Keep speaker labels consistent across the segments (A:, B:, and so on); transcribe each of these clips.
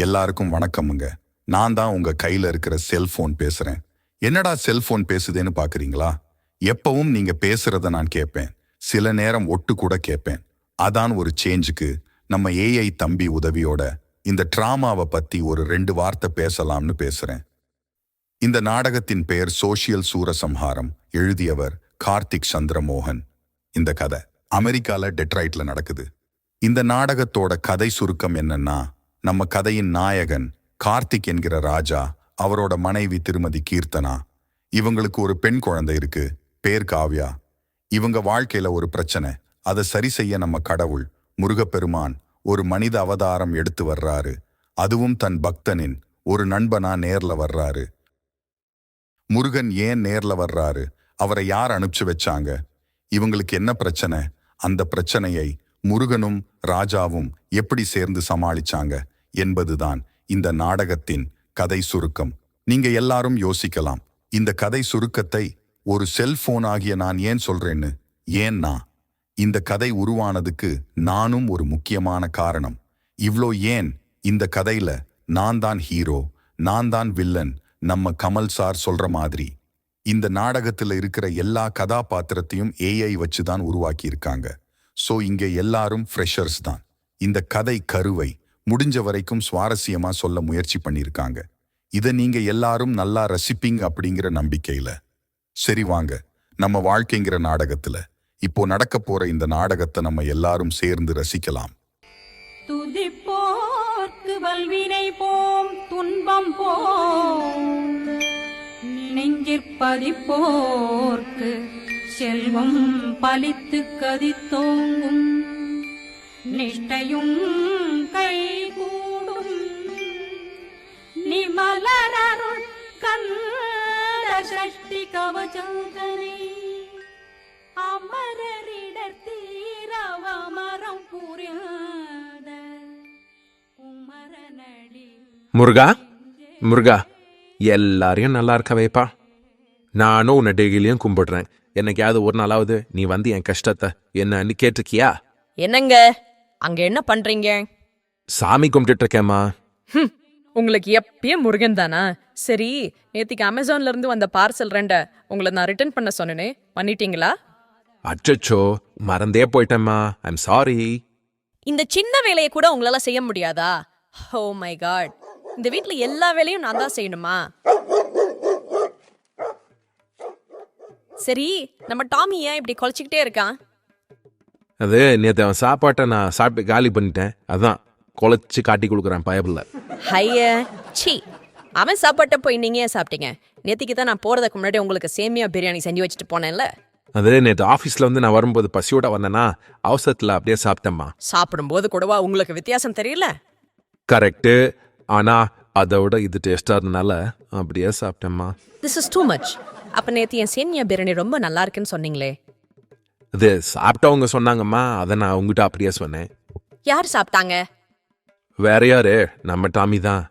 A: எல்லாருக்கும் வணக்கமுங்க. நான் தான் உங்க கையில இருக்கிற செல்போன் பேசுறேன். என்னடா செல்போன் பேசுதேன்னு பாக்குறீங்களா? எப்பவும் நீங்க பேசுறத நான் கேட்பேன். சில நேரம் ஒட்டு கூட கேட்பேன். அதான் ஒரு சேஞ்சுக்கு நம்ம ஏஐ தம்பி உதவியோட இந்த டிராமாவை பத்தி ஒரு 2 வார்த்தை பேசலாம்னு பேசுறேன். இந்த நாடகத்தின் பெயர் சோஷியல் சூரசம்ஹாரம். எழுதியவர் கார்த்திக் சந்திரமோகன். இந்த கதை அமெரிக்கால டெட்ராய்ட்ல நடக்குது. இந்த நாடகத்தோட கதை சுருக்கம் என்னன்னா, நம்ம கதையின் நாயகன் கார்த்திக் என்கிற ராஜா, அவரோட மனைவி திருமதி கீர்த்தனா, இவங்களுக்கு ஒரு பெண் குழந்தை இருக்கு, பேர் காவ்யா. இவங்க வாழ்க்கையில ஒரு பிரச்சனை. அதை சரி செய்ய நம்ம கடவுள் முருகப்பெருமான் ஒரு மனித அவதாரம் எடுத்து வர்றாரு. அதுவும் தன் பக்தனின் ஒரு நண்பனா நேர்ல வர்றாரு. முருகன் ஏன் நேர்ல வர்றாரு? அவரை யார் அனுப்பிச்சு வச்சாங்க? இவங்களுக்கு என்ன பிரச்சனை? அந்த பிரச்சனையை முருகனும் ராஜாவும் எப்படி சேர்ந்து சமாளிச்சாங்க என்பதுதான் இந்த நாடகத்தின் கதை சுருக்கம். நீங்க எல்லாரும் யோசிக்கலாம், இந்த கதை சுருக்கத்தை ஒரு செல்போன் ஆகிய நான் ஏன் சொல்றேன்னு. ஏன்னா இந்த கதை உருவானதுக்கு நானும் ஒரு முக்கியமான காரணம். இவ்ளோ ஏன்? இந்த கதையில நான் தான் ஹீரோ, நான் தான் வில்லன். நம்ம கமல் சார் சொல்ற மாதிரி இந்த நாடகத்துல இருக்கிற எல்லா கதாபாத்திரத்தையும் ஏஐ வச்சுதான் உருவாக்கி இருக்காங்க. சோ இங்க எல்லாரும் ஃப்ரெஷர்ஸ் தான். இந்த கதை கருவை முடிஞ்ச வரைக்கும் சுவாரஸ்யமா சொல்ல முயற்சி பண்ணியிருக்காங்க. இதை நீங்க எல்லாரும் நல்லா ரசிப்பீங்க அப்படிங்கிற நம்பிக்கையில. சரி வாங்க, நம்ம வாழ்க்கைங்கிற நாடகத்துல இப்போ நடக்க போற இந்த நாடகத்தை நம்ம எல்லாரும் சேர்ந்து ரசிக்கலாம்.
B: துதிப்போர்க்கு வல்வினை போம் துன்பம் போம், நெஞ்சிற்பதிப்போர்க்கு செல்வம் பலித்து கதித்தோங்கும், நிஷ்டையும் கைகூடும் நிமலனருள் கந்த சஷ்டி கவசந்தனை, அமரரிடத்தீரவமரம் புரியாத குமரனடி.
C: முருகா முருகா, எல்லாரையும் நல்லா இருக்க வைப்பா. நானும் உன்னை டெய்லியும் கும்பிடுறேன். என்னைக்காவது ஒரு நாளாவது நீ வந்து என் கஷ்டத்தை என்னன்னு கேட்டிருக்கியா?
D: என்னங்க அங்க என்ன பண்றீங்க?
C: சாமி கும்பிட்டு இருக்கேம்மா.
D: உங்களுக்கு எப்பயும் முருகன் தானா? சரி, நேத்திக்கு அமேசான்ல இருந்து வந்த பார்சல் 2 உங்களை நான் ரிட்டர்ன் பண்ண சொன்னேனே, பண்ணிட்டீங்களா?
C: அச்சச்சோ, மறந்தே போயிட்டேம்மா. I'm sorry.
D: இந்த சின்ன வேலையை கூட உங்களால செய்ய முடியாதா? ஓ மை காட், இந்த வீட்ல எல்லா வேலையும் நான் தான் செய்யணுமா? சரி, நம்ம டாமி ஏன் இப்படி குலைச்சிக்கிட்டே இருக்கான்?
C: அது நேற்று அவன் சாப்பாட்டை நான் சாப்பிட்டு காலி பண்ணிட்டேன். அதான் குலைச்சி காட்டி கொடுக்குறேன் பயபில்ல.
D: ஹைய சி, அவன் சாப்பாட்ட போய் நீங்க ஏன் சாப்பிட்டீங்க? நேத்திக்கு தான் நான் போறதுக்கு முன்னாடி உங்களுக்கு சேமியா பிரியாணி செஞ்சு வச்சுட்டு போனேன்ல.
C: அது நேற்று ஆஃபீஸில் வந்து நான் வரும்போது பசியோட வந்தேன்னா அவசரத்தில் அப்படியே சாப்பிட்டேம்மா.
D: சாப்பிடும்போது கூடவா உங்களுக்கு வித்தியாசம் தெரியல?
C: கரெக்டு, ஆனால் அதோட இது டேஸ்டாக இருந்தனால அப்படியே சாப்பிட்டேம்மா.
D: This is too much. அப்ப நேத்து என் சேமியா பிரியாணி ரொம்ப நல்லா இருக்குன்னு சொன்னீங்களே.
C: இது சாப்பிட்டவங்க சொன்னாங்கம்மா, அதை நான் உங்ககிட்ட அப்படியே சொன்னேன்.
D: யார் சாப்பிட்டாங்க?
C: வேற யாரு, நம்ம டாமி தான்.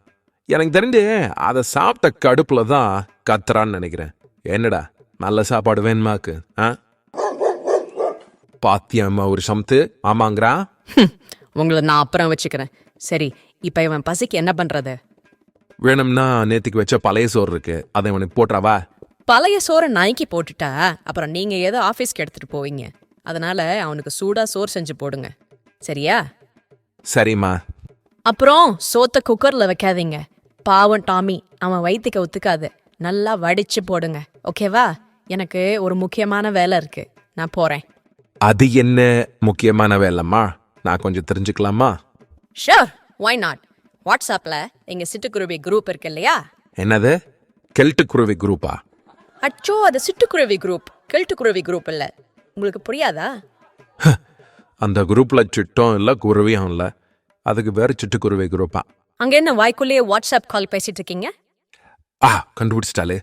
C: எனக்கு தெரிஞ்சு அதை சாப்பிட்ட கடுப்புல தான் கத்துறான்னு நினைக்கிறேன். என்னடா நல்ல சாப்பாடு வேணுமாக்கு? பாத்தியம்மா ஒரு சமத்து ஆமாங்கிறா.
D: உங்களை நான் அப்புறம் வச்சுக்கிறேன். சரி, இப்ப இவன் பசிக்கு என்ன பண்றது?
C: வேணும்னா நேத்துக்கு வச்ச பழைய சோறு இருக்கு, அதை இவனுக்கு போட்டுறாவா?
D: பழைய சோறை நாய்க்கு போட்டுட்டா அப்புறம் நீங்க ஏதோ ஆபீஸ்க்கு எடுத்துட்டு போவீங்க. அதனால அவனுக்கு சூடா சோறு செஞ்சு போடுங்க, சரியா?
C: சரிம்மா.
D: அப்புறம் சோத்த குக்கர்ல வைக்காதீங்க. பாவம் டாமி, அவன் வயிற்றுக்கு ஒத்துக்காது. நல்லா வடிச்சு போடுங்க, ஓகேவா? எனக்கு ஒரு முக்கியமான வேலை இருக்கு, நான் போறேன்.
C: அது என்ன முக்கியமான வேலைம்மா? நான் கொஞ்சம் தெரிஞ்சுக்கலாமா?
D: Sure, why not. வாட்ஸ்அப்ல எங்க சிட்டுக்குருவி குரூப் இருக்கு இல்லையா?
C: என்னது, கெல்ட்டுக்குருவி குரூப்பா?
D: அச்சோ, அது சிட்டுக்குருவி குரூப், கெல்ட்டுக்குருவி குரூப் இல்ல. உங்களுக்கு புரியாதா?
C: அந்த குரூப்ல சிட்டம் இல்ல குருவியும் இல்ல, அதுக்கு வேற சிட்டுக்குருவி குரூப்பா?
D: அங்க என்ன வாய்க்குள்ளேயே வாட்ஸ்அப் கால் பேசிட்டு இருக்கீங்க?
C: கண்டுபிடிச்சிட்டாலே.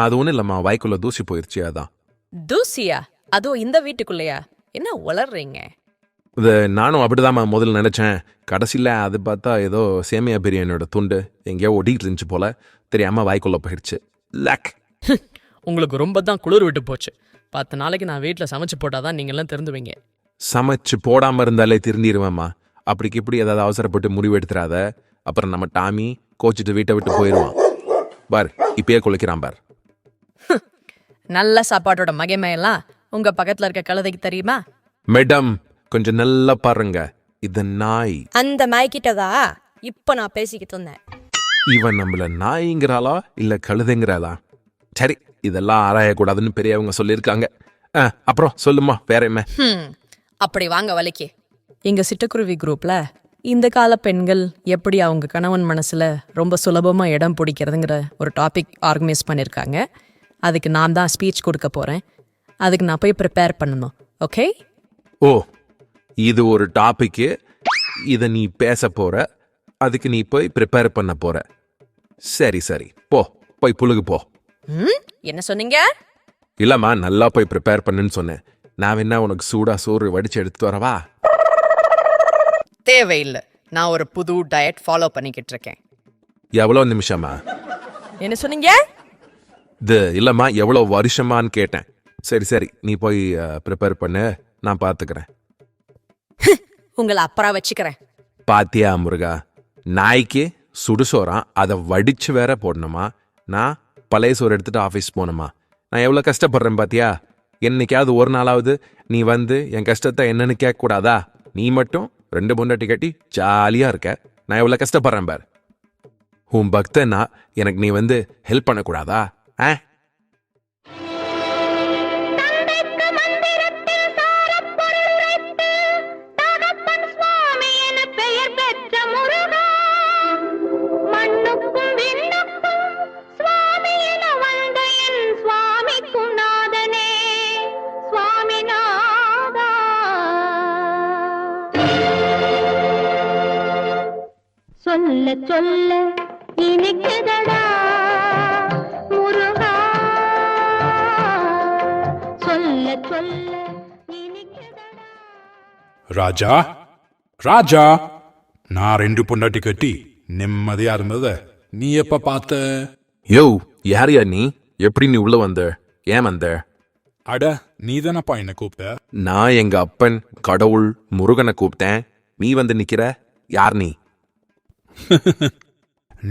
C: அது ஒன்றும் இல்லம்மா, வாய்க்குள்ள தூசி போயிருச்சு அதான்.
D: தூசியா? அதோ இந்த வீட்டுக்குள்ளையா? என்ன உளர்றீங்க?
C: இது நானும் அப்படிதாம்மா முதல்ல நினைச்சேன். கடைசியில் அது பார்த்தா ஏதோ சேமியா பிரியாணியோட துண்டு எங்கேயோ ஒடிட்டு இருந்துச்சு போல, தெரியாம வாய்க்குள்ள போயிடுச்சு. லக்.
E: உங்களுக்கு ரொம்ப தான் குளிர் விட்டு போச்சு. 10 நாளைக்கு நான் வீட்டில் சமைச்சு போட்டாதான் நீங்கள்லாம் தெரிந்துவீங்க.
C: சமைச்சு போடாம இருந்தாலே திருந்திடுவேம்மா. அப்படிக்கு இப்படி ஏதாவது அவசரப்பட்டு முடிவு எடுத்துறாத. அப்புறம் நம்ம டாமி கோச்சிட்டு வீட்டை விட்டு போயிடுவான். பார் இப்பயே குளிக்கிறான் பார்.
D: நல்ல சாப்பாட்டோட மகிமையெல்லாம் உங்க பக்கத்துல இருக்க கழுதைக்கு தெரியுமா?
C: மேடம் கொஞ்சம் நல்லா பாருங்க, இது நாய்.
D: அந்த நாய்கிட்டதா இப்ப நான் பேசிக்கிட்டு இருந்தேன்.
C: இவன் நம்மள நாய்ங்கிறாளா இல்ல கழுதைங்கிறாளா? சரி, இதெல்லாம் ஆராயக்கூடாதுன்னு பெரியவங்க சொல்லியிருக்காங்க. அப்புறம் சொல்லுமா வேற என்ன?
D: அப்படி வாங்க வலிக்கு. எங்க சிட்டுக்குருவி குரூப்ல இந்த கால பெண்கள் எப்படி அவங்க கணவன் மனசுல ரொம்ப சுலபமா இடம் பிடிக்கிறதுங்கிற ஒரு டாபிக் ஆர்கனைஸ் பண்ணியிருக்காங்க. அதுக்கு நான் தான் ஸ்பீச் கொடுக்க போறேன். அதுக்கு நான் போய் ப்ரிப்பேர் பண்ணணும். ஓகே?
C: ஓ, இது ஒரு டாபிக்கு, இதை நீ பேச போற, அதுக்கு நீ போய் ப்ரிப்பேர் பண்ண போற. சரி சரி, போய் புழுகு போ.
D: என்ன சொன்னீங்க?
C: இல்லம்மா, நல்லா போய் ப்ரிப்பேர் பண்ணுன்னு சொன்னேன். நான் வேணா உனக்கு சூடா சோறு வடிச்சு எடுத்துட்டு வரவா?
D: தேவையில்லை, நான் ஒரு புது டயட் ஃபாலோ பண்ணிக்கிட்டு இருக்கேன்.
C: எவ்வளோ நிமிஷமா?
D: என்ன சொன்னீங்க?
C: இது இல்லம்மா, எவ்வளோ வருஷமான்னு கேட்டேன். சரி சரி, நீ போய் ப்ரிப்பேர் பண்ணு, நான் பார்த்துக்கிறேன்.
D: உங்களை அப்புறம் வச்சுக்கிறேன்.
C: பாத்தியா முருகா, நாய்க்கு சுடுசோறான், அதை வடிச்சு வேற போடணுமா? நான் பழைய சோறு எடுத்துட்டு ஆஃபீஸ் போகணுமா? நான் எவ்வளோ கஷ்டப்படுறேன் பாத்தியா? என்னைக்காவது ஒரு நாளாவது நீ வந்து என் கஷ்டத்தை என்னன்னு கேட்கக்கூடாதா? நீ மட்டும் 2 பொண்டாட்டி கட்டி ஜாலியா இருக்க. நான் எவ்வளோ கஷ்டப்படுறேன் பார். உன் பக்தனா எனக்கு நீ வந்து ஹெல்ப் பண்ணக்கூடாதா?
B: சொல்ல சொல்ல இனிக்குதடா முருகா, சொல்ல சொல்ல இனிக்குதடா.
F: ராஜா ராஜா, நான் 2 பொண்டாட்டி கட்டி நிம்மதியா இருந்தத நீ எப்ப பார்த்த?
C: யோ, யாரையா நீ? எப்படி நீ உள்ள வந்த? ஏன் வந்த?
F: அட, நீ தானப்பா என்ன கூப்பிட்ட?
C: நான் எங்க அப்பன் கடவுள் முருகனை கூப்பிட்டேன். நீ வந்து நிக்கிற? யார் நீ?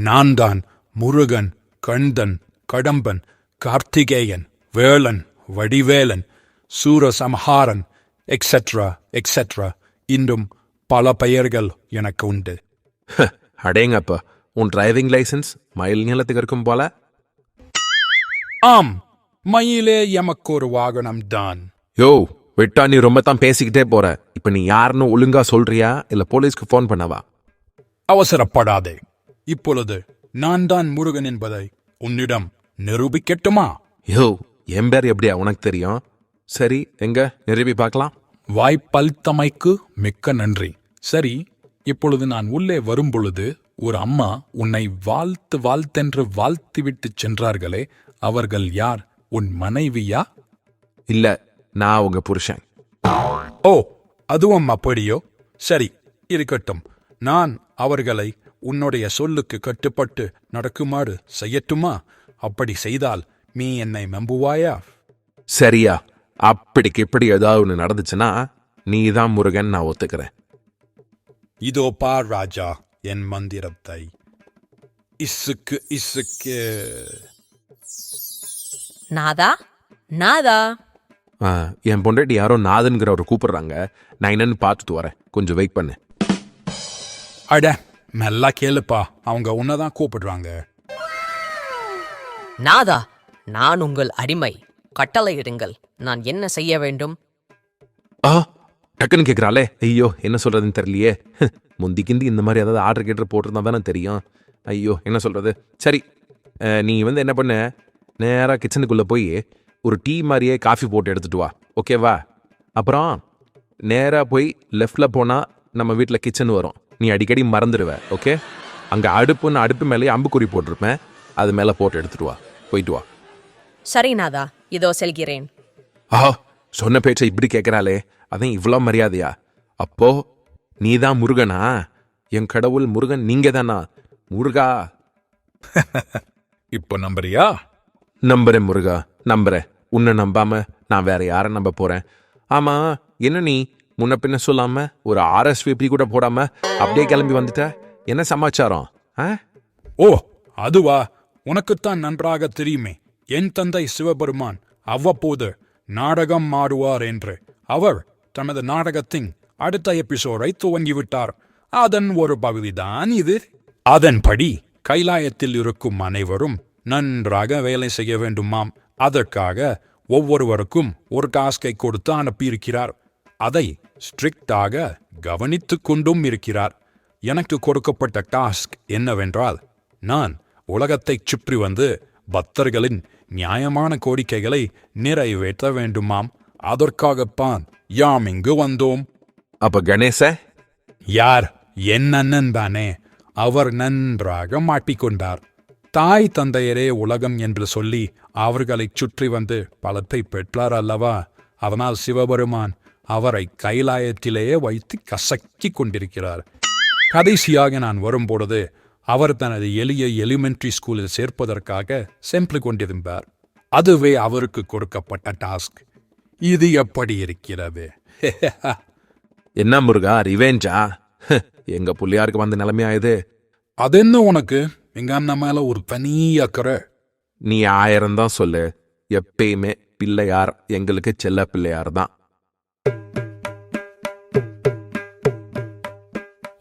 F: நான் தான் முருகன், கந்தன், கடம்பன், கார்த்திகேயன், வேலன், வடிவேலன், சூரசம்ஹாரன், எக்ஸெட்ரா எக்ஸெட்ரா. இன்னும் பல பெயர்கள் எனக்கு உண்டு.
C: அடேங்கப்பா, உன் டிரைவிங் லைசன்ஸ் மயில் நீளத்துக்கு இருக்கும் போல.
F: ஆம், மயிலே எமக்கு ஒரு வாகனம் தான்.
C: யோ, விட்டா நீ ரொம்ப தான் பேசிக்கிட்டே போற. இப்ப நீ யாருன்னு ஒழுங்கா சொல்றியா இல்ல போலீஸ்க்கு ஃபோன் பண்ணவா?
F: அவசரப்படாதே. இப்பொழுது நான் தான் முருகன் என்பதை உன்னிடம் நிரூபிக்கட்டுமா?
C: யோ, என் பேர் எப்படியா உனக்கு தெரியும்? சரி, எங்க நிரூபி பார்க்கலாம்.
F: வாய்ப்பளித்தமைக்கு மிக்க நன்றி. சரி, இப்பொழுது நான் உள்ளே வரும்பொழுது ஒரு அம்மா உன்னை வாழ்த்தென்று வாழ்த்திவிட்டு சென்றார்களே, அவர்கள் யார்? உன் மனைவியா?
C: இல்ல, நான் உங்க புருஷன்.
F: ஓ, அதுவும் அப்படியோ? சரி, இருக்கட்டும். நான் அவர்களை உன்னுடைய சொல்லுக்கு கட்டுப்பட்டு நடக்குமாறு செய்யட்டுமா? அப்படி செய்தால் நீ என்னை நம்புவாயா?
C: சரியா, அப்படிக்கு இப்படி ஏதாவது ஒன்று நடந்துச்சுன்னா நீ தான் முருகன், நான் ஒத்துக்கிறேன்.
F: இதோ பார் ராஜா என் மந்திரத்தை. இசுக்கு இசுக்கு.
D: நாதா நாதா.
C: என் பொண்டாட்டி யாரோ நாதன்கிறவர் கூப்பிடுறாங்க. நான் என்னன்னு பார்த்துட்டு வரேன், கொஞ்சம் வெயிட் பண்ணு.
F: அட, மெல்லா கேளுப்பா, அவங்க உன்னதான் கூப்பிடுறாங்க.
D: நாதா, நான் உங்கள் அடிமை. கட்டளையிடுங்கள், நான் என்ன செய்ய வேண்டும்?
C: டக்குன்னு கேட்குறாளே, ஐயோ என்ன சொல்றதுன்னு தெரியலையே. முந்திக்கிந்தி இந்த மாதிரி ஏதாவது ஆர்டர் கேட்டு போட்டிருந்தா தானே தெரியும். ஐயோ என்ன சொல்றது. சரி, நீ வந்து என்ன பண்ண, நேராக கிச்சனுக்குள்ளே போய் ஒரு டீ மாதிரியே காஃபி போட்டு எடுத்துட்டு வா, ஓகேவா? அப்புறம் நேராக போய் லெஃப்டில் போனால் நம்ம வீட்டில் கிச்சன் வரும். நீ அடிக்கடி மறந்துடுவ, ஓகே? அங்கே அடுப்பு மேலேயே அம்புக்குறி போட்டிருப்பேன், அது மேலே போட்டு எடுத்துட்டு வா. போயிட்டு வா.
D: சரி நாதா, இதோ செல்கிறேன்.
C: சொன்ன பேச்சை இப்படி கேட்குறாளே, அதான் இவ்வளோ மரியாதையா? அப்போ நீ தான் முருகனா? என் கடவுள் முருகன் நீங்க தானா? முருகா.
F: இப்போ நம்புறியா?
C: நம்புறேன் முருகா, நம்புறேன். உன்னை நம்பாம நான் வேற யாரை நம்ப போறேன்? ஆமா, என்ன நீ முன்ன பின்ன சொல்லாம ஒரு RSVP கூட போடாம அப்படியே கிளம்பி வந்துட்ட? என்ன சமாச்சாரம்? ஆ?
F: ஓ அதுவா, உனக்குத்தான் நன்றாக தெரியுமே. என் தந்தை சிவபெருமான் அவ்வப்போது நாடகம் ஆடுவார் என்று அவர் தமது நாடகத்தின் அடுத்த எபிசோடை துவங்கிவிட்டார். அதன் ஒரு பகுதிதான் இது. அதன்படி கைலாயத்தில் இருக்கும் அனைவரும் நன்றாக வேலை செய்ய வேண்டுமாம். அதற்காக ஒவ்வொருவருக்கும் ஒரு டாஸ்கை கொடுத்து அனுப்பியிருக்கிறார். அதை ஸ்ட்ரிக்டாக கவனித்துக் கொண்டும் இருக்கிறார். எனக்கு கொடுக்கப்பட்ட டாஸ்க் என்னவென்றால், நான் உலகத்தைச் சுற்றி வந்து பக்தர்களின் நியாயமான கோரிக்கைகளை நிறைவேற்ற வேண்டுமாம். அதற்காகத்தான் யாம் இங்கு வந்தோம்.
C: அப்ப கணேச?
F: யார்? என் அண்ணன் தானே. அவர் நன்றாக மாட்டிக்கொண்டார். தாய் தந்தையரே உலகம் என்று சொல்லி அவர்களைச் சுற்றி வந்து பலத்தை பெற்றார் அல்லவா. அதனால் சிவபெருமான் அவரை கைலாயத்திலேயே வைத்து கசக்கிக் கொண்டிருக்கிறார். கடைசியாக நான் வரும்பொழுது அவர் தனது எளிய எலிமெண்ட்ரி ஸ்கூலில் சேர்ப்பதற்காக சென்று கொண்டிருந்தார். அதுவே அவருக்கு கொடுக்கப்பட்ட டாஸ்க். இது எப்படி இருக்கிறது?
C: என்ன முருகா, ரிவேஞ்சா? எங்க புள்ளியாருக்கு வந்த நிலைமையாயுது.
F: அதென்ன உனக்கு? எங்க அண்ணன் மேல ஒரு தனி அக்கறை.
C: நீ 1000 தான் சொல்லு, எப்பயுமே பிள்ளையார் எங்களுக்கு செல்ல பிள்ளையார் தான்.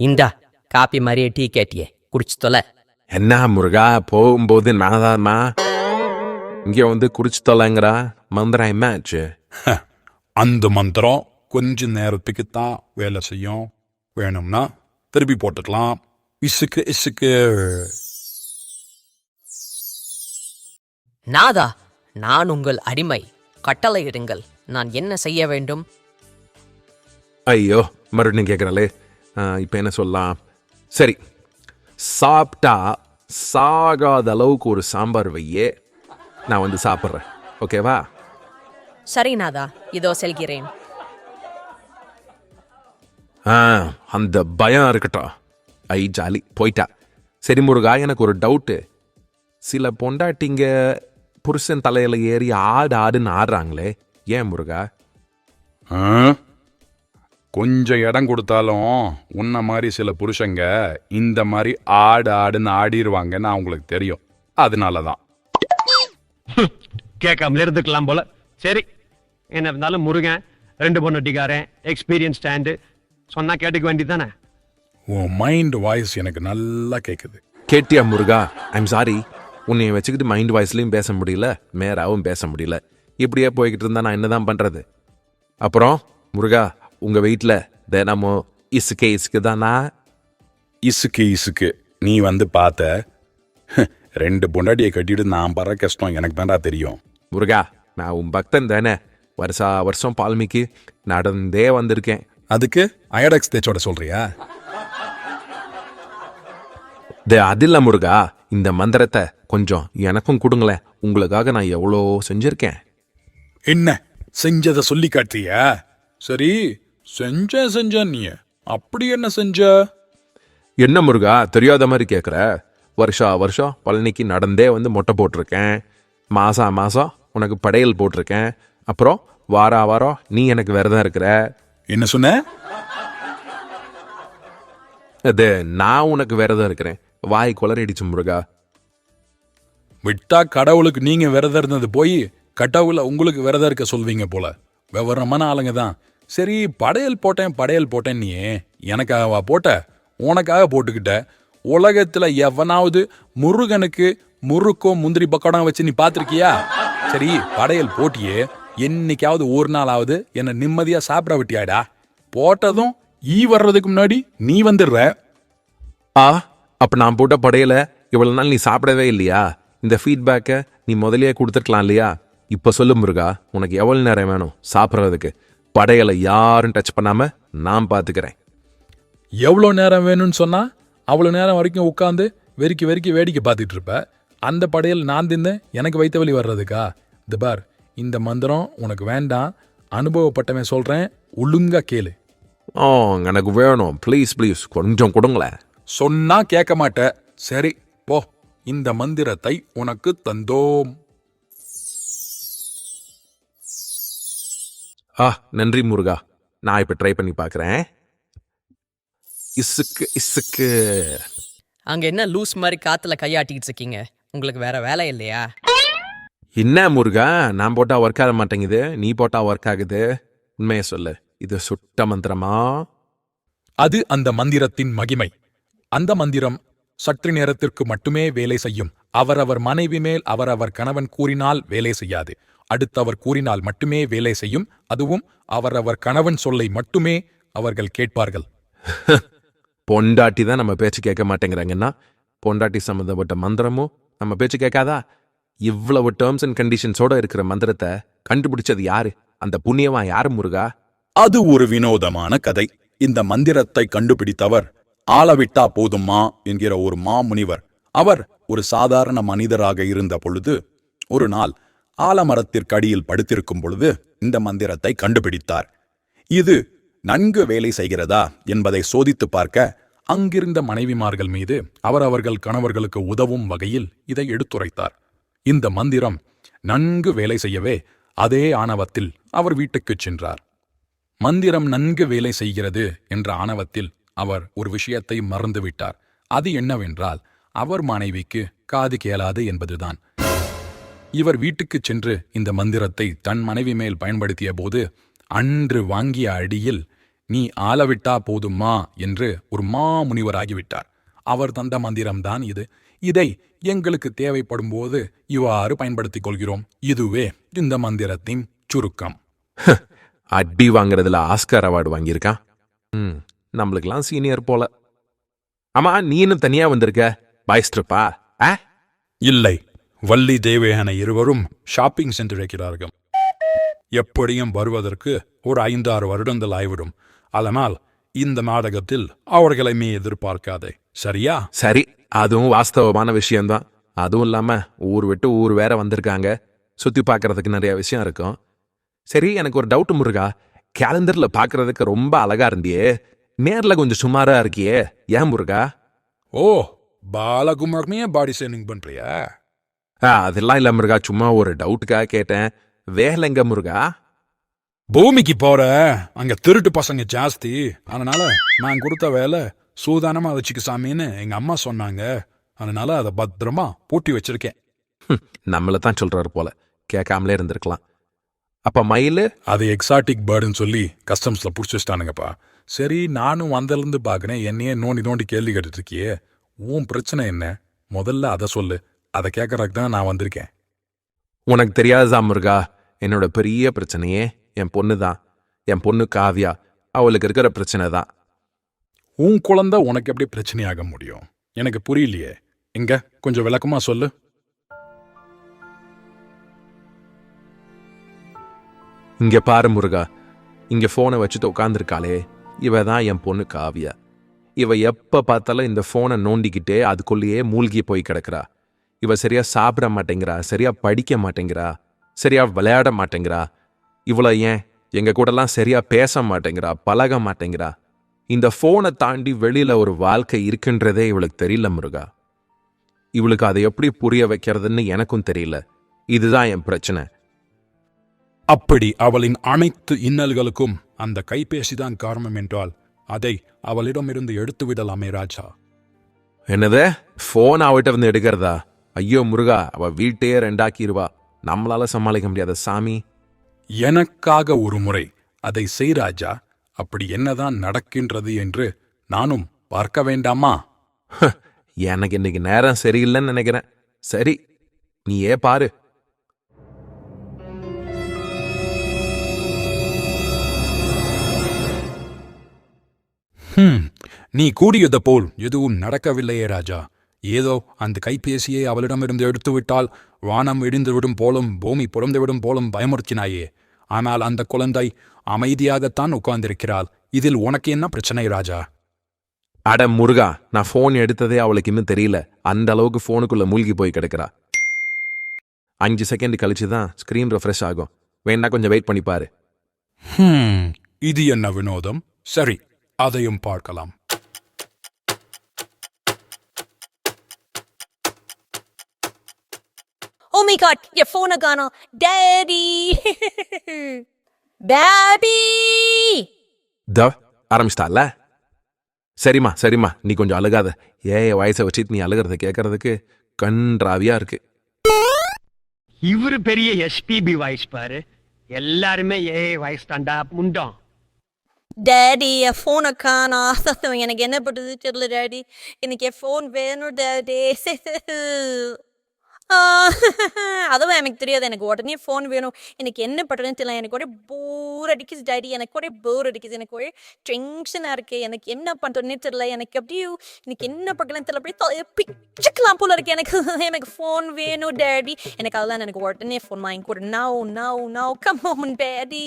G: இந்தா காப்பி மாதிரியே டீ கேட்டியே, குடிச்சு தொலை.
C: என்ன முருகா, போகும்போது நாதாமா இங்க வந்து குடிச்சு தொலைங்கிறா. மந்திரம் என்ன ஆச்சு?
F: அந்த மந்திரம் கொஞ்ச நேரத்துக்கு தான் வேலை செய்யும். வேணும்னா திருப்பி போட்டுக்கலாம். இசுக்கு இசுக்கு.
G: நாதா, நான் உங்கள் அடிமை. கட்டளையிடுங்கள், நான் என்ன செய்ய வேண்டும்?
C: ஐயோ, மறுபடியும் கேட்குறாளே. இப்போ என்ன சொல்லலாம்? சரி, சாப்பிட்டா சாகாத அளவுக்கு ஒரு சாம்பார் வையே, நான் வந்து சாப்பிட்றேன். ஓகேவா?
D: சரி நாதா, இதோ செல்கிறேன்.
C: அந்த பயம் இருக்கட்டும். ஐ ஜாலி, போயிட்டா. சரி முருகா, எனக்கு ஒரு டவுட்டு. சில பொண்டாட்டிங்க புருஷன் தலையில ஏறி ஆடுன்னு ஆடுறாங்களே, ஏன் முருகா?
F: கொஞ்சம் இடம் கொடுத்தாலும் உன்ன மாதிரி சில புருஷங்க இந்த மாதிரி ஆடுன்னு ஆடிடுவாங்கன்னு அவங்களுக்கு தெரியும். அதனாலதான்.
H: கேட்காமலே இருந்துக்கலாம் போல. சரி, என்ன இருந்தாலும் முருகன் 2 பொண்ணுட்டிக்காரன், எக்ஸ்பீரியன்ஸ் ஸ்டாண்டு சொன்னா கேட்டுக்க வேண்டியதானே.
F: உன் மைண்ட் வாய்ஸ் எனக்கு நல்லா கேட்குது.
C: கேட்டியா முருகா? ஐம் சாரி, உன்னைய வச்சுக்கிட்டு மைண்ட் வாய்ஸ்லையும் பேச முடியல, மேராவும் பேச முடியல. இப்படியே போய்கிட்டு இருந்தா நான் என்னதான் பண்றது? அப்புறம் முருகா, உங்க வீட்டில் தினமும் இசுக்கு தானா?
F: இசுக்கு நீ வந்து பார்த்த 2 பொண்டாட்டியை கட்டிட்டு நான் படுற கஷ்டம் எனக்கு தான்டா தெரியும்.
C: முருகா, நான் உன் பக்தன் தானே. வருஷம் பால்மிக்கு நடந்தே வந்திருக்கேன்.
F: அதுக்கு அயடெக்ஸ் தேச்சோட சொல்றியா?
C: அதில்ல முருகா, இந்த மந்திரத்தை கொஞ்சம் எனக்கும் கொடுங்களேன். உங்களுக்காக நான் எவ்வளோ செஞ்சிருக்கேன்.
F: என்ன செஞ்சதை சொல்லி காட்டியா? சரி, செஞ்ச நீ அப்படி என்ன செஞ்ச?
C: என்ன முருகா, தெரியாத மாதிரி கேட்குற? வருஷம் பழனிக்கு நடந்தே வந்து மொட்டை போட்டிருக்கேன். மாசம் உனக்கு படையல் போட்டிருக்கேன். அப்புறம் வாரம் நீ எனக்கு விரதம் இருக்கிற.
F: என்ன சொன்ன?
C: அது நான் உனக்கு விரதம் இருக்கிறேன். வாய் குளறிடுச்சு முருகா.
F: விட்டா கடவுளுக்கு நீங்க விரதம் இருந்தது போய் கடவுளை உங்களுக்கு விரதம் இருக்க சொல்வீங்க போல. விவரமான ஆளுங்க தான். சரி, படையல் போட்டேன் நீ எனக்காகவா போட்ட? உனக்காக போட்டுக்கிட்ட. உலகத்துல எவனாவது முருகனுக்கு முறுக்கோ முந்திரி பக்கடம் வச்சு நீ பாத்திருக்கியா? சரி, படையல் போட்டியே, என்னைக்காவது ஒரு நாளாவது என்ன நிம்மதியா சாப்பிட விட்டியாடா? போட்டதும் வர்றதுக்கு முன்னாடி நீ வந்துடுற.
C: அப்ப நான் போட்ட படையல இவ்வளவு நாள் நீ சாப்பிடவே இல்லையா? இந்த ஃபீட்பேக்கை நீ முதலியே கொடுத்துருக்கலாம் இல்லையா? இப்ப சொல்லு முருகா, உனக்கு எவ்வளவு நேரம் வேணும் சாப்பிட்றதுக்கு? படையலை யாரும் டச் பண்ணாம நான் பாத்துக்கிறேன்.
F: எவ்வளோ நேரம் வேணும்னு சொன்னா அவ்வளோ நேரம் வரைக்கும் உட்காந்து வெறிக்கி வேடிக்கை பார்த்துட்டு இருப்ப. அந்த படையல் நான் தின்னு எனக்கு வைத்த வலி வர்றதுக்கா? இந்த பார், இந்த மந்திரம் உனக்கு வேண்டாம். அனுபவப்பட்டவன் சொல்றேன், ஒழுங்கா கேளு.
C: எனக்கு வேணும். ப்ளீஸ் கொஞ்சம் கொடுங்களேன்.
F: சொன்னா கேட்க மாட்ட. சரி போ, இந்த மந்திரத்தை உனக்கு தந்தோம்.
C: நன்றி முருகா. நான் இப்ப ட்ரை பண்ணி பார்க்கறேன். இசுக்கு
G: அங்க என்ன லூஸ் மாதிரி காத்துல கையாட்டிட்டு இருக்கீங்க? உங்களுக்கு வேற வேலை இல்லையா?
C: என்ன முருகா, நான் போட்டா ஒர்க் ஆக மாட்டேங்குது, நீ போட்டா ஒர்க் ஆகுது. உண்மையை சொல்லு, இது சுட்ட மந்திரமா?
F: அது அந்த மந்திரத்தின் மகிமை. அந்த மந்திரம் சற்று நேரத்திற்கு மட்டுமே வேலை செய்யும். அவரவர் மனைவி மேல் அவரவர் கணவன் கூறினால் வேலை செய்யாது. அடுத்தவர் கூறினால் மட்டுமே வேலை செய்யும். அதுவும் அவரவர் கணவன் சொல்லை மட்டுமே அவர்கள் கேட்பார்கள்.
C: பொண்டாட்டி தான் நம்ம பேச்சு கேட்க மாட்டேங்கிறாங்கன்னா பொண்டாட்டி சம்மந்தப்பட்ட மந்திரமும் நம்ம பேச்சு கேட்காதா? இவ்வளவு டேர்ம்ஸ் அண்ட் கண்டிஷன்ஸோட இருக்கிற மந்திரத்தை கண்டுபிடிச்சது யாரு? அந்த புண்ணியமா யாரு முருகா?
I: அது ஒரு வினோதமான கதை. இந்த மந்திரத்தை கண்டுபிடித்தவர் ஆளவிட்டா போதுமா என்கிற ஒரு மாமுனிவர். அவர் ஒரு சாதாரண மனிதராக இருந்த பொழுது ஒரு நாள் ஆலமரத்திற்கடியில் படுத்திருக்கும் பொழுது இந்த மந்திரத்தை கண்டுபிடித்தார். இது நன்கு வேலை செய்கிறதா என்பதை சோதித்து பார்க்க
F: அங்கிருந்த மனைவிமார்கள் மீது அவரவர்கள் கணவர்களுக்கு உதவும் வகையில் இதை எடுத்துரைத்தார். இந்த மந்திரம் நன்கு வேலை செய்யவே அதே ஆணவத்தில் அவர் வீட்டுக்குச் சென்றார். மந்திரம் நன்கு வேலை செய்கிறது என்ற ஆணவத்தில் அவர் ஒரு விஷயத்தை மறந்துவிட்டார். அது என்னவென்றால் அவர் மனைவிக்கு காது கேளாது என்பதுதான். இவர் வீட்டுக்குச் சென்று இந்த மந்திரத்தை தன் மனைவி மேல் பயன்படுத்திய போது அன்று வாங்கிய அடியில் நீ ஆளவிட்டா போதுமா என்று ஒரு மாமுனிவராகிவிட்டார். அவர் தந்த மந்திரம்தான் இது. இதை எங்களுக்கு தேவைப்படும் போது இவ்வாறு பயன்படுத்திக் கொள்கிறோம். இதுவே இந்த மந்திரத்தின் சுருக்கம்.
C: அடி வாங்குறதுல ஆஸ்கார் அவார்டு வாங்கியிருக்கான். நம்மளுக்கெல்லாம் சீனியர் போல. ஆமா, நீ இன்னும் தனியா வந்திருக்க? பாய்ஸ்ட்ரிப்பா?
F: இல்லை, வள்ளி தேவயானை இருவரும் ஷாப்பிங் சென்றிருக்கிறார்கள். எப்படியும் வருவதற்கு ஒரு 5-6 வருடங்கள் ஆய்விடும். அதனால் இந்த நாடகத்தில் அவர்களைமே எதிர்பார்க்காதே, சரியா?
C: சரி, அதுவும் வாஸ்தவமான விஷயம்தான். அதுவும் இல்லாம ஊர் விட்டு ஊர் வேற வந்திருக்காங்க. சுத்தி பார்க்கறதுக்கு நிறைய விஷயம் இருக்கும். சரி, எனக்கு ஒரு டவுட் முருகா. கேலண்டர்ல பார்க்கறதுக்கு ரொம்ப அழகா இருந்தியே, நேர்ல கொஞ்சம் சுமாரா இருக்கியே, ஏன் முருகா?
F: ஓ, பாலகுமார்மே பாடி ஷேமிங் பண்றியா?
C: அதெல்லாம் இல்ல முருகா, சும்மா ஒரு டவுட்டுக்காக கேட்டேன். வேலைங்க முருகா?
F: பூமிக்கு போற அங்க திருட்டு பசங்க ஜாஸ்தி. அதனால நான் கொடுத்த வேலை சூதானமா வச்சுக்க சாமின்னு எங்க அம்மா சொன்னாங்க. அதனால அதை பத்திரமா பூட்டி வச்சிருக்கேன்.
C: நம்மள தான் சொல்றாரு போல, கேட்காமலே இருந்திருக்கலாம். அப்ப மயிலு?
F: அது எக்ஸாட்டிக் பேர்டுன்னு சொல்லி கஸ்டம்ஸ்ல புடிச்சு வச்சிட்டானுங்கப்பா. சரி, நானும் வந்திருந்து பாக்குறேன். என்னையே நோண்டி நோண்டி கேள்வி கேட்டுட்டு இருக்கியே, உன் பிரச்சனை என்ன? முதல்ல அதை சொல்லு. அதை கேட்கறதுக்கு தான் நான் வந்திருக்கேன்.
C: உனக்கு தெரியாததா முருகா, என்னோட பெரிய பிரச்சனையே என் பொண்ணு தான். என் பொண்ணு காவ்யா, அவளுக்கு இருக்கிற பிரச்சனை தான்.
F: உன் குழந்தை உனக்கு எப்படி பிரச்சனையாக முடியும்? எனக்கு புரியலையே. எங்க கொஞ்சம் விளக்கமா சொல்லு.
C: இங்க பாரு முருகா, இங்க போனை வச்சுட்டு உட்காந்துருக்காளே, இவ தான் என் பொண்ணு காவ்யா. இவ எப்ப பார்த்தாலும் இந்த போனை நோண்டிக்கிட்டே அதுக்குள்ளேயே மூழ்கி போய் கிடக்குறா. இவ சரியா சாப்பிட மாட்டேங்கிறா, சரியா படிக்க மாட்டேங்கிறா, சரியா விளையாட மாட்டேங்கிறா. இவ்வளோ ஏன் எங்க கூடலாம் சரியா பேச மாட்டேங்கிறா, பழக மாட்டேங்கிறா. இந்த போனை தாண்டி வெளியில ஒரு வாழ்க்கை இருக்குன்றதே இவளுக்கு தெரியல முருகா. இவளுக்கு அதை எப்படி புரிய வைக்கிறதுன்னு எனக்கும் தெரியல. இதுதான் என் பிரச்சனை.
F: அப்படி அவளின் அனைத்து இன்னல்களுக்கும் அந்த கைபேசிதான் காரணம் என்றால் அதை அவளிடமிருந்து எடுத்து விடலாமே ராஜா.
C: என்னது, போன் அவட்ட இருந்து எடுக்கிறதா? ஐயோ முருகா, அவ வீட்டையே ரெண்டாக்கிடுவா. நம்மளால சமாளிக்க முடியாத சாமி.
F: எனக்காக ஒரு முறை அதை செய் ராஜா. அப்படி என்னதான் நடக்கின்றது என்று நானும் பார்க்க வேண்டாமா?
C: எனக்கு இன்னைக்கு நேரம் சரியில்லைன்னு நினைக்கிறேன். சரி, நீயே பாரு.
F: நீ கூறியது போல் எதுவும் நடக்கவில்லையே ராஜா. ஏதோ அந்த கைபேசியை அவளிடமிருந்து எடுத்துவிட்டால் வானம் இடிந்துவிடும் போலும் பூமி புறந்துவிடும் போலும் பயமுறுத்தினாயே. ஆனால் அந்த குழந்தை அமைதியாகத்தான் உட்கார்ந்திருக்கிறாள். இதில் உனக்கு என்ன பிரச்சனை ராஜா?
C: அட முருகா, நான் போன் எடுத்ததே அவளுக்கு இன்னும் தெரியல. அந்த அளவுக்கு போனுக்குள்ள மூழ்கி போய் கிடக்குறா. 5 செகண்ட் கழிச்சுதான் ஸ்கிரீன் ரெஃப்ரெஷ் ஆகும். வேணா கொஞ்சம் வெயிட் பண்ணி பாரு.
F: இது என்ன வினோதம்? சரி, அதையும் பார்க்கலாம்.
D: Oh my god, என் போனை காணோம். Daddy daddy.
C: ஆரம்பிச்சிட்டால. சரிம்மா சரிம்மா நீ கொஞ்சம் அழுகாத வயசை வச்சுட்டு நீ அழுகிறத கேட்கறதுக்கு கன்றாவியா இருக்கு.
H: இவரு பெரிய எஸ்பிபி வாய்ஸ் பாரு, எல்லாருமே வாய்ஸ் தாண்டா முண்டம்.
J: டேடி என் ஃபோனை காணா, எனக்கு என்ன பண்ணுறது தெரியல டேடி, எனக்கு என் ஃபோன் வேணும் டேடி. அதுவும் எனக்கு தெரியாது, எனக்கு உடனே ஃபோன் வேணும், எனக்கு என்ன பண்ணுறதுன்னு தெரியல, எனக்கு ஒரே போர் அடிக்குது டேடி, எனக்கு ஒரே போர் அடிக்குது, எனக்கு ஒரே டென்ஷனாக இருக்குது, எனக்கு என்ன பண்ணுறதுன்னே தெரியல, எனக்கு அப்படியே எனக்கு என்ன பண்ணுறதுன்னு தெரியல, அப்படியே பிச்சுக்கலாம் போல இருக்கு எனக்கு. எனக்கு ஃபோன் வேணும் டேடி, எனக்கு அதெல்லாம் எனக்கு உடனே ஃபோன் வாங்கி கொடு. No come on daddy.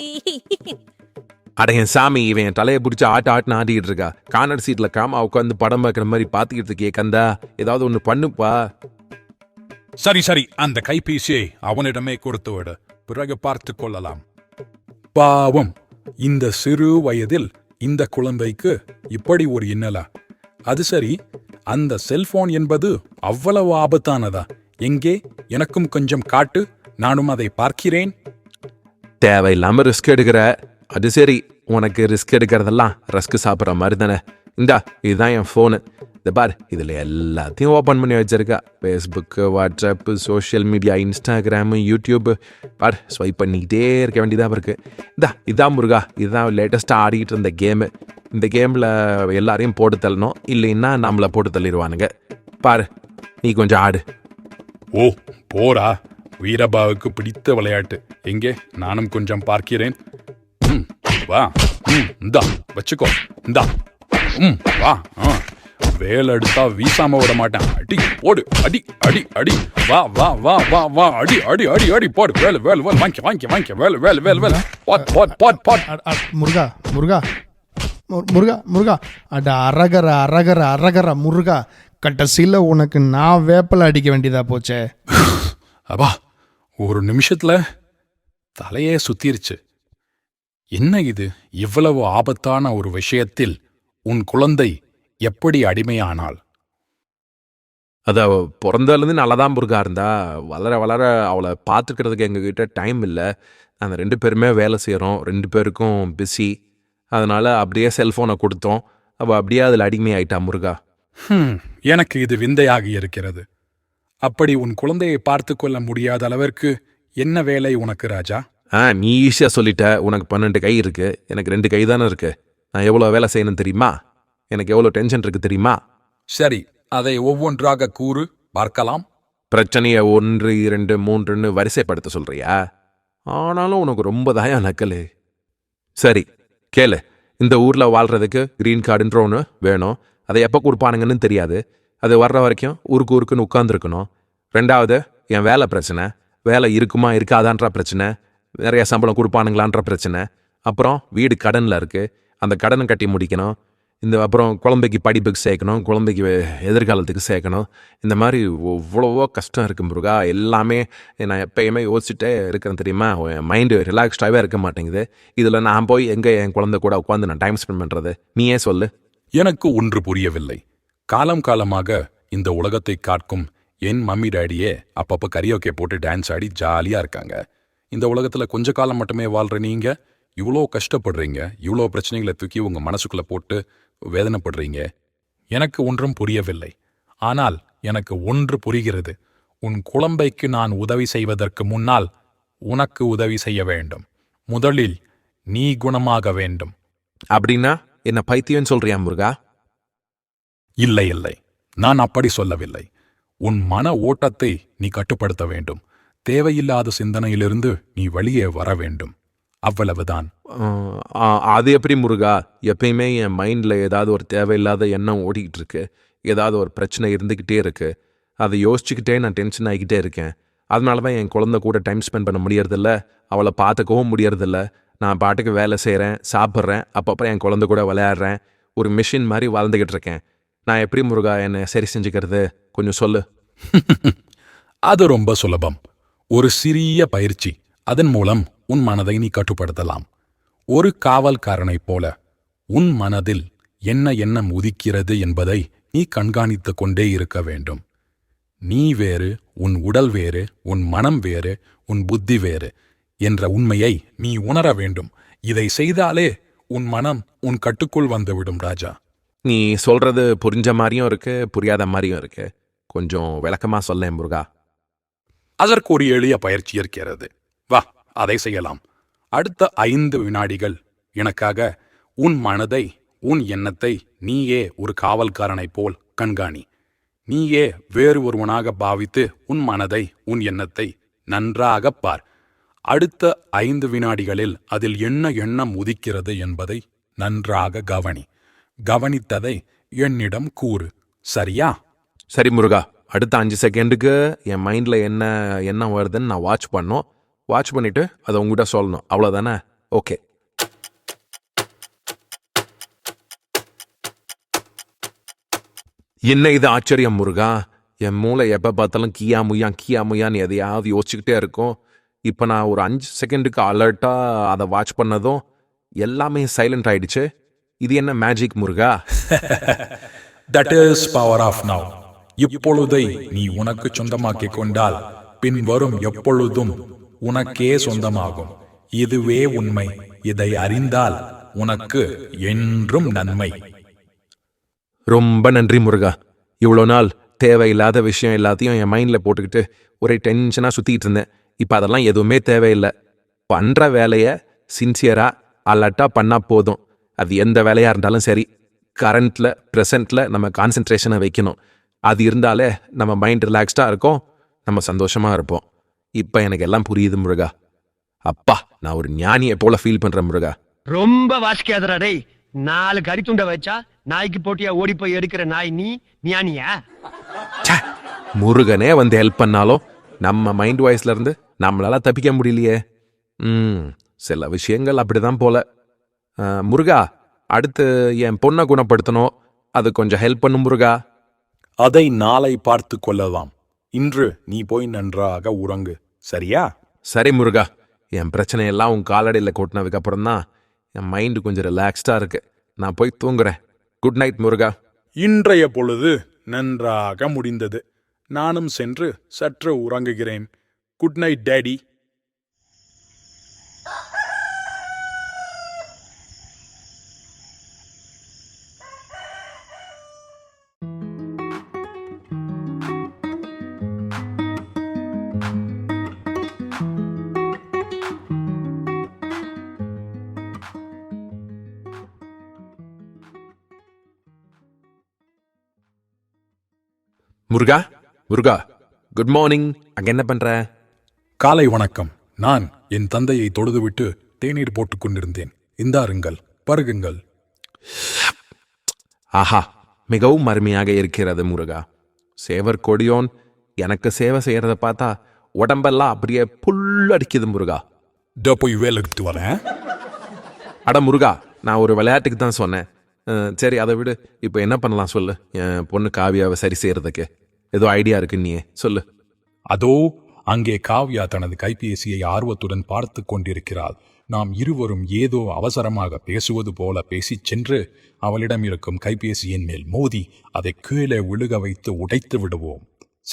C: அட என் சாமி, இவன் என் தலையை பிடிச்சி ஆட்டுன்னு ஆட்டிக்கிட்டு இருக்கா. கார்னர் சீட்ல காமா உட்காந்து படம் பார்க்குற மாதிரி பார்த்துக்கிட்டு இருக்கே. கந்தா ஏதாவது ஒன்று பண்ணுப்பா.
F: சரி அந்த கைபேசியை அவனிடமே கொடுத்து விடு, பிறகு பார்த்து கொள்ளலாம். பாவம், இந்த சிறு வயதில் இந்த குழந்தைக்கு இப்படி ஒரு இன்னலா? அது சரி, அந்த செல்போன் என்பது அவ்வளவு ஆபத்தானதா? எங்கே, எனக்கும் கொஞ்சம் காட்டு, நானும் அதை பார்க்கிறேன்.
C: தேவையில்லாம ரிஸ்க் எடுக்கிற. அது சரி, உனக்கு ரிஸ்க் எடுக்கிறதெல்லாம் ரஸ்க் சாப்பிட்ற மாதிரி தானே. இந்தா இதுதான் என் ஃபோனு. இந்த பார், இதில் எல்லாத்தையும் ஓப்பன் பண்ணி வச்சிருக்கா. Facebook, WhatsApp, social media, Instagram, YouTube. பார், ஸ்வைப் பண்ணிக்கிட்டே இருக்க வேண்டியதாக இருக்குது. இதான் முருகா, இதுதான் லேட்டஸ்ட்டாக ஆடிக்கிட்டு இருந்த கேமு. இந்த கேமில் எல்லாரையும் போட்டு தள்ளணும், இல்லைன்னா நம்மளை போட்டு தள்ளிடுவானுங்க. பாரு, நீ கொஞ்சம் ஆடு.
F: ஓ போரா, வீரபாவுக்கு பிடித்த விளையாட்டு. எங்கே, நானும் கொஞ்சம் பார்க்கிறேன். வா, இந்தா வச்சுக்கோ, இந்தா. வா, வேலை எடுத்தா வீசாம விட மாட்டேன். அடி போடு, அடி அடி அடி, வா வா வா வா வா, அடி அடி அடி அடி, போடு, வேலை வேலை வேலை, வாங்கி வேலை வேலை வேலை வேலை, பாட்.
K: முருகா முருகா முருகா முருகா, அட அரகர முருகா, கடைசியில் உனக்கு நான் வேப்பலை அடிக்க வேண்டியதா போச்சே.
F: அப்பா, ஒரு நிமிஷத்துல தலையே சுத்திருச்சு. என்ன இது, இவ்வளவு ஆபத்தான ஒரு விஷயத்தில் உன் குழந்தை எப்படி அடிமையானாள்?
C: அது அவள் பிறந்ததுலேருந்து நல்லா தான் முருகா இருந்தா. வளர வளர அவளை பார்த்துக்கிறதுக்கு எங்ககிட்ட டைம் இல்லை. அந்த 2 பேருமே வேலை செய்கிறோம், 2 பேருக்கும் பிஸி. அதனால் அப்படியே செல்ஃபோனை கொடுத்தோம். அவள் அப்படியே அதில் அடிமையாயிட்டா முருகா.
F: எனக்கு இது விந்தையாக இருக்கிறது. அப்படி உன் குழந்தையை பார்த்து கொள்ள முடியாத அளவிற்கு என்ன வேலை உனக்கு ராஜா?
C: நீ ஈஸியாக சொல்லிட்ட. உனக்கு 12 கை இருக்கு, எனக்கு 2 கை தானே இருக்கு. நான் எவ்வளோ வேலை செய்யணும் தெரியுமா? எனக்கு எவ்வளோ டென்ஷன் இருக்கு தெரியுமா?
F: சரி, அதை ஒவ்வொன்றாக கூறு, பார்க்கலாம்.
C: பிரச்சனையை 1, 2, 3ன்னு வரிசைப்படுத்த சொல்றியா? ஆனாலும் உனக்கு ரொம்ப தாயா நக்கலு. சரி கேளு, இந்த ஊரில் வாழ்றதுக்கு கிரீன் கார்டுன்ற ஒன்று வேணும். அதை எப்போ கொடுப்பானுங்கன்னு தெரியாது. அது வர்ற வரைக்கும் ஊருக்குன்னு உட்காந்துருக்கணும். 2வது என் வேலை பிரச்சனை, வேலை இருக்குமா இருக்காதான்ற பிரச்சனை, நிறைய சம்பளம் கொடுப்பானுங்களான்ற பிரச்சனை. அப்புறம் வீடு கடனில் இருக்குது, அந்த கடனை கட்டி முடிக்கணும். அப்புறம் குழந்தைக்கு படிப்புக்கு சேர்க்கணும், குழந்தைக்கு எதிர்காலத்துக்கு சேர்க்கணும். இந்த மாதிரி எவ்வளவோ கஷ்டம் இருக்குது முருகா. எல்லாமே நான் எப்பயுமே யோசிச்சுட்டே இருக்கிறேன் தெரியுமா. என் மைண்டு ரிலாக்ஸ்டாகவே இருக்க மாட்டேங்குது. இதில் நான் போய் எங்கே என் குழந்தை கூட உட்காந்து நான் டைம் ஸ்பெண்ட் பண்ணுறது? நீயே சொல்லு.
F: எனக்கு ஒன்று புரியவில்லை. காலம் காலமாக இந்த உலகத்தை காக்கும் என் மம்மி டேடியே அப்பப்போ கரியோக்கே போட்டு டான்ஸ் ஆடி ஜாலியாக இருக்காங்க. இந்த உலகத்தில் கொஞ்ச காலம் மட்டுமே வாழ்கிற நீங்கள் இவ்வளோ கஷ்டப்படுறீங்க, இவ்வளோ பிரச்சனைகளை தூக்கி உங்கள் மனசுக்குள்ளே போட்டு வேதனைப்படுறீங்க. எனக்கு ஒன்றும் புரியவில்லை. ஆனால் எனக்கு ஒன்று புரிகிறது. உன் குழந்தைக்கு நான் உதவி செய்வதற்கு முன்னால் உனக்கு உதவி செய்ய வேண்டும். முதலில் நீ குணமாக வேண்டும்.
C: அப்படின்னா என்ன பைத்தியம் சொல்றியா முருகா?
F: இல்லை, நான் அப்படி சொல்லவில்லை. உன் மன ஓட்டத்தை நீ கட்டுப்படுத்த வேண்டும். தேவையில்லாத சிந்தனையிலிருந்து நீ வெளியே வர வேண்டும். அவ்வளவுதான்.
C: அது எப்படி முருகா? எப்பயுமே என் மைண்டில் ஏதாவது ஒரு தேவையில்லாத எண்ணம் ஓடிக்கிட்டு இருக்கு, ஏதாவது ஒரு பிரச்சனை இருந்துக்கிட்டே இருக்கு. அதை யோசிச்சுக்கிட்டே நான் டென்ஷன் ஆகிக்கிட்டே இருக்கேன். அதனால தான் என் குழந்தை கூட டைம் ஸ்பெண்ட் பண்ண முடியறதில்ல, அவளை பார்த்துக்கவும் முடியறதில்ல. நான் பாட்டுக்கு வேலை செய்கிறேன், சாப்பிட்றேன், அப்பப்போ என் குழந்தை கூட விளையாடுறேன். ஒரு மிஷின் மாதிரி வாழ்ந்துக்கிட்டு இருக்கேன். நான் எப்படி முருகா என்னை சரி செஞ்சுக்கிறது? கொஞ்சம் சொல்லு.
F: அது ரொம்ப சுலபம். ஒரு சிறிய பயிற்சி. அதன் மூலம் உன் மனதை நீ கட்டுப்படுத்தலாம். ஒரு காவல்காரனைப் போல உன் மனதில் என்ன எண்ணம் உதிக்கிறது என்பதை நீ கண்காணித்துக் கொண்டே இருக்க வேண்டும். நீ வேறு, உன் உடல் வேறு, உன் மனம் வேறு, உன் புத்தி வேறு என்ற உண்மையை நீ உணர வேண்டும். இதை செய்தாலே உன் மனம் உன் கட்டுக்குள் வந்துவிடும் ராஜா.
C: நீ சொல்றது புரிஞ்ச மாதிரியும் இருக்கு, புரியாத மாதிரியும் இருக்கு. கொஞ்சம் விளக்கமா சொல்லேன் முருகா.
F: அதற்கு ஒரு எளிய பயிற்சி இருக்கிறது. வா, அதை செய்யலாம். அடுத்த 5 வினாடிகள் எனக்காக உன் மனதை, உன் எண்ணத்தை நீயே ஒரு காவல்காரனைப் போல் கண்காணி. நீயே வேறு ஒருவனாக பாவித்து உன் மனதை, உன் எண்ணத்தை நன்றாகப் பார். அடுத்த 5 வினாடிகளில் அதில் என்ன எண்ணம் உதிக்கிறது என்பதை நன்றாக கவனி. கவனித்ததை என்னிடம் கூறு. சரியா?
C: சரி முருகா, அடுத்த 5 செகண்டுக்கு என் மைண்டில் என்ன எண்ணம் வருதுன்னு நான் வாட்ச் பண்ணோம். வாட்ச் பண்ணிட்டு அதை உங்ககிட்ட சொல்லணும், அவ்வளோதானே? ஓகே. என்ன இது ஆச்சரியம் முருகா, என் மூளை எப்போ பார்த்தாலும் கியா முயான்னு எதையாவது யோசிச்சுக்கிட்டே இருக்கும். இப்போ நான் ஒரு 5 செகண்டுக்கு அலர்ட்டாக அதை வாட்ச் பண்ணதும் எல்லாமே சைலண்ட் ஆயிடுச்சு. இது என்ன மேஜிக் முருகா?
F: That is power of now. இப்பொழுதை நீ உனக்கு சொந்தமாக்கிக் கொண்டால் பின் வரும் எப்பொழுதும் உனக்கே சொந்தமாகும். இதுவே உண்மை. இதை அறிந்தால் உனக்கு என்றும் நன்மை.
C: ரொம்ப நன்றி முருகா. இவ்வளோ நாள் தேவையில்லாத விஷயம் எல்லாத்தையும் என் மைண்டில் போட்டுக்கிட்டு ஒரே டென்ஷனாக சுற்றிக்கிட்டு இருந்தேன். இப்போ அதெல்லாம் எதுவுமே தேவையில்லை. பண்ணுற வேலையை சின்சியராக அலர்ட்டாக பண்ணால் போதும். அது எந்த வேலையாக இருந்தாலும் சரி, கரண்ட்டில் ப்ரெசண்ட்டில் நம்ம கான்சென்ட்ரேஷனை வைக்கணும். அது இருந்தாலே நம்ம மைண்ட் ரிலாக்ஸ்டாக இருக்கும், நம்ம சந்தோஷமாக இருப்போம். இப்போ எனக்கு எல்லாம் புரியுது முருகா. அப்பா, நான் ஒரு ஞானியை போல ஃபீல் பண்ணுறேன் முருகா.
H: ரொம்ப வாசிக்காதடா டேய். 4 கறித்துண்டை வச்சா நாய்க்கு போட்டியா ஓடி போய் எடுக்கிற நாய் நீ ஞானியா?
C: ச்சே, முருகனே வந்து ஹெல்ப் பண்ணாலும் நம்ம மைண்ட் வாய்ஸ்ல இருந்து நம்மளால தப்பிக்க முடியலையே. சில விஷயங்கள் அப்படிதான் போல. முருகா, அடுத்து என் பொண்ணை குணப்படுத்தணும், அது கொஞ்சம் ஹெல்ப் பண்ணும் முருகா.
F: அதை நாளை பார்த்து கொள்ளலாம். இன்று நீ போய் நன்றாக உறங்கு. சரியா?
C: சரி முருகா, என் பிரச்சனையெல்லாம் உன் காலடியில் கொட்டினதுக்கு அப்புறம் தான் என் மைண்டு கொஞ்சம் ரிலாக்ஸ்டா இருக்கு. நான் போய் தூங்குறேன். குட் நைட் முருகா.
F: இன்றைய பொழுது நன்றாக முடிந்தது. நானும் சென்று சற்று உறங்குகிறேன். Good night daddy.
C: முருகா, முருகா, குட் மார்னிங். அங்க என்ன பண்ற?
F: காலை வணக்கம். நான் என் தந்தையை தொழுதுவிட்டு தேநீர் போட்டுக் கொண்டிருந்தேன். இந்தாருங்கள், பருகுங்கள்.
C: ஆஹா, மிகவும் அருமையாக இருக்கிறது முருகா. சேவர் கொடியோன் எனக்கு சேவை செய்யறத பார்த்தா உடம்பெல்லாம் அப்படியே புல்லடிக்குது முருகா.
F: போய் வேலைக்கு வரேன்.
C: அட முருகா, நான் ஒரு விளையாட்டுக்கு தான் சொன்னேன். சரி, அதை விடு. இப்போ என்ன பண்ணலாம் சொல்லு, என் பொண்ணு காவியாவை சரி செய்யறதுக்கு ஏதோ ஐடியா இருக்கு, நீ சொல்லு.
F: அதோ அங்கே காவ்யா தனது கைபேசியை ஆர்வத்துடன் பார்த்து கொண்டிருக்கிறாள். நாம் இருவரும் ஏதோ அவசரமாக பேசுவது போல பேசிச் சென்று அவளிடம் இருக்கும் கைபேசியின் மேல் மோதி அதை கீழே விழுக வைத்து உடைத்து விடுவோம்.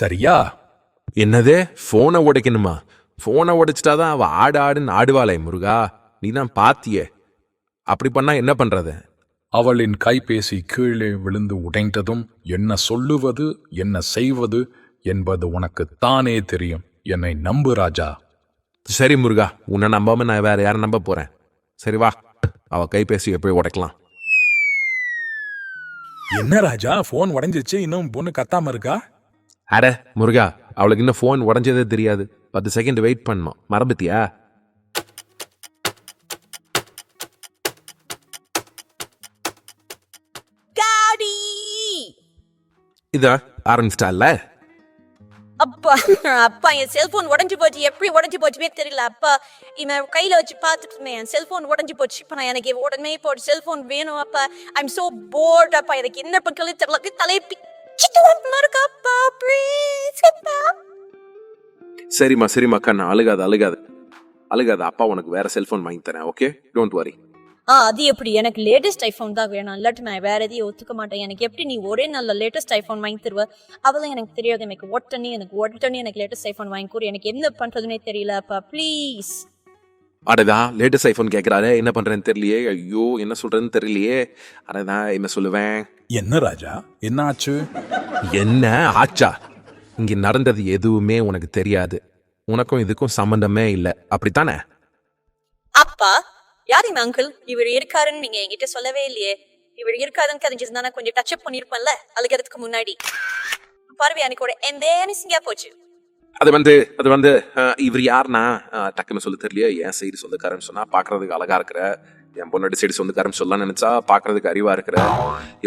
F: சரியா?
C: என்னதே, போனை உடைக்கணுமா? போனை உடைச்சிட்டாதான் அவ ஆடுன்னு ஆடுவாளே முருகா. நீ தான் பாத்தியே. அப்படி பண்ணா என்ன பண்றது?
F: அவளின் கைபேசி கீழே விழுந்து உடைந்ததும் என்ன சொல்லுவது, என்ன செய்வது என்பது உனக்கு தானே தெரியும். என்னை நம்பு ராஜா.
C: சரி முருகா, உன்னை நம்பாம நான் வேற யாரை நம்ப போறேன்? சரி வா, அவ கைபேசியை போய் உடைக்கலாம்.
F: என்ன ராஜா, போன் உடைஞ்சிச்சு, இன்னும் பொண்ணு கத்தாம இருக்கா?
C: அட முருகா, அவளுக்கு இன்னும் போன் உடைஞ்சதே தெரியாது. 10 செகண்ட் வெயிட் பண்ணணும், மறந்துட்டியா? இதா ஆரம்பிச்சிட்டால.
J: அப்பா அப்பா என் செல்போன் உடஞ்சி போச்சு. எப்படி உடஞ்சி போச்சுமே தெரியல. அப்பா இவன் கையில வச்சு பார்த்துட்டு இருந்தேன். என் செல்போன் உடஞ்சி போச்சு. இப்போ நான் எனக்கு உடனே போட்டு செல்போன் வேணும். அப்பா ஐம் சோ போர்ட். அப்பா எனக்கு என்ன பண்ணல தெரியல. தலையை பிச்சுட்டு இருக்கா அப்பா. ப்ளீஸ் அப்பா.
C: சரிம்மா கண்ணா, அழுகாத. அப்பா உனக்கு வேற செல்போன் வாங்கி தரேன். Okay, don't worry.
J: அது எப்படி? எனக்கு லேட்டஸ்ட் ஐஃபோன் தான் வேணும். இல்லாட்டி நான் வேற எதையும் ஒத்துக்க மாட்டேன். எனக்கு எப்படி நீ ஒரே நல்ல லேட்டஸ்ட் ஐஃபோன் வாங்கி தருவ? அவெல்லாம் எனக்கு தெரியாது. எனக்கு உடனே எனக்கு லேட்டஸ்ட் ஐஃபோன் வாங்கி கொடு. எனக்கு என்ன பண்றதுன்னே தெரியல. அப்பா ப்ளீஸ்.
C: அடதான் லேட்டஸ்ட் ஐஃபோன் கேட்குறாரு, என்ன பண்ணுறேன்னு தெரியலையே, ஐயோ என்ன சொல்கிறதுன்னு தெரியலையே, அடதான் என்ன சொல்லுவேன்.
I: என்ன ராஜா, என்ன ஆச்சு?
C: என்ன ஆச்சா? இங்கே நடந்தது எதுவுமே உனக்கு தெரியாது, உனக்கும் இதுக்கும் சம்மந்தமே இல்லை, அப்படித்தானே?
J: அப்பா யாரும் அங்கிள் இவர் இருக்காருன்னு நீங்க என்கிட்ட சொல்லவே இல்லையே. இவர் இருக்காருன்னு தெரிஞ்சிருந்தா நான் கொஞ்சம் டச் அப் பண்ணிருப்பேன்ல அழுகிறதுக்கு முன்னாடி. பார்வை எனக்கு கூட எந்த சிங்கா போச்சு.
C: அது வந்து இவர் யாருன்னா டக்குன்னு சொல்ல தெரியலையே. என் சைடு சொந்தக்காரன்னு சொன்னா பார்க்கறதுக்கு அழகா இருக்கிற, என் பொண்ணோட சைடு சொந்தக்காரன்னு சொல்லலாம் நினைச்சா பார்க்கறதுக்கு அறிவா இருக்கிற,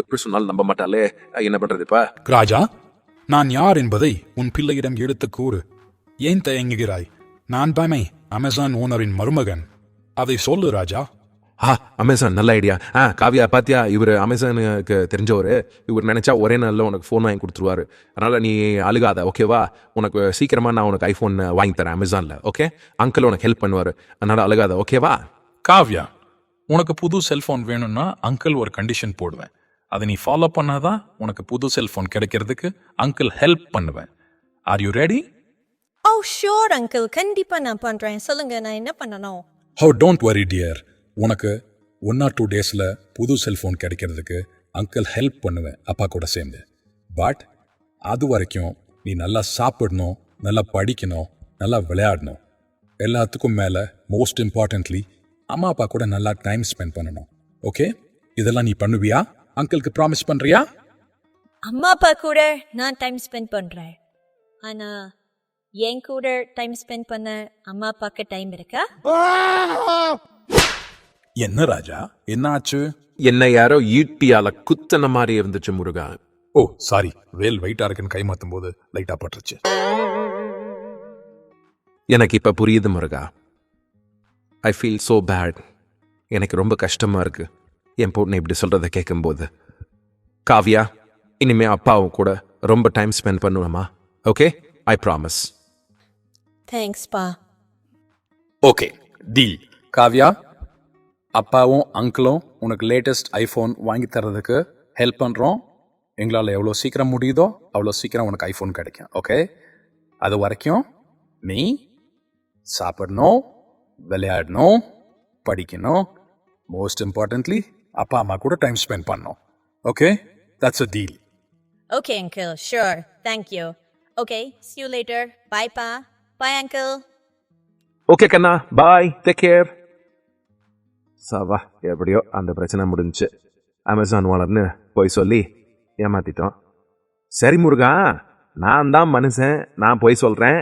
C: எப்படி சொன்னாலும் நம்ப மாட்டாலே, என்ன பண்றது இப்ப?
F: ராஜா, நான் யார் என்பதை உன் பிள்ளையிடம் எடுத்து கூறு. ஏன் தயங்குகிறாய்? நான் தானே அமேசான் ஓனரின் மருமகன். அதை சொல்லு ராஜா.
C: அமேசான் நல்ல ஐடியா. காவியா பாத்தியா, இவர் அமேசானுக்கு தெரிஞ்சவர், இவர் நினைச்சா ஒரே நாளில் உனக்கு ஃபோன் வாங்கி கொடுத்துருவாரு. அதனால நீ அழுகாத, ஓகேவா? உனக்கு சீக்கிரமா நான் உனக்கு ஐஃபோன் வாங்கி தரேன் அமேசான்ல, ஓகே? அங்கிள் உனக்கு ஹெல்ப் பண்ணுவார், அதனால அழுகாத, ஓகேவா?
F: காவ்யா, உனக்கு புது செல்போன் வேணும்னா அங்கிள் ஒரு கண்டிஷன் போடுவேன். அதை நீ ஃபாலோ பண்ணாதான் உனக்கு புது செல்போன் கிடைக்கிறதுக்கு அங்கிள் ஹெல்ப் பண்ணுவேன். Are you ready?
J: O sure uncle, கண்டிப்பா நான் பண்றேன். சொல்லுங்க, நான் என்ன பண்ணணும்?
F: ஹவு டோன்ட் வரி டியர், உனக்கு 1 or 2 daysல புது செல்போன் கிடைக்கிறதுக்கு அங்கிள் ஹெல்ப் பண்ணுவேன், அப்பா கூட சேர்ந்து. பட் அது வரைக்கும் நீ நல்லா சாப்பிடணும், நல்லா படிக்கணும், நல்லா விளையாடணும். எல்லாத்துக்கும் மேலே மோஸ்ட் இம்பார்ட்டன்ட்லி அம்மா அப்பா கூட நல்லா டைம் ஸ்பெண்ட் பண்ணணும், ஓகே? இதெல்லாம் நீ பண்ணுவியா? அங்கிளுக்கு ப்ராமிஸ் பண்றியா?
J: அம்மா அப்பா கூட நான் டைம் ஸ்பெண்ட் பண்றேன். ஆனா என் கூட டைம் ஸ்பெண்ட் பண்ண அம்மா அப்பாக்கு டைம் இருக்கா?
F: என்ன ராஜா, என்ன ஆச்சு?
C: என்ன யாரோ ஈட்டியால குத்தன மாதிரி இருந்துச்சு முருகா.
F: ஓ சாரி, வேல் வெயிட்டா இருக்குன்னு கை மாத்தும் போது லைட்டா பட்டுருச்சு.
C: எனக்கு இப்ப புரியுது முருகா. I feel so bad. எனக்கு ரொம்ப கஷ்டமா இருக்கு என் பொண்ணு இப்படி சொல்றதை கேட்கும்போது. காவ்யா, இனிமே அப்பாவும் கூட ரொம்ப டைம் ஸ்பெண்ட் பண்ணுவேமா, ஓகே? I promise.
J: தேங்க்ஸ் பா.
I: Okay, deal. காவ்யா, அப்பாவும் அங்கிளும் உனக்கு லேட்டஸ்ட் ஐஃபோன் வாங்கி தரதுக்கு ஹெல்ப் பண்ணுறோம். எங்களால் எவ்வளோ சீக்கிரம் முடியுதோ அவ்வளோ சீக்கிரம் உனக்கு ஐஃபோன் கிடைக்கும், ஓகே? அது வரைக்கும் நீ சாப்பிடணும், விளையாடணும், படிக்கணும், மோஸ்ட் இம்பார்ட்டன்ட்லி அப்பா அம்மா கூட டைம் ஸ்பெண்ட் பண்ணணும், okay? That's a deal.
J: Okay uncle, sure. Thank you. Okay, see you later. Bye pa. Bye uncle.
C: Okay கண்ணா, பாய், டேக் கேர். சாவா, எப்படியோ அந்த பிரச்சனை முடிஞ்சுச்சு. அமேசான் ஓனர்னு போய் சொல்லி ஏமாத்திட்டோம். சரி முருகா, நான் தான் மனுஷன், நான் போய் சொல்றேன்.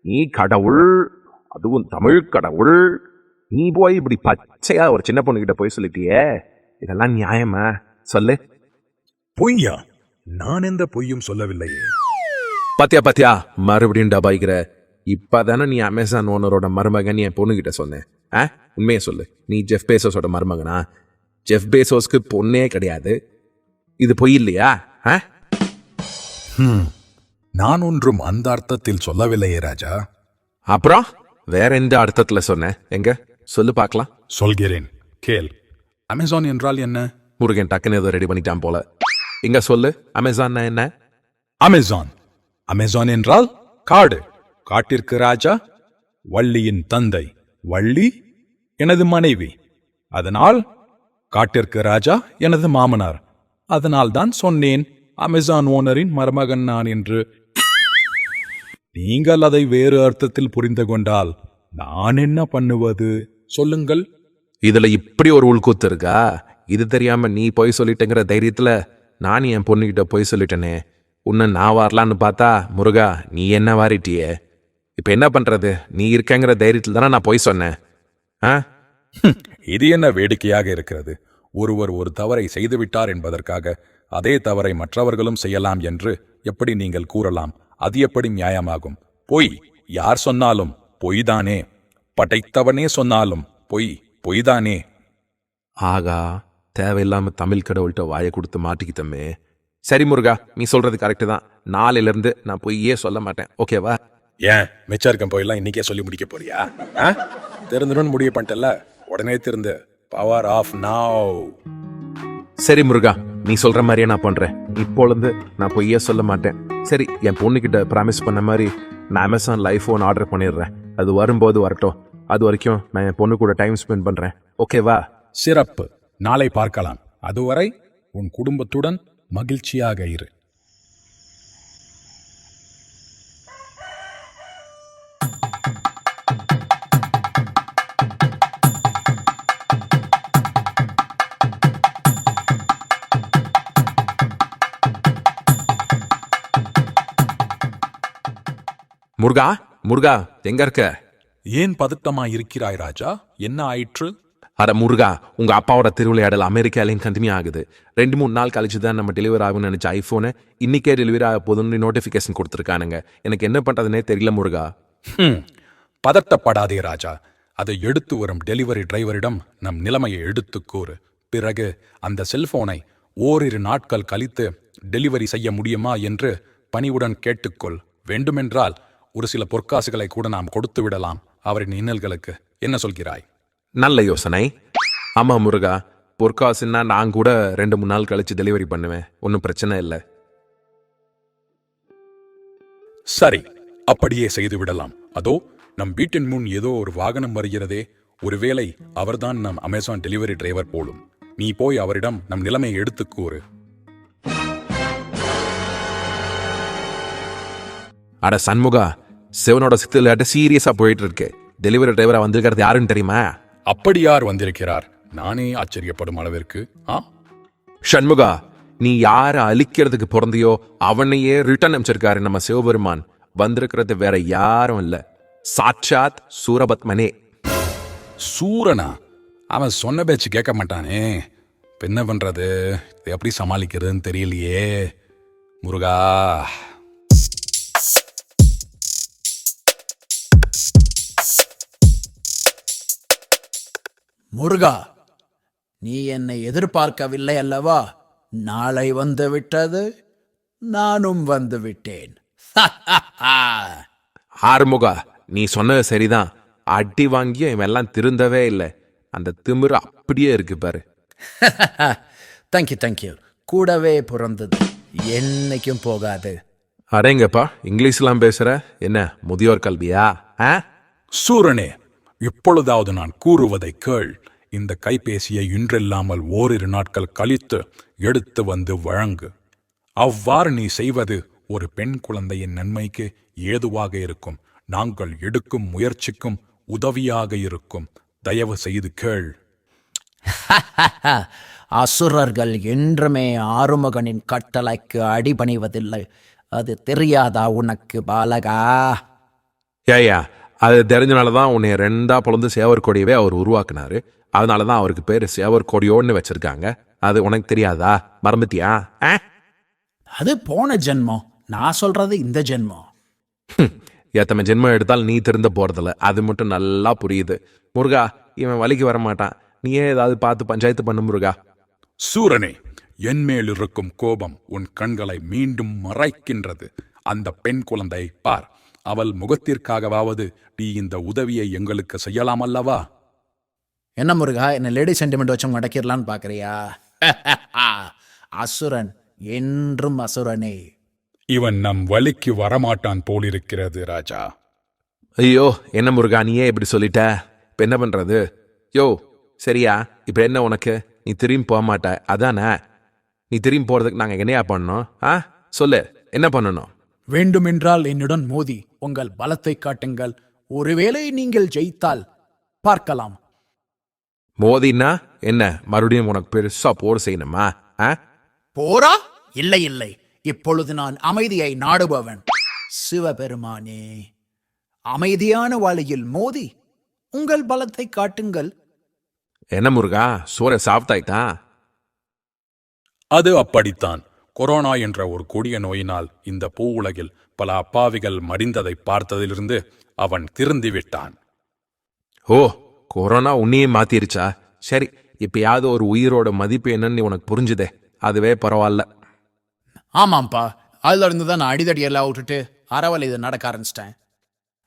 C: நீ கடவுள், அதுவும் தமிழ் கடவுள். நீ போய் இப்படி பச்சையா ஒரு சின்ன பொண்ணுகிட்ட போய் சொல்லிட்டியே, இதெல்லாம் நியாயமா? சொல்லு.
F: பொய்யா? நான் எந்த பொய்யும் சொல்லவில்லையே.
C: பாத்தியா மறுபடியும் டபாய்க்கிற. இப்பதானே நீ அமேசான் ஓனரோட மருமகன் என் பொண்ணுகிட்ட சொன்னேன். உண்மையை சொல்லு, நீ ஜெஃப் பேசோஸோட மருமகனா? ஜெஃப் பேசோஸ்க்கு பொண்ணே கிடையாது. இது பொய் இல்லையா?
F: நான் ஒன்றும் அந்த அர்த்தத்தில் சொல்லவில்லையே ராஜா.
C: அப்புறம் வேற எந்த அர்த்தத்துல சொன்ன? எங்க சொல்லு பார்க்கலாம்.
F: சொல்கிறேன், கேள். அமேசான் என்றால் என்ன?
C: முருகன் டக்குன்னு ஏதோ ரெடி பண்ணிட்டான் போல. இங்க சொல்லு, அமேசான் என்ன?
F: அமேசான் என்றால் காடு. காட்டிற்கு ராஜா, வள்ளியின் தந்தை. வள்ளி எனது மனைவி. அதனால் காட்டிற்கு ராஜா எனது மாமனார். அதனால் தான் சொன்னேன் அமேசான் ஓனரின் மருமகன் நான் என்று. நீங்கள் அதை வேறு அர்த்தத்தில் புரிந்து கொண்டால் நான் என்ன பண்ணுவது? சொல்லுங்கள்.
C: இதுல இப்படி ஒரு உள்கூத்து இருக்கா? இது தெரியாம நீ போய் சொல்லிட்டேங்கிற தைரியத்துல நான் என் பொண்ணுகிட்ட போய் சொல்லிட்டேனே. உன்னை நான் வரலான்னு பார்த்தா முருகா நீ என்ன வாரிட்டியே. இப்ப என்ன பண்றது? நீ இருக்கங்கிற தைரியத்தில் தானே நான் போய் சொன்னேன்.
F: இது என்ன வேடிக்கையாக இருக்கிறது? ஒருவர் ஒரு தவறை செய்துவிட்டார் என்பதற்காக அதே தவறை மற்றவர்களும் செய்யலாம் என்று எப்படி நீங்கள் கூறலாம்? அது எப்படி நியாயமாகும்? பொய் யார் சொன்னாலும் பொய்தானே. படைத்தவனே சொன்னாலும் பொய்தானே.
C: ஆகா, தேவையில்லாம தமிழ் கடவுள்கிட்ட வாயை கொடுத்து மாட்டிக்கிட்டமே. சரி முருகா, நீ சொல்றது கரெக்டு தான். நாளையில இருந்து நான் பொய்யே சொல்ல மாட்டேன், ஓகேவா?
F: ஏன் மிச்சம் இருக்க போயெல்லாம் இன்னைக்கே சொல்லி முடிக்க போறியா? திறந்துடும் முடிவு பண்ணிட்டல, உடனே திறந்து பவர் ஆஃப் நவ்.
C: சரி முருகா, நீ சொல்ற மாதிரியே நான் பண்றேன். இப்பொழுது நான் பொய்யே சொல்ல மாட்டேன். சரி, என் பொண்ணுகிட்ட ப்ராமிஸ் பண்ண மாதிரி நான் அமேசான்ல ஐஃபோன் ஆர்டர் பண்ணிடுறேன். அது வரும்போது வரட்டும். அது வரைக்கும் நான் என் பொண்ணு கூட டைம் ஸ்பெண்ட் பண்றேன். ஓகேவா?
F: சிறப்பு. நாளை பார்க்கலாம். அதுவரை உன் குடும்பத்துடன் மகிழ்ச்சியாக இரு.
C: முருகா, முருகா, எங்க இருக்க?
F: ஏன் பதட்டமா இருக்கிறாய் ராஜா? என்ன ஆயிற்று?
C: அட முருகா, உங்க அப்பாவோட திருவிளையாடல் அமெரிக்காலையும் கண்டினியூ ஆகுது. 2-3 நாள் கழிச்சு தான் நம்ம டெலிவரி ஆகும்னு நினைச்ச ஐஃபோனை இன்னைக்கே டெலிவரி ஆக போதும்னு நோட்டிஃபிகேஷன் கொடுத்துருக்கானுங்க. எனக்கு என்ன பண்றதுனே தெரியல முருகா.
F: பதட்டப்படாதே ராஜா. அதை எடுத்து வரும் டெலிவரி டிரைவரிடம் நம் நிலைமையை எடுத்துக் கூறு. பிறகு அந்த செல்போனை ஓரிரு நாட்கள் கழித்து டெலிவரி செய்ய முடியுமா என்று பணிவுடன் கேட்டுக்கொள். வேண்டுமென்றால் ஒரு சில பொற்காசுகளை கூட நாம் கொடுத்து விடலாம் அவரின் இன்னல்களுக்கு. என்ன சொல்கிறாய்?
C: நல்ல யோசனை. ஆமா முருகா, பொற்காசுன்னா நான் கூட 2-3 நாள் கழிச்சு டெலிவரி பண்ணுவேன். ஒன்றும் பிரச்சனை இல்லை.
F: சரி, அப்படியே செய்து விடலாம். அதோ நம் வீட்டின் முன் ஏதோ ஒரு வாகனம் வருகிறதே. ஒருவேளை அவர்தான் நம் அமேசான் டெலிவரி டிரைவர் போலும். நீ போய் அவரிடம் நம் நிலைமையை எடுத்துக் கூறு.
C: அட சண்முகா, சிவனோட சித்திலாட்ட சீரியஸா போயிட்டு இருக்கு. டெலிவரி டிரைவரா வந்திருக்கிறது யாருன்னு தெரியுமா?
F: அப்படி யார் வந்திருக்கிறார்? நானே ஆச்சரியப்படும் அளவிற்கு.
C: ஷண்முகா, நீ யார அழிக்கிறதுக்கு பிறந்தியோ அவனையே ரிட்டர்ன் அனுப்பிச்சிருக்காரு நம்ம சிவபெருமான். வந்திருக்கிறது வேற யாரும் இல்ல, சாட்சாத் சூரபத்மனே.
F: சூரனா? அவன் சொன்ன பேச்சு கேட்க மாட்டானே. என்ன பண்றது? இதை எப்படி சமாளிக்கிறதுன்னு தெரியலையே. முருகா,
L: முருகா, நீ என்னை எதிர்பார்க்கவில்லை அல்லவா? நாளை வந்து விட்டது, நானும் வந்து விட்டேன்.
C: ஆறுமுகா, நீ சொன்னது சரிதான். அடி வாங்கியும் இவன் எல்லாம் திருந்தவே இல்லை. அந்த திமிரு அப்படியே இருக்கு பாரு.
L: Thank you thank you. கூடவே பிறந்தது என்னைக்கும் போகாது.
C: அடேங்கப்பா, இங்கிலீஷ்லாம் பேசுற. என்ன முதியோர் கல்வியா?
F: சூரனே, இப்பொழுதாவது நான் கூறுவதை கேள். இந்த கைபேசியை இன்றில்லாமல் ஓரிரு நாட்கள் கழித்து எடுத்து வந்து வழங்கு. அவ்வாறு நீ செய்வது ஒரு பெண் குழந்தையின் நன்மைக்கு ஏதுவாக இருக்கும். நாங்கள் எடுக்கும் முயற்சிக்கும் உதவியாக இருக்கும். தயவு செய்து கேள்.
L: அசுரர்கள் என்றுமே ஆறுமுகனின் கட்டளைக்கு அடிபணிவதில்லை. அது தெரியாதா உனக்கு பாலகா?
C: ஏயா, அது தெரிஞ்சனாலதான் உன்னை 2 பொழுது சேவர் கொடியவே அவர் உருவாக்குனாரு. அதனாலதான் அவருக்கு பேரு சேவர் கொடியோன்னு வச்சிருக்காங்க. அது உனக்கு தெரியாதா? மறந்துட்டியா?
L: அது போன ஜென்மம். நான் சொல்றது இந்த ஜென்மம்.
C: எத்தனை ஜென்மம் எடுத்தால் நீ திருந்த போறதில்ல, அது மட்டும் நல்லா புரியுது. முருகா, இவன் வலிக்கு வரமாட்டான். நீயே ஏதாவது பார்த்து பஞ்சாயத்து பண்ணு முருகா.
F: சூரனே, என் மேல் இருக்கும் கோபம் உன் கண்களை மீண்டும் மறைக்கின்றது. அந்த பெண் குழந்தை பார். அவள் முகத்திற்காகவாவது நீ இந்த உதவியை எங்களுக்கு செய்யலாம் அல்லவா?
L: என்ன முருகா, என்ன லேடி சென்டிமெண்ட் வச்சு மடக்கிடலான்னு பாக்குறியா? அசுரன் என்றும் அசுரனே.
F: இவன் நம் வழிக்கு வரமாட்டான் போலிருக்கிறது ராஜா.
C: ஐயோ, என்ன முருகா, நீயே இப்படி சொல்லிட்ட. இப்ப என்ன பண்றது? யோ, சரியா? இப்ப என்ன உனக்கு? நீ திரும்பி போக மாட்ட அதானே? நீ திரும்பி போறதுக்கு நாங்க என்னையா பண்ணணும்? சொல்லு, என்ன பண்ணணும்?
L: வேண்டுமென்றால் என்னுடன் மோதி உங்கள் பலத்தை காட்டுங்கள். ஒருவேளை நீங்கள் ஜெயித்தால் பார்க்கலாம்.
C: மோதினா என்ன, மறுபடியும் உனக்கு பெருசா போர் செய்யணுமா?
L: போரா? இல்லை இல்லை, இப்பொழுது நான் அமைதியை நாடுபவன். சிவபெருமானே, அமைதியான வழியில் மோதி உங்கள் பலத்தை காட்டுங்கள்.
C: என்ன முருகா, சோற சாப்பிட்டாய்தா?
F: அது அப்படித்தான். கொரோனா என்ற ஒரு கொடிய நோயினால் இந்த பூ உலகில் பல அப்பாவிகள் மடிந்ததை பார்த்ததிலிருந்து அவன் திருந்திவிட்டான்.
C: ஓ, கொரோனா உன்னையே மாத்திருச்சா? சரி, இப்பயாவது ஒரு உயிரோட மதிப்பு என்னன்னு உனக்கு புரிஞ்சுதே, அதுவே பரவாயில்ல.
L: ஆமாம்ப்பா, அதுல இருந்து தான் நான் அடிதடியெல்லாம் விட்டுட்டு அறவலை இதை நடக்க ஆரம்பிச்சிட்டேன்.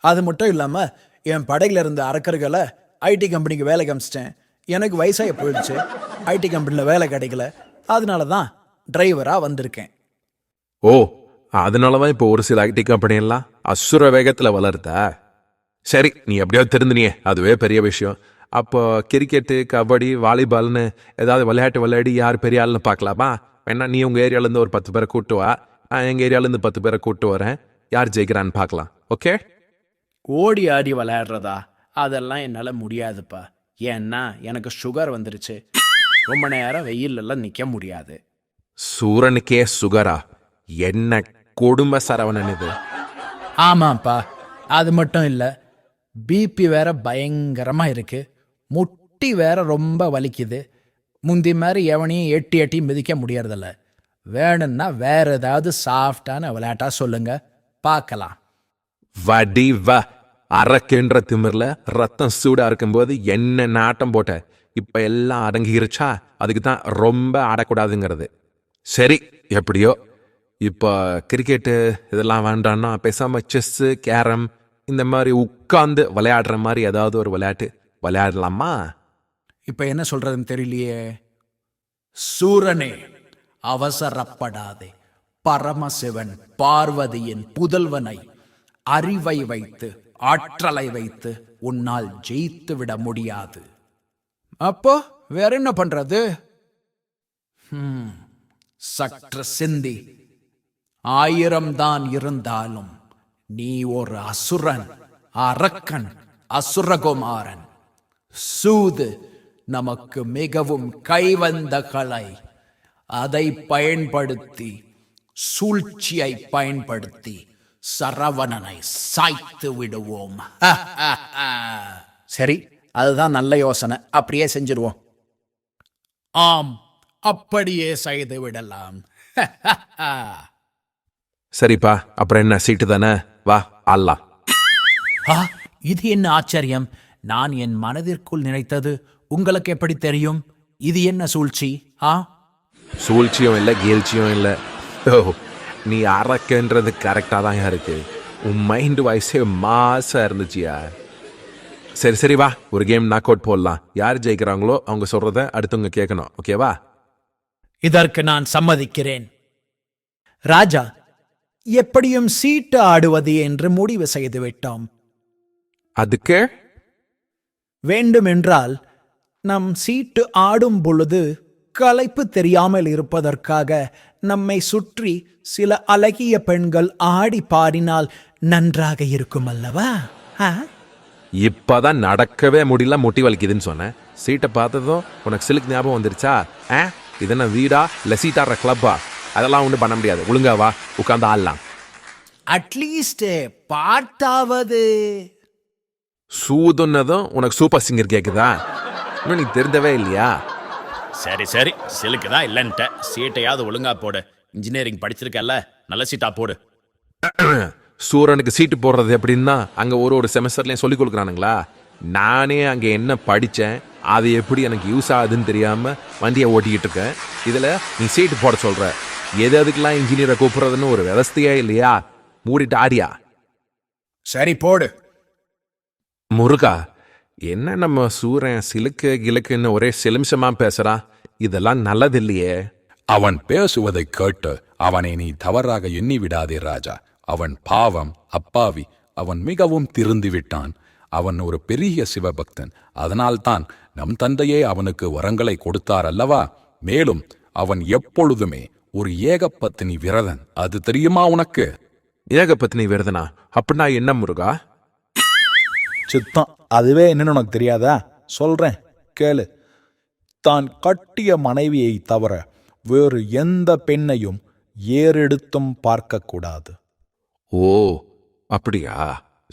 L: அது மட்டும் இல்லாம என் படையில இருந்த அரக்கர்களை ஐடி கம்பெனிக்கு வேலை காமிச்சிட்டேன். எனக்கு வயசாகி போயிடுச்சு, ஐடி கம்பெனியில் வேலை கிடைக்கல. அதனால தான் டிரைவரா வந்திருக்கேன்.
C: ஓ, அதனாலதான் இப்போ ஒரு சில ஐடி கம்பெனி எல்லாம் அசுர வேகத்துல வளருதா? சரி, நீ எப்படியோ திருந்தினியே, அதுவே பெரிய விஷயம். அப்போ கிரிக்கெட்டு, கபடி, வாலிபால்னு ஏதாவது விளையாட்டு விளையாடி யார் பெரிய ஆளுன்னு பார்க்கலாமா? வேணா நீ உங்கள் ஏரியாலேருந்து ஒரு 10 பேரை கூட்டு வா, நான் எங்கள் ஏரியாலேருந்து 10 பேரை கூட்டு வரேன். யார் ஜெயிக்கிறான்னு பார்க்கலாம். ஓகே?
L: ஓடி ஆடி விளையாடுறதா? அதெல்லாம் என்னால் முடியாதுப்பா. ஏன்னா எனக்கு சுகர் வந்துருச்சு. ரொம்ப நேரம் வெயிலெல்லாம் நிற்க முடியாது.
C: சூரனுக்கே சுகரா? என்ன குடும்ப சரவணன் இது?
L: ஆமாப்பா, அது மட்டும் இல்லை, பிபி வேற பயங்கரமாக இருக்கு. முட்டி வேற ரொம்ப வலிக்குது. முந்தி மாதிரி எவனையும் எட்டி எட்டி மிதிக்க முடியறதில்ல. வேணும்னா வேற ஏதாவது சாஃப்டான விளையாட்டா சொல்லுங்க, பார்க்கலாம்.
C: வடி வ அரக்குன்ற திமிர்ல ரத்தம் சூடா இருக்கும்போது என்ன நாட்டம் போட்ட. இப்ப எல்லாம் அடங்கிருச்சா? அதுக்கு தான் ரொம்ப ஆடக்கூடாதுங்கிறது. சரி, எப்படியோ. இப்போ கிரிக்கெட்டு இதெல்லாம் வேண்டான்னா பேசாம செஸ்ஸு, கேரம் இந்த மாதிரி உட்கார்ந்து விளையாடுற மாதிரி ஏதாவது ஒரு விளையாட்டு விளையாடலாமா?
L: இப்போ என்ன சொல்றதுன்னு தெரியலையே. சூரனே, அவசரப்படாதே. பரமசிவன் பார்வதியின் புதல்வனை அறிவை வைத்து ஆற்றலை வைத்து உன்னால் ஜெயித்து விட முடியாது. அப்போ வேற என்ன பண்றது? சற்று சிந்தி. 1000 தான் இருந்தாலும் நீ ஒரு அசுரன், அரக்கன், அசுரகுமாரன். சூது நமக்கு மிகவும் கைவந்த கலை. அதை பயன்படுத்தி, சூழ்ச்சியை பயன்படுத்தி சரவணனை சாய்த்து விடுவோம். சரி, அதுதான் நல்ல யோசனை. அப்படியே செஞ்சிருவோம். ஆம், அப்படியே செய்து விடலாம்.
C: சரிப்பா, அப்புறம் என்ன, சீட்டு தானே, வா ஆடலாம்.
L: இது என்ன ஆச்சரியம்! நான் என் மனதிற்குள் நினைத்தது உங்களுக்கு எப்படி தெரியும்? இது என்ன சூழ்ச்சி?
C: சூழ்ச்சியும் இல்லை, கீழ்ச்சியும் இல்லை. ஓ, நீ அரக்கன்றது கரெக்டாக தான் இருக்கு. உன் மைண்டு வாய்ஸே மாசா இருந்துச்சியா. சரி சரி, வா ஒரு கேம் நாக் அவுட் போடலாம். யார் ஜெயிக்கிறாங்களோ அவங்க சொல்றத அடுத்தவங்க கேட்கணும். ஓகேவா?
L: இதற்கு நான் சம்மதிக்கிறேன். ராஜா, எப்படியும் சீட்டு ஆடுவது என்று முடிவு செய்து விட்டோம்.
C: அதுக்கு
L: வேண்டுமென்றால் நம் சீட்டு ஆடும் பொழுது களைப்பு தெரியாமல் இருப்பதற்காக நம்மை சுற்றி சில அழகிய பெண்கள் ஆடி பாடினால் நன்றாக இருக்கும் அல்லவா?
C: இப்பதான் நடக்கவே முடியல, முட்டி வலிக்குதுன்னு சொன்னேன். சீட்டை பார்த்ததும் உனக்கு சிலுக்கு ஞாபகம் வந்துருச்சா? இது என்ன வீடா இல்லை சீட்டாடுற கிளப்பா? அதெல்லாம் ஒன்றும் பண்ண முடியாது. ஒழுங்கா வா, உட்காந்து ஆடலாம்.
L: அட்லீஸ்ட் பார்த்தாவது.
C: சூதுன்னதும் உனக்கு சூப்பர் சிங்கர் கேக்குதா? இன்னும் நீ தெரிந்தவே இல்லையா?
M: சரி சரி, சிலுக்குதான் இல்லைன்ட்ட. சீட்டையாவது ஒழுங்கா போடு. இன்ஜினியரிங் படிச்சிருக்கல, நல்ல சீட்டா போடு.
C: சூரனுக்கு சீட்டு போடுறது எப்படின்னா அங்க ஒரு செமஸ்டர்லயும் சொல்லி கொடுக்குறானுங்களா? நானே அங்க என்ன படிச்சேன், அது எப்படி எனக்கு யூஸ் ஆகுதுன்னு தெரியாம வண்டியை ஓட்டிக்கிட்டு இருக்கேன். இதுல நீ சீட்டு போட சொல்ற? எது அதுக்கெல்லாம் இன்ஜினியரை கூப்பிடுறதுன்னு ஒரு விவஸ்தையே இல்லையா? மூடிட்டு ஆடியா?
L: சரி போடு.
C: முருகா, என்ன நம்ம சூரன் சிலுக்கு கிழக்குன்னு ஒரே சிலிம்சமா பேசுறா? இதெல்லாம் நல்லது இல்லையே.
I: அவன் பேசுவதை கேட்டு அவனை நீ தவறாக எண்ணி விடாதே ராஜா. அவன் பாவம், அப்பாவி. அவன் மிகவும் திருந்து விட்டான். அவன் ஒரு பெரிய சிவபக்தன். அதனால்தான் நம் தந்தையே அவனுக்கு வரங்களை கொடுத்தார் அல்லவா? மேலும் அவன் எப்பொழுதுமே ஒரு ஏகபத்தினி விரதன். அது தெரியுமா உனக்கு?
C: ஏகபத்தினி விரதனா? அப்படின்னா என்ன முருகா?
N: சித்தம், அதுவே என்னன்னு உனக்கு தெரியாதா? சொல்றேன் கேளு. தான் கட்டிய மனைவியை தவிர வேறு எந்த பெண்ணையும் ஏறெடுத்தும் பார்க்கக்கூடாது.
C: ஓ, அப்படியா?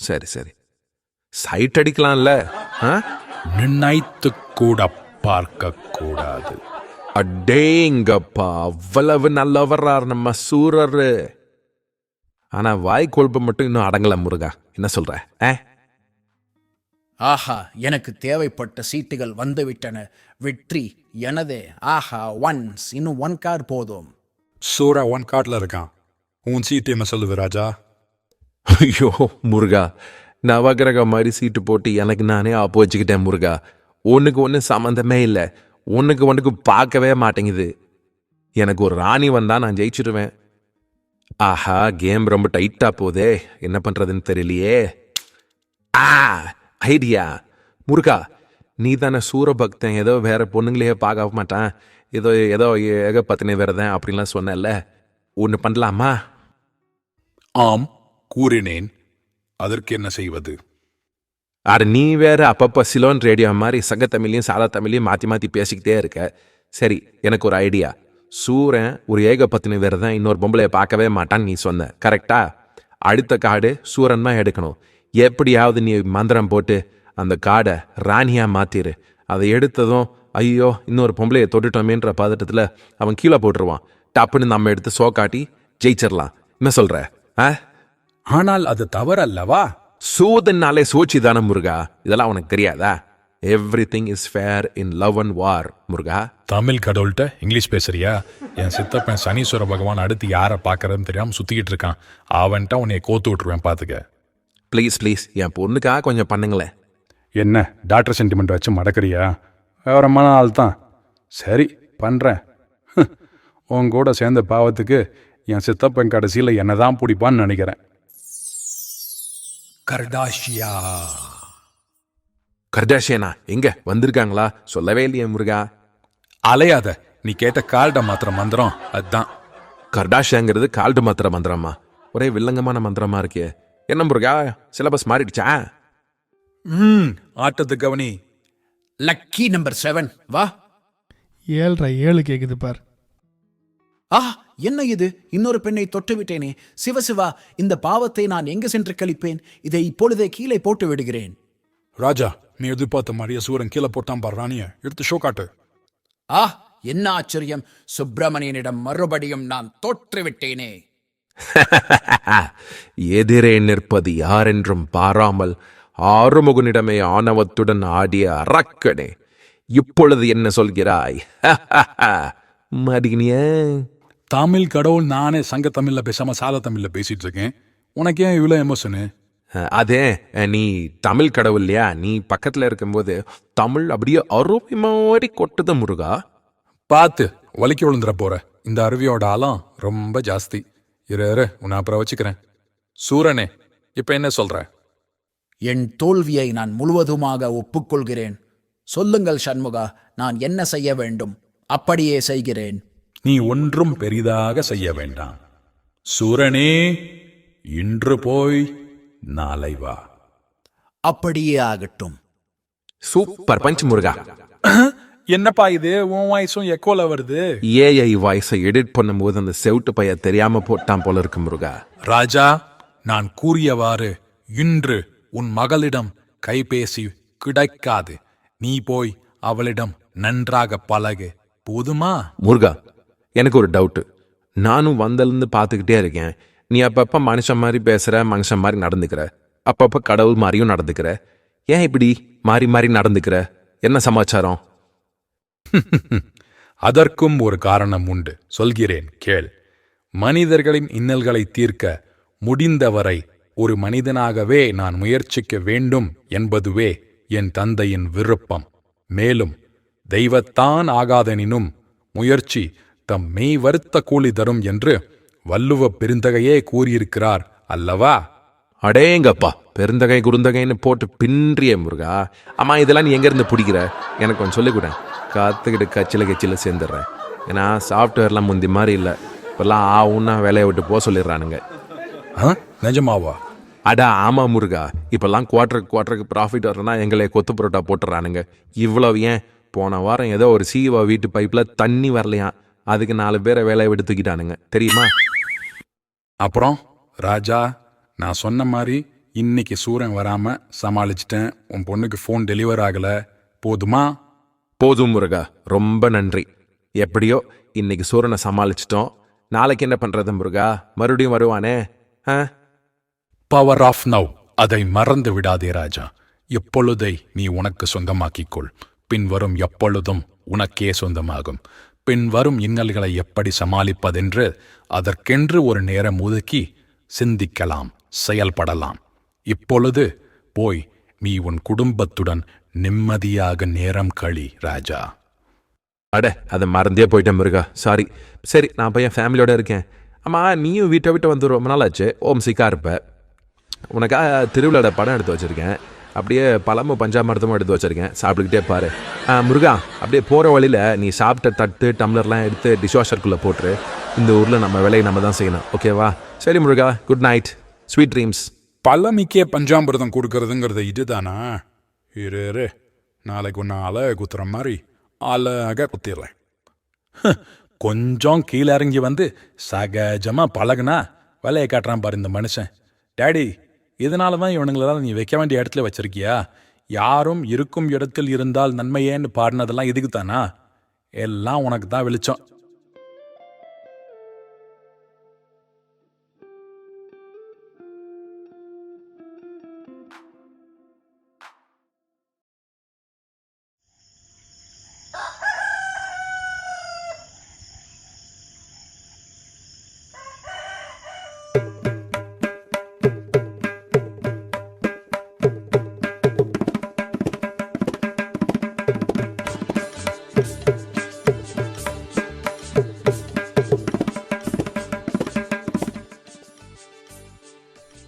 C: சரி சரி, சைட் அடிக்கலாம்ல?
F: நினைத்து கூட பார்க்க கூடாது.
C: அடேங்கப்பா, அவ்வளவு நல்லவர்றார் நம்ம சூரரு. ஆனா வாய் கொழுப்பு மட்டும் இன்னும் அடங்கல முருகா. என்ன சொல்ற?
L: ஆஹா, எனக்கு தேவைப்பட்ட சீட்டுகள் வந்துவிட்டன. வெற்றி எனதே. ஆஹா, ஒன்ஸ், இன்னும் 1 கார்டு போதும்.
F: சூரா 1 கார்டில் இருக்கான். உன் சீட்டு என்ன சொல்லுது ராஜா?
C: ஐயோ முருகா, நவகிரக மாதிரி சீட்டு போட்டு எனக்கு நானே ஆப்பு வச்சுக்கிட்டேன் முருகா. ஒன்றுக்கு ஒன்று சம்மந்தமே இல்லை. ஒன்றுக்கு பார்க்கவே மாட்டேங்குது. எனக்கு ஒரு ராணி வந்தா நான் ஜெயிச்சிடுவேன். ஆஹா, கேம் ரொம்ப டைட்டா போதே. என்ன பண்றதுன்னு தெரியலையே. ஐடியா முருகா, நீ தானே சூரபக்தன், ஏதோ வேற பொண்ணுங்களையே பார்க்க மாட்டான், ஏதோ ஏதோ ஏக பத்தினி விரதன் அப்படின்லாம் சொன்னல, ஒன்று பண்ணலாமா?
F: ஆம், கூறினேன். அதற்கு என்ன செய்வது?
C: அட நீ வேற அப்பப்போ சிலோன் ரேடியோ மாதிரி சக தமிழையும் சாதா தமிழையும் மாற்றி மாற்றி பேசிக்கிட்டே இருக்க. சரி, எனக்கு ஒரு ஐடியா. சூரன் ஒரு ஏக பத்தினி விரதன், இன்னொரு பொம்பளையை பார்க்கவே மாட்டான்னு நீ சொன்ன, கரெக்டா? அடுத்த காடு சூரன் தான் எடுக்கணும். எப்படியாவது நீ மந்திரம் போட்டு அந்த காடை ராணியா மாத்திரு. அதை எடுத்ததும் ஐயோ இன்னொரு பொம்பளையை தொட்டுட்டோமேன்ற பதட்டத்தில் அவன் கீழே போட்டுருவான். டப்புன்னு நம்ம எடுத்து சோக்காட்டி ஜெயிச்சிடலாம். என்ன சொல்ற?
F: ஆனால் அது தவறல்லவா?
C: சூதன்னாலே சூழ்ச்சி தானே முருகா, இதெல்லாம் உனக்கு தெரியாதா? Everything is fair in love and war முருகா.
F: தமிழ் கடவுள்கிட்ட இங்கிலீஷ் பேசுறியா? என் சித்தப்பன் சனீஸ்வர பகவான் அடுத்து யாரை பார்க்கறதுன்னு தெரியாமல் சுற்றிக்கிட்டு இருக்கான். அவன்கிட்ட உன்னை கோத்து விட்டுருவேன், பார்த்துக்க.
C: ப்ளீஸ் ப்ளீஸ், என் பொண்ணுக்காக கொஞ்சம் பண்ணுங்களேன்.
F: என்ன டாக்டர் சென்டிமெண்ட் வச்சு மடக்கிறியா? விவரமான ஆள் தான். சரி, பண்ணுறேன். உன் கூட சேர்ந்த பாவத்துக்கு என் சித்தப்பன் கடைசியில் என்ன தான் பிடிப்பான்னு நினைக்கிறேன். கர்டாஷியா.
C: கர்டாஷியனா எங்க வந்திருக்காங்களா? சொல்லவே இல்லையே முருகா.
F: அலையாத, நீ கேட்ட கால்ட மாத்திர மந்திரம் அதுதான்.
C: கர்டாஷியாங்கிறது கால்டு மாத்திர மந்திரமா? ஒரே வில்லங்கமான மந்திரமா இருக்கே. என்ன முருகா, சிலபஸ் மாறிடுச்சா?
F: ஆட்டத்து கவனி.
L: லக்கி நம்பர் 7 வா.
K: 7 கேக்குது பார்.
L: என்ன இது? இன்னொரு பெண்ணை தொட்டு விட்டேனே. சிவசிவா, இந்த பாவத்தை நான் எங்க சென்று கழிப்பேன்? இதை இப்பொழுதே கீழே போட்டு விடுகிறேன்.
F: ராஜா, நீ எதிர்பார்த்த மாதிரியே சூரன் கீழே போட்டான் பார். ராணிய எடுத்து ஷோ காட்டு.
L: என்ன ஆச்சரியம்! சுப்பிரமணியனிடம் மறுபடியும் நான் தோற்று விட்டேனே.
C: எதிரே நிற்பது யாரென்றும் பாராமல் ஆறுமுகனிடமே ஆணவத்துடன் ஆடிய அரக்கனே, இப்பொழுது என்ன சொல்கிறாய்? மடினிய
F: தமிழ் கடவுள் நானே சங்க தமிழ்ல பேசாம சாத தமிழ்ல பேசிட்டு இருக்கேன். உனக்கு ஏன் இவ்வளவு எமோஷனு?
C: அதே நீ தமிழ் கடவுள் இல்லையா, நீ பக்கத்துல இருக்கும்போது தமிழ் அப்படியே அருவி மாதிரி கொட்டுது முருகா.
F: பார்த்து வலிக்கு விழுந்துட போற. இந்த அருவியோட ஆழம் ரொம்ப ஜாஸ்தி. இரு, உன்னை அப்புறம் வச்சுக்கிறேன். சூரனே, இப்ப என்ன சொல்ற?
L: என் தோல்வியை நான் முழுவதுமாக ஒப்புக்கொள்கிறேன். சொல்லுங்கள் சண்முகா, நான் என்ன செய்ய வேண்டும்? அப்படியே செய்கிறேன்.
F: நீ ஒன்றும் பெரிதாக செய்ய வேண்டாம். சூரனே, இன்று போய் நாளை வா.
L: அப்படியே ஆகட்டும்.
C: சூப்பர் பஞ்ச் முருகா.
F: என்னப்பா இது? உன் வாய்ஸும் எக்கோல வருது.
C: ஏஐ வாய்ஸை எடிட் பண்ணும்போது அந்த செவுட்டு பைய தெரியாம போட்டான் போல இருக்கு முருகா.
F: ராஜா, நான் கூறியவாறு இன்று உன் மகளிடம் கைபேசி கிடைக்காது. நீ போய் அவளிடம் நன்றாக பழகு, போதுமா?
C: முருகா, எனக்கு ஒரு டவுட்டு. நானும் வந்திருந்து பார்த்துக்கிட்டே இருக்கேன். நீ அப்பப்போ மனுஷன் மாதிரி பேசுற, மனுஷன் மாதிரி நடந்துக்கிற, அப்பப்போ கடவுள் மாதிரியும் நடந்துக்கிற. ஏன் இப்படி மாறி மாறி நடந்துக்கிற? என்ன சமாச்சாரம்?
F: அதற்கும் ஒரு காரணம் உண்டு, சொல்கிறேன் கேள். மனிதர்களின் இன்னல்களை தீர்க்க முடிந்தவரை ஒரு மனிதனாகவே நான் முயற்சிக்க வேண்டும் என்பதுவே என் தந்தையின் விருப்பம். மேலும் தெய்வத்தான் ஆகாதெனினும் முயற்சி தம் மெய் வருத்த கூலி தரும் என்று வள்ளுவ பெருந்தகையே கூறியிருக்கிறார் அல்லவா?
C: அடேங்கப்பா, பெருந்தகை குருந்தகைன்னு போட்டு பின்றிய முருகா. அம்மா, இதெல்லாம் நீ எங்கேருந்து பிடிக்கிற? எனக்கு கொஞ்சம் சொல்லிக்கூட. காத்துக்கிட்டு கச்சில சேர்ந்துடுறேன். ஏன்னா சாஃப்ட்வேர்லாம் முந்தி மாதிரி இல்லை. இப்பெல்லாம் ஆவுன்னா வேலையை விட்டு போக சொல்லிடுறானுங்க.
F: நிஜமாவா?
C: அடா ஆமா முருகா. இப்பெல்லாம் குவார்டருக்கு ப்ராஃபிட் வரனா எங்களை கொத்து புரோட்டா போட்டுறானுங்க. இவ்வளவு ஏன், போன வாரம் ஏதோ ஒரு சீவா வீட்டு பைப்ல தண்ணி வரலையாம். அதுக்கு 4 பேரை வேலையை விட்டு தூக்கிட்டானுங்க, தெரியுமா?
F: அப்புறம் ராஜா, நான் சொன்ன மாதிரி இன்னைக்கு சூரன் வராம சமாளிச்சிட்டேன். உன் பொண்ணுக்கு ஃபோன் டெலிவர் ஆகல, போதுமா?
C: போதும் முருகா, ரொம்ப நன்றி. எப்படியோ இன்னைக்கு சூரனை சமாளிச்சிட்டோம். நாளைக்கு என்ன பண்றது முருகா? மறுபடியும் வருவானே.
F: பவர் ஆஃப் நவ், அதை மறந்து விடாதே ராஜா. எப்பொழுதை நீ உனக்கு சொந்தமாக்கிக்கொள். பின்வரும் எப்பொழுதும் உனக்கே சொந்தமாகும். பின்வரும் இன்னல்களை எப்படி சமாளிப்பதென்று அதற்கென்று ஒரு நேரம் ஒதுக்கி சிந்திக்கலாம், செயல்படலாம். இப்பொழுது போய் நீ உன் குடும்பத்துடன் நிம்மதியாக நேரம் கழி ராஜா.
C: அட, அதை மறந்தே போயிட்டேன் முருகா, சாரி. சரி, நான் பையன் ஃபேமிலியோட இருக்கேன். ஆமா, நீயும் வீட்டை விட்டு வந்து ரொம்ப நாள் ஆச்சு. ஓம் சிக்கா இருப்ப. உனக்காக திருவிழாட படம் எடுத்து வச்சுருக்கேன். அப்படியே பழமும் பஞ்சாமிர்தமும் எடுத்து வச்சுருக்கேன், சாப்பிட்டுக்கிட்டே பாரு. முருகா, அப்படியே போகிற வழியில் நீ சாப்பிட்ட தட்டு டம்ளர்லாம் எடுத்து டிஷ்வாஷருக்குள்ளே போட்டுரு. இந்த ஊரில் நம்ம வேலையை நம்ம தான் செய்யணும், ஓகேவா? சரி முருகா, குட் நைட், ஸ்வீட் ட்ரீம்ஸ்.
F: பழமிக்கே பஞ்சாமிர்தம் கொடுக்கறதுங்கிறது இதுதானா? இரு நாளைக்கு ஒன்று அலை குத்துற மாதிரி அழகாக குத்திடுறேன். கொஞ்சம் கீழே இறங்கி வந்து சகஜமாக பழகுனா வேலையை காட்டுறான் பாரு இந்த மனுஷன். டேடி, இதனால தான் இவனுங்களெல்லாம் நீ வைக்க வேண்டிய இடத்துல வச்சிருக்கியா? யாரும் இருக்கும் இடத்தில் இருந்தால் நன்மையேன்னு பாடினதெல்லாம் இதுக்கு தானா? எல்லாம் உனக்கு தான் வெளிச்சம்.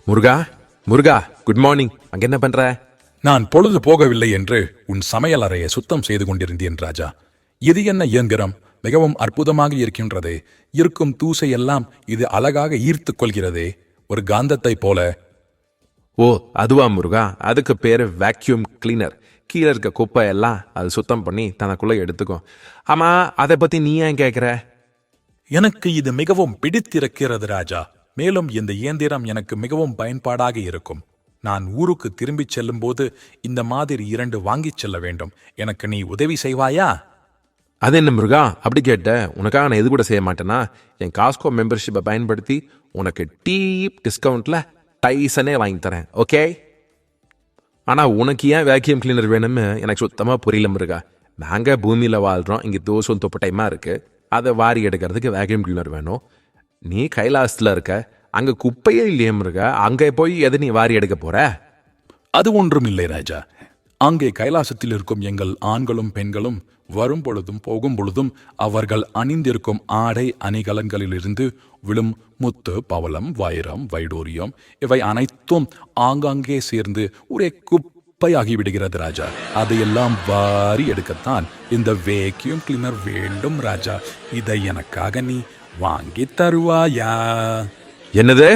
C: முருகா, முருகா, குட் மார்னிங். அங்கே என்ன பண்ணுற?
F: நான் பொழுது போகவில்லை என்று உன் சமையல் அறையை சுத்தம் செய்து கொண்டிருந்தேன் ராஜா. இது என்ன இயந்திரம்? மிகவும் அற்புதமாக இருக்கின்றதே. இருக்கும் தூசை எல்லாம் இது அழகாக ஈர்த்து கொள்கிறதே, ஒரு காந்தத்தை போல.
C: ஓ, அதுவா முருகா? அதுக்கு பேரு வேக்யூம் கிளீனர். கீழே இருக்க குப்பை எல்லாம் அது சுத்தம் பண்ணி தனக்குள்ளே எடுத்துக்கும். ஆமா, அதை பற்றி நீ ஏன் கேட்குற?
F: எனக்கு இது மிகவும் பிடித்திருக்கிறது ராஜா. மேலும் இந்த இயந்திரம் எனக்கு மிகவும் பயன்பாடாக இருக்கும். நான் ஊருக்கு திரும்பிச் செல்லும்போது இந்த மாதிரி 2 வாங்கிச் செல்ல வேண்டும். எனக்கு நீ உதவி செய்வாயா?
C: அது என்ன முருகா அப்படி கேட்ட? உனக்காக நான் இது கூட செய்ய மாட்டேனா? என் காஸ்கோ மெம்பர்ஷிப்பை பயன்படுத்தி உனக்கு டீப் டிஸ்கவுண்ட்ல டைசனே வாங்கி தரேன், ஓகே? ஆனால் உனக்கு ஏன் வேக்யூம் கிளீனர் வேணும்னு எனக்கு சுத்தமாக புரியல முருகா. நாங்கள் பூமியில் வாழ்கிறோம், இங்கே தோசம் தொப்பட்டைமா இருக்குது. அதை வாரி எடுக்கிறதுக்கு வேக்யூம் கிளீனர் வேணும். நீ கைலாசத்தில் இருக்க, அங்கே குப்பையே இல்லையே முருகா. அங்கே போய் எது நீ வாரி எடுக்க போற?
F: அது ஒன்றும் இல்லை ராஜா. அங்கே கைலாசத்தில் இருக்கும் எங்கள் ஆண்களும் பெண்களும் வரும் பொழுதும் போகும் பொழுதும் அவர்கள் அணிந்திருக்கும் ஆடை அணிகலன்களிலிருந்து விழும் முத்து, பவளம், வைரம், வைடூரியம் இவை அனைத்தும் ஆங்காங்கே சேர்ந்து ஒரே குப்பையாகி விடுகிறது ராஜா. அதையெல்லாம் வாரி எடுக்கத்தான் இந்த வேக்யூம் கிளீனர் வேண்டும் ராஜா. இதை எனக்காக நீ வாங்கி தருவாயா?
C: என்னது?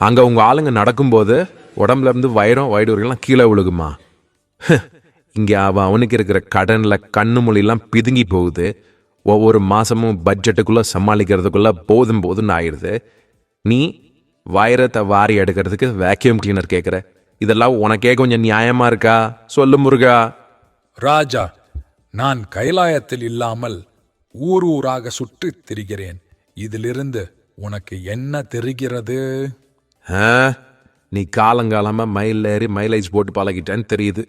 C: அங்க உங்க ஆளுங்க நடக்கும்போது உடம்புல இருந்து வைரம் வைடூரியெல்லாம் கீழே விழுகுமா? இங்க அவனுக்கு இருக்கிற கடன்ல கண்ணு மொழியெல்லாம் பிதுங்கி போகுது. ஒவ்வொரு மாசமும் பட்ஜெட்டுக்குள்ள சமாளிக்கிறதுக்குள்ள போதும் போதும்னு ஆயிடுது. நீ வைரத்தை வாரி எடுக்கிறதுக்கு வேக்யூம் கிளீனர் கேட்குற. இதெல்லாம் உனக்கே கொஞ்சம் நியாயமா இருக்கா? சொல்லு முருகா.
F: ராஜா, நான் கைலாயத்தில் இல்லாமல் ஊர் ஊராக சுற்றித் திரிகிறேன். இதிலிருந்து உனக்கு என்ன தெரிகிறது?
C: நீ காலங்காலமா மயில் ஏறி மைலேஜ் போட்டு பழகிட்டேன்னு தெரியுது.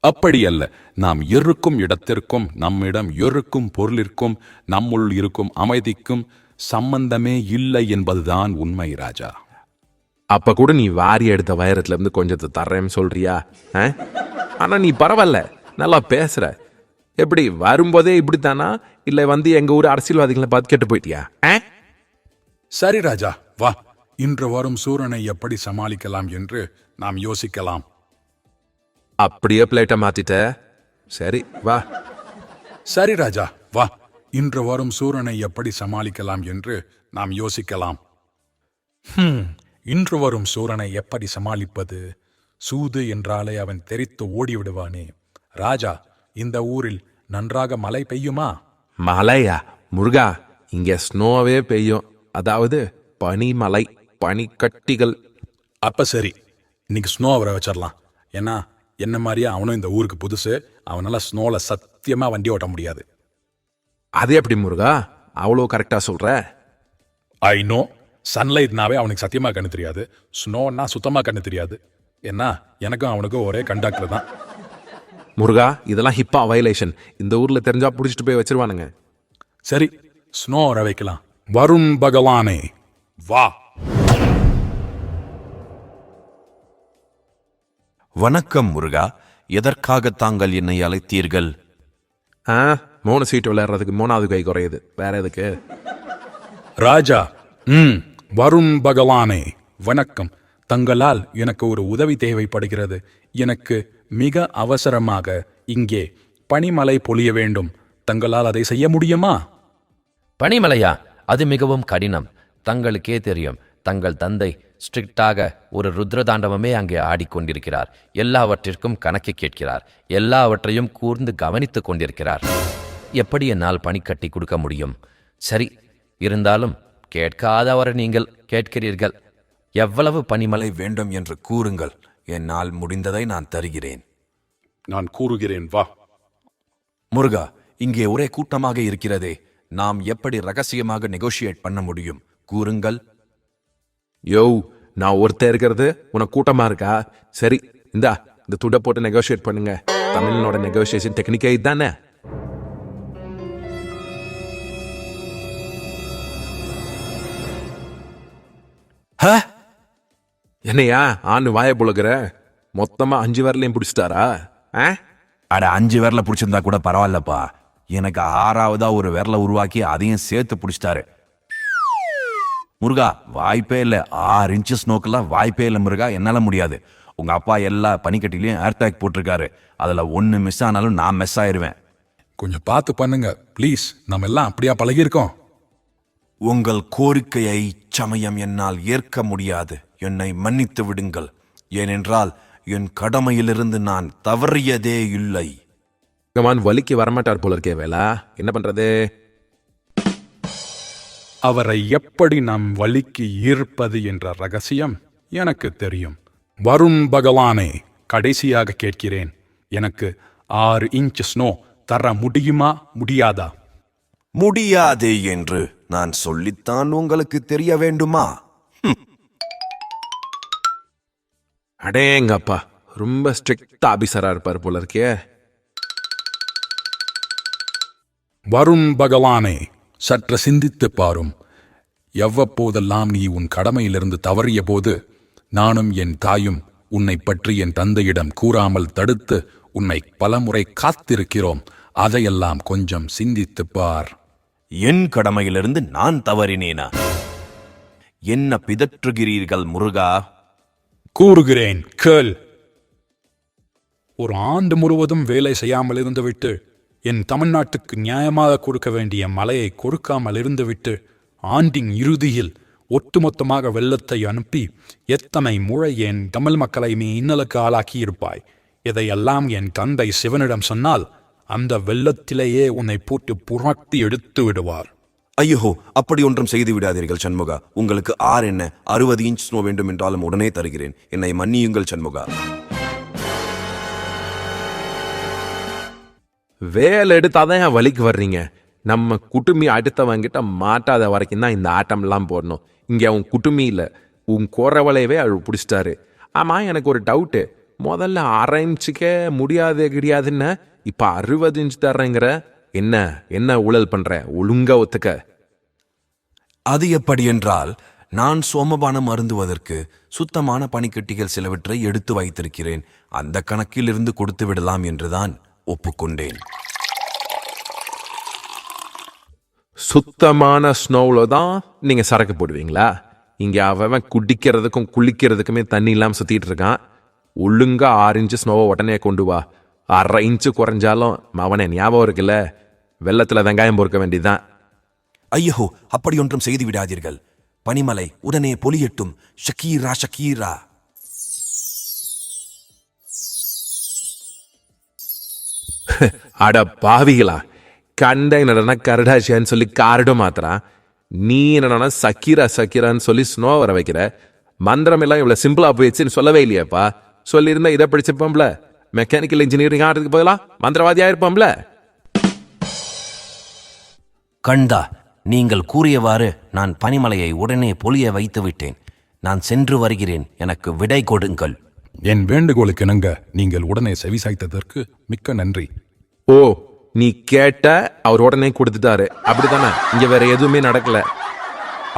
I: அப்படி அல்ல. நாம் இருக்கும் இடத்திற்கும் நம்மிடம் இருக்கும் பொருளிற்கும் நம்முள் இருக்கும் அமைதிக்கும் சம்பந்தமே இல்லை என்பதுதான் உண்மை ராஜா.
C: அப்ப கூட நீ வாரி எடுத்த வைரத்துல இருந்து கொஞ்சத்தை தர்றேன்னு சொல்றியா? ஆனா நீ பரவாயில்ல, நல்லா பேசுற. எப்படி வரும்போதே இப்படித்தானா, இல்ல வந்து எங்க ஊர் அரசியல்வாதிகளை பார்த்து கேட்டு போயிட்டியா?
F: சரி ராஜா, வா. இன்று வரும் சூரனை எப்படி சமாளிக்கலாம் என்று நாம் யோசிக்கலாம்.
C: அப்படியே பிளேட்டை மாத்திட்ட. சரி வா.
F: சரி ராஜா, வா. இன்று வரும் சூரனை எப்படி சமாளிக்கலாம் என்று நாம் யோசிக்கலாம். இன்று வரும் சூரனை எப்படி சமாளிப்பது? சூது என்றாலே அவன் தெரித்து ஓடிவிடுவானே. ராஜா, இந்த ஊரில் நன்றாக மழை பெய்யுமா?
C: மழையா முருகா? இங்க ஸ்னோவே பெய்யும், அதாவது பனிமலை, பனிக்கட்டிகள்.
F: அப்ப சரி, இன்னைக்கு ஸ்னோ வர வச்சிடலாம். ஏன்னா என்ன மாதிரியா அவனும் இந்த ஊருக்கு புதுசு. அவனால ஸ்னோல சத்தியமா வண்டி ஓட்ட முடியாது.
C: அது எப்படி முருகா அவ்வளோ கரெக்டா சொல்ற?
F: I know. சன்லைட்னாவே அவனுக்கு சத்தியமா கண்ணு தெரியாது. ஸ்னோன்னா சுத்தமா கண்ணு தெரியாது. ஏன்னா எனக்கும் அவனுக்கும் ஒரே கண்டக்டர் தான்.
C: முருகா, இதெல்லாம் ஹிப்பா வயலேஷன். இந்த ஊர்ல தெரிஞ்சா புடிச்சிட்டு போய் வச்சிருவானுங்க.
F: சரி, ஸ்னோ வர வைக்கலாம். வருண் பகவானே, வா.
O: வணக்கம் முருகா. எதற்காக தாங்கள் என்னை அழைத்தீர்கள்?
C: 3 சீட்டு விளையாடுறதுக்கு 3வது கை குறையுது, வேற எதுக்கு?
F: ராஜா, வருண் பகவானே வணக்கம். தங்களால் எனக்கு ஒரு உதவி தேவைப்படுகிறது. எனக்கு மிக அவசரமாக இங்கே பனிமழை பொழிய வேண்டும். தங்களால் அதை செய்ய முடியுமா?
M: பனிமலையா? அது மிகவும் கடினம். தங்களுக்கே தெரியும், தங்கள் தந்தை ஸ்ட்ரிக்டாக ஒரு ருத்ரதாண்டவமே அங்கே ஆடிக்கொண்டிருக்கிறார். எல்லாவற்றிற்கும் கணக்கு கேட்கிறார். எல்லாவற்றையும் கூர்ந்து கவனித்துக் கொண்டிருக்கிறார். எப்படி என்னால் பனிக்கட்டி கொடுக்க முடியும்? சரி, இருந்தாலும் கேட்காதவரை நீங்கள் கேட்கிறீர்கள். எவ்வளவு பனிமலை வேண்டும் என்று கூறுங்கள். என்னால் முடிந்ததை நான் தருகிறேன்.
F: நான் கூறுகிறேன், வா.
O: முருகா, இங்கே ஒரே கூட்டமாக இருக்கிறதே, நாம் எப்படி ரகசியமாக நெகோஷியேட் பண்ண முடியும்? கூறுங்கள்.
C: யோ, நான் ஒருத்தர் இருக்கிறது உனக்கு கூட்டமா இருக்கா? சரி, இந்த துடை போட்டு நெகோஷியேட் பண்ணுங்க. தமிழனோட நெகோசியேஷன் டெக்னிக்கே இதுதானே. என்னையா ஆணு வாய புழுகிற? மொத்தமா 5 வரலையும் பிடிச்சிட்டாரா?
O: அட 5 விரல பிடிச்சிருந்தா கூட பரவாயில்லப்பா. எனக்கு 6ஆவதா ஒரு விரல உருவாக்கி அதையும் சேர்த்து பிடிச்சிட்டாரு. முருகா, வாய்ப்பே இல்லை. 6 இன்ச்சஸ் நோக்கெல்லாம் வாய்ப்பே இல்லை முருகா, என்னால முடியாது. உங்க அப்பா எல்லா பனிக்கட்டிலையும் ஏர்டேக் போட்டிருக்காரு. அதுல 1 மிஸ் ஆனாலும் நான் மிஸ் ஆயிருவேன்.
F: கொஞ்சம் பார்த்து பண்ணுங்க ப்ளீஸ். நம்ம எல்லாம் அப்படியா பழகியிருக்கோம்.
O: உங்கள் கோரிக்கையை சமயம் என்னால் ஏற்க முடியாது. என்னை மன்னித்து விடுங்கள். ஏனென்றால் என் கடமையிலிருந்து நான் தவறியதே இல்லை.
C: வலிக்கு வரமாட்டார் போல இருக்கே வேலா. என்ன பண்றது?
F: அவரை எப்படி நாம் வலிக்கு ஈர்ப்பது என்ற ரகசியம் எனக்கு தெரியும். வருண் பகவானே, கடைசியாக கேட்கிறேன், எனக்கு 6 இன்ச் ஸ்னோ தர முடியுமா முடியாதா?
O: முடியாது என்று நான் சொல்லித்தான் உங்களுக்கு தெரிய வேண்டுமா?
C: அடேங்கப்பா, ரொம்ப ஸ்ட்ரிக்ட் ஆபீசரா இருப்பார் போல இருக்கே.
F: வருண் பகவானே, சற்று சிந்தித்து பாரும். எவ்வப்போதெல்லாம் நீ உன் கடமையிலிருந்து தவறிய போது நானும் என் தாயும் உன்னை பற்றி என் தந்தையிடம் கூறாமல் தடுத்து உன்னை பலமுறை காத்திருக்கிறோம். அதையெல்லாம் கொஞ்சம் சிந்தித்து பார்.
O: என் கடமையிலிருந்து நான் தவறினேனா? என்ன பிதற்றுகிறீர்கள் முருகா?
F: கூறுகிறேன் கேள். ஒரு ஆண்டு முழுவதும் வேலை செய்யாமல் இருந்துவிட்டு, என் தமிழ்நாட்டுக்கு நியாயமாக கொடுக்க வேண்டிய மலையை கொடுக்காமல் இருந்துவிட்டு, ஆண்டின் இறுதியில் ஒட்டுமொத்தமாக வெள்ளத்தை அனுப்பி எத்தனை முறை என் தமிழ் மக்களை நீ இன்னலுக்கு ஆளாக்கி இருப்பாய். இதையெல்லாம் என் தந்தை சிவனிடம் சொன்னால் அந்த வெள்ளத்திலேயே உன்னை போட்டு புரட்டி எடுத்து விடுவார்.
O: ஐயோ, அப்படி ஒன்றும் செய்து விடாதீர்கள் சண்முகா. உங்களுக்கு 6 என்ன 60 இன்ச் ஸ்னோ வேண்டும் என்றாலும் உடனே தருகிறேன். என்னை மன்னியுங்கள் சண்முகா.
C: வேலை எடுத்தாதான் என் வலிக்கு வர்றீங்க. நம்ம குட்டுமி அடுத்தவங்கிட்ட மாட்டாத வரைக்கும் தான் இந்த ஆட்டம்லாம் போடணும். இங்கே அவன் குட்டுமி இல்லை, உன் குறவளையவே அவள் பிடிச்சிட்டாரு. ஆமாம், எனக்கு ஒரு டவுட்டு. முதல்ல 1/2 இன்ச்சுக்கே முடியாது கிடையாதுன்னு இப்போ 60 இன்ச் தர்றேங்கிற. என்ன ஊழல் பண்ற? ஒழுங்கா ஒத்துக்க.
O: அது எப்படி என்றால், நான் சோமபானம் அருந்துவதற்கு சுத்தமான பனிக்கட்டிகள் சிலவற்றை எடுத்து வைத்திருக்கிறேன். அந்த கணக்கில் இருந்து கொடுத்து விடலாம் என்றுதான் ஒப்புக்கொண்டேன்.
C: சுத்தமான ஸ்னோவில் தான் நீங்கள் சரக்கு போடுவீங்களா? இங்கே அவன் குடிக்கிறதுக்கும் குளிக்கிறதுக்குமே தண்ணி இல்லாமல் சுற்றிட்டு இருக்கான். ஒழுங்கா 6 இன்ச்சு ஸ்னோவை உடனே கொண்டு வா. 1/2 இன்ச்சு குறைஞ்சாலும் அவனை ஞாபகம் இருக்குல்ல, வெள்ளத்தில் வெங்காயம் பொறுக்க வேண்டியதுதான்.
O: ஐயோ, அப்படி ஒன்றும் செய்து விடாதீர்கள். பனிமலை உடனே பொலியட்டும். Shakira Shakira.
C: அட பாவிகளா, கண்டை என்னடனா கரடாசியான்னு சொல்லி காரடும் மாத்திரா. நீ என்னடனா சக்கீரா சக்கீரான்னு சொல்லி ஸ்னோ வர வைக்கிற. மந்திரம் எல்லாம் இவ்வளவு சிம்பிளா போயிடுச்சுன்னு சொல்லவே இல்லையாப்பா. சொல்லியிருந்தா இதை படிச்சிருப்போம்ல. மெக்கானிக்கல் இன்ஜினியரிங் ஆகிறதுக்கு பதிலா மந்திரவாதியா இருப்போம்ல.
O: கண்டா, நீங்கள் கூறியவாறு நான் பனிமலையை உடனே பொழிய வைத்து விட்டேன். நான் சென்று வருகிறேன். எனக்கு விடை கொடுங்கள்.
F: என் வேண்டுகோளுக்கு இணங்க நீங்கள் உடனே செவிசாய்த்ததற்கு மிக்க நன்றி.
C: ஓ, நீ கேட்ட அவர் உடனே கொடுத்துட்டாரு, அப்படித்தானே? இங்க வேற எதுவுமே நடக்கல.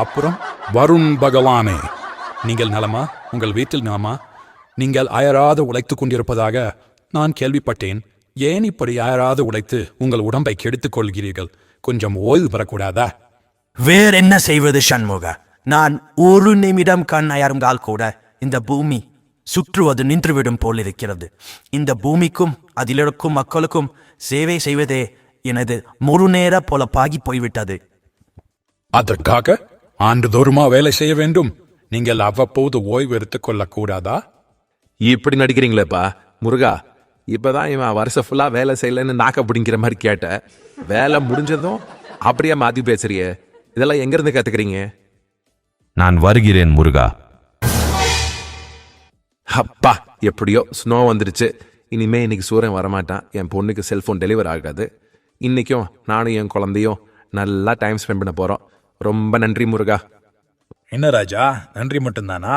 F: அப்புறம் வருண் பகவானே, நீங்கள் நலமா? உங்கள் வீட்டில் நலமா? நீங்கள் அயராது உழைத்துக் கொண்டிருப்பதாக நான் கேள்விப்பட்டேன். ஏன் இப்படி அயராது உழைத்து உங்கள் உடம்பை கெடுத்துக் கொள்கிறீர்கள்? கொஞ்சம் ஓய்வு பெறக்கூடாதா?
P: வேற என்ன செய்வது சண்முகா? நான் ஒரு நிமிடம் கண் அயர்ந்தால் கூட இந்த பூமி சுற்றுவது நின்றுவிடும் போலிருக்கிறது. இந்த பூமிக்கும் அதிலிருக்கும் மக்களுக்கும் சேவை செய்வதே எனது முழு நேர பொழப்பாகி போய்விட்டது.
F: அதற்காக ஆண்டுதோறுமா வேலை செய்ய வேண்டும்? நீங்கள் அவ்வப்போது ஓய்வு எடுத்துக் கொள்ளக்கூடாதா?
C: இப்படி நடிக்கிறீங்களேப்பா முருகா. இப்பதான் இவன் வருஷம் ஃபுல்லா வேலை செய்யலன்னு நாக்க பிடிங்கிற மாதிரி கேட்ட. வேலை முடிஞ்சதும் அப்படியே மாத்தி பேசுறியே, இதெல்லாம் எங்க இருந்து கத்துக்கிறீங்க?
M: நான் வருகிறேன் முருகா.
C: அப்பா, எப்படியோ ஸ்னோ வந்துருச்சு. இனிமே இன்னைக்கு சூரியன் வரமாட்டான். என் பொண்ணுக்கு செல்போன் டெலிவர் ஆகாது. இன்னைக்கும் நானும் என் குழந்தையும் நல்லா டைம் ஸ்பெண்ட் பண்ண போறோம். ரொம்ப நன்றி முருகா.
N: என்ன ராஜா, நன்றி மட்டும்தானா?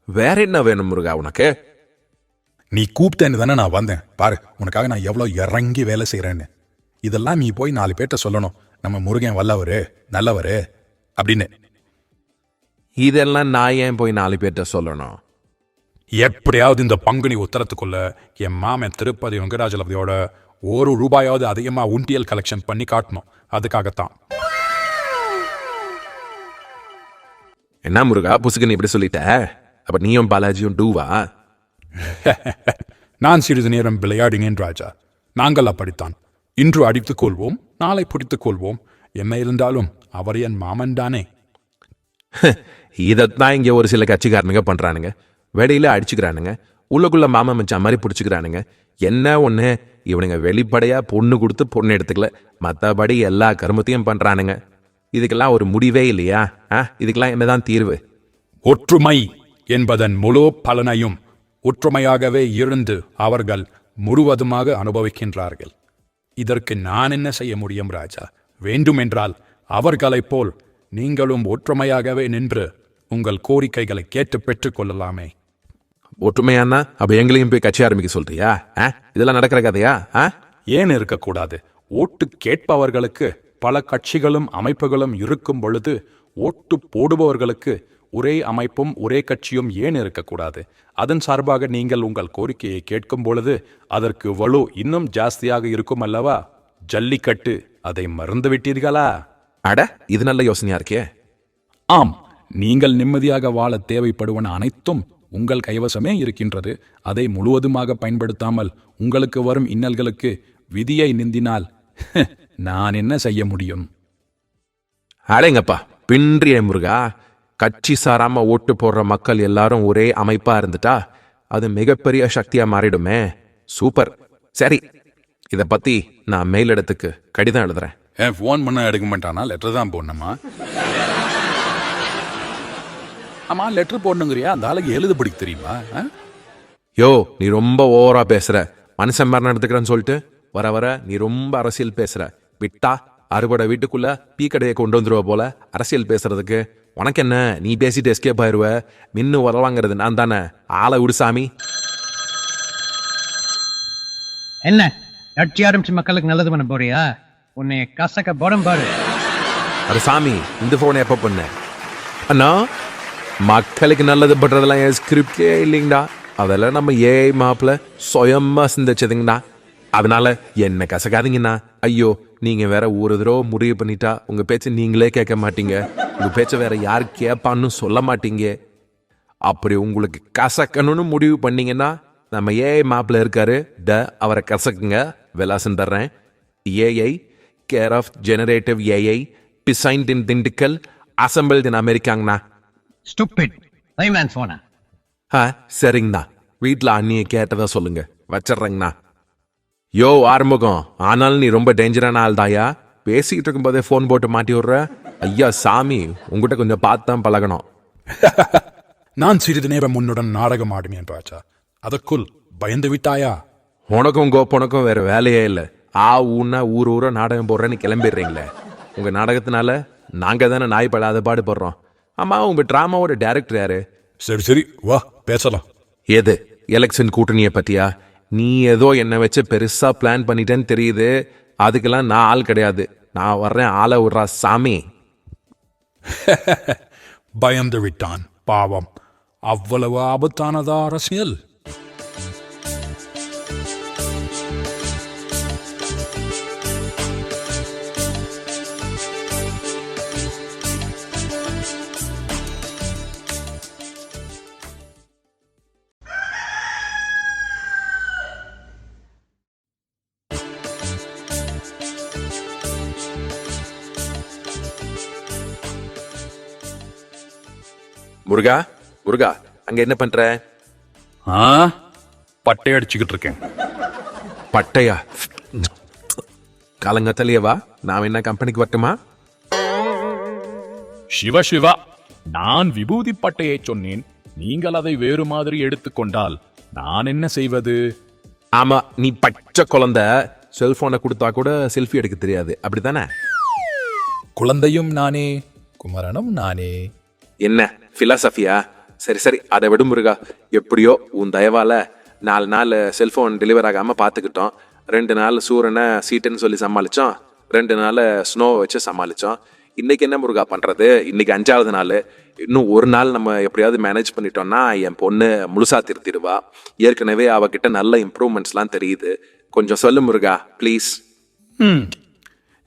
C: வேற என்ன வேணும் முருகா உனக்கு?
F: நீ கூப்பிட்டேன்னு தானே நான் வந்தேன். பாரு, உனக்காக நான் எவ்வளோ இறங்கி வேலை செய்கிறேன்னு. இதெல்லாம் நீ போய் 4 பேர்ட்ட சொல்லணும். நம்ம முருகன் வல்லவரு, நல்லவரு அப்படின்னு.
C: இதெல்லாம் நான் ஏன் போய் 4 பேர்ட்ட சொல்லணும்?
F: எப்படியாவது இந்த பங்குனி உத்தரத்துக்குள்ள என் மாமன் திருப்பதி வெங்கடாஜலபதியோட ₹1 அதிகமாக உண்டியல் கலெக்ஷன் பண்ணி காட்டணும். அதுக்காகத்தான்.
C: என்ன முருகா புசுக்கு நீ இப்படி சொல்லிட்ட? அப்ப நீயும் பாலாஜியும் டூவா?
F: நான் சிறிது நேரம் விளையாடினேன் ராஜா. நாங்கள் அப்படித்தான். இன்று அடித்துக் கொள்வோம், நாளை பிடித்துக் கொள்வோம். என்ன இருந்தாலும் அவர் என் மாமன் தானே.
C: இதத்தான் இங்க ஒரு சில கட்சிக்காரனுங்க பண்றானுங்க. வெளியில அடிச்சுக்கிறானுங்க, உள்ளுக்குள்ள மாமா மச்சான் மாதிரி பிடிச்சிக்கிறானுங்க. என்ன ஒண்ணு, இவனுங்க வெளிப்படையா பொண்ணு கொடுத்து பொண்ணு எடுத்துக்கல, மற்றபடி எல்லா கருமத்தையும் பண்றானுங்க. இதுக்கெல்லாம் ஒரு முடிவே இல்லையா? இதுக்கெல்லாம் என்னதான் தீர்வு?
F: ஒற்றுமை என்பதன் முழு பலனையும் ஒற்றுமையாகவே இருந்து அவர்கள் முழுவதுமாக அனுபவிக்கின்றார்கள். இதற்கு நான் என்ன செய்ய முடியும் ராஜா? வேண்டுமென்றால் அவர்களைப் போல் நீங்களும் ஒற்றுமையாகவே நின்று உங்கள் கோரிக்கைகளை கேட்டு பெற்றுக் கொள்ளலாமே.
C: ஒற்றுமையானா அப்ப எங்களையும் போய் கட்சி ஆரம்பிக்க சொல்றியா? இதெல்லாம் நடக்கிற கதையா?
F: ஏன் இருக்கக்கூடாது? ஓட்டு கேட்பவர்களுக்கு பல கட்சிகளும் அமைப்புகளும் இருக்கும் பொழுது ஓட்டு போடுபவர்களுக்கு ஒரே அமைப்பும் ஒரே கட்சியும் ஏன் இருக்கக்கூடாது? அதன் சார்பாக நீங்கள் உங்கள் கோரிக்கையை கேட்கும் பொழுது அதற்கு வலு இன்னும் ஜாஸ்தியாக இருக்கும் அல்லவா? ஜல்லிக்கட்டு, அதை மறந்து விட்டீர்களா?
C: அட, இது நல்ல யோசனையா இருக்கே.
F: ஆம், நீங்கள் நிம்மதியாக வாழ தேவைப்படுவன அனைத்தும் உங்கள் கைவசமே இருக்கின்றது. அதை முழுவதுமாக பயன்படுத்தாமல் உங்களுக்கு வரும் இன்னல்களுக்கு விதியை நிந்தினால் நான் என்ன செய்ய முடியும்?
C: அடேங்கப்பா, பின்றிய முருகா. கட்சி சாராம ஓட்டு போடுற மக்கள் எல்லாரும் ஒரே அமைப்பா இருந்துட்டா அது மிகப்பெரிய சக்தியா மாறிடுமே. சூப்பர். சரி, இத பத்தி நான் மெயில் இடத்துக்கு கடிதம் எழுதுறேன்.
F: ஃபோன் பண்ண எடுக்க மாட்டானா? லெட்டர் தான் போடணுமா? ஆமா, லெட்டர் போடணுங்கிறியா? அந்த ஆளுக்கு எழுத பிடிக்க தெரியுமா?
C: யோ, நீ ரொம்ப ஓவரா பேசுற. மனுஷன் மாதிரி நடந்துக்கிறேன்னு சொல்லிட்டு வர வர நீ ரொம்ப அரசியல் பேசுற. விட்டா அறுபடை வீட்டுக்குள்ள பீ கடையை கொண்டு வந்துருவ போல அரசியல் பேசுறதுக்கு. உனக்கு என்ன, நீ பேசிட்டு எஸ்கேப் ஆயிருவ. மின்னு வரவாங்கிறது நான் தானே. ஆளை விடுசாமி.
H: என்ன கட்சி ஆரம்பிச்சு மக்களுக்கு நல்லது பண்ண போறியா? உன்னை கசக்க போடம் பாரு.
C: அது சாமி, இந்த போனை எப்ப பண்ண? அண்ணா, மக்களுக்கு நல்லது பண்றதெல்லாம் என் ஸ்கிரிப்டே இல்லைங்கடா. அதெல்லாம் நம்ம ஏஐ மாப்பிள்ள சுயமா சிந்திச்சதுங்கண்ணா. அதனால என்ன கசக்காதீங்கண்ணா. ஐயோ, நீங்க வேற ஒரு தடவை முடிவு பண்ணிட்டா உங்க பேச்ச நீங்களே கேட்க மாட்டீங்க. உங்க பேச்ச வேற யார் கேட்பான்னு சொல்ல மாட்டீங்க. அப்படி உங்களுக்கு கசக்கணும்னு முடிவு பண்ணீங்கன்னா நம்ம ஏஐ மாப்பிள்ள இருக்காரு, அவரை கசக்குங்க. விலாசம் தர்றேன். AI, care of generative AI, designed in Dindigul, assembled in அமெரிக்காங்கண்ணா. சரிங்கண்ணா. வீட்டில் அண்ணியை கேட்டதா சொல்லுங்க. வச்சிட்றேங்கண்ணா. யோ ஆறுமுகம், ஆனாலும் நீ ரொம்ப டேஞ்சரான ஆள் தாயா. பேசிக்கிட்டு இருக்கும்போதே ஃபோன் போட்டு மாட்டி விடுற. ஐயா சாமி, உங்ககிட்ட கொஞ்சம் பார்த்து தான் பழகணும்.
F: நான் சிறிது நேரம் முன்னுடன் நாடகம் ஆடுமேன் ராஜா. அதற்குள் பயந்து விட்டாயா?
C: உனக்கும் கோப்பனுக்கும் வேற வேலையே இல்லை. ஊன்னா ஊரா நாடகம் போடுறேன்னு கிளம்பிடுறீங்களே. உங்க நாடகத்தினால நாங்க தானே நாய் படாத பாடுபடுறோம். ஆமா, உங்க டிராமாவோட டைரக்டர் யாரு?
F: சரி வா பேசலாம்.
C: எது, எலெக்ஷன் கூட்டணியை பத்தியா? நீ ஏதோ என்னை வச்சு பெருசா பிளான் பண்ணிட்டேன்னு தெரியுது. அதுக்கெல்லாம் நான் ஆள் கிடையாது. நான் வர்றேன், ஆளை விடுறா சாமி.
F: பயந்து விட்டான் பாவம். அவ்வளவு ஆபத்தானதா அரசியல்?
C: முருகா முருகா அங்க என்ன பண்ற?
F: பட்டை அடிச்சுக்கிட்டு இருக்கேன்.
C: பட்டையா? காலங்கத்திலேயே வா, நான் என்ன கம்பெனிக்கு வரட்டுமா?
N: சிவா சிவா, நான் விபூதி பட்டையை சொன்னேன். நீங்கள் அதை வேறு மாதிரி எடுத்துக்கொண்டால் நான் என்ன செய்வது?
C: ஆமா, நீ பச்சை குழந்தை, செல்போனை கொடுத்தா கூட செல்ஃபி எடுக்க தெரியாது, அப்படித்தானே?
F: குழந்தையும் நானே, குமரனும் நானே.
C: என்ன பிலாசபியா? சரி சரி, அதை விடு முருகா. எப்படியோ உன் தயவால 4 நாள் செல்போன் டெலிவர் ஆகாம பாத்துக்கிட்டோம். 2 நாள் சூரனை சீட்டுன்னு சொல்லி சமாளிச்சோம். 2 நாள் ஸ்னோ வச்சு சமாளிச்சோம். இன்னைக்கு என்ன முருகா பண்றது? இன்னைக்கு 5வது நாள். இன்னும் 1 நாள் நம்ம எப்படியாவது மேனேஜ் பண்ணிட்டோம்னா என் பொண்ணு முழுசா திருத்திடுவா. ஏற்கனவே அவகிட்ட நல்ல இம்ப்ரூவ்மெண்ட்ஸ்லாம் தெரியுது. கொஞ்சம் சொல்லு முருகா ப்ளீஸ்.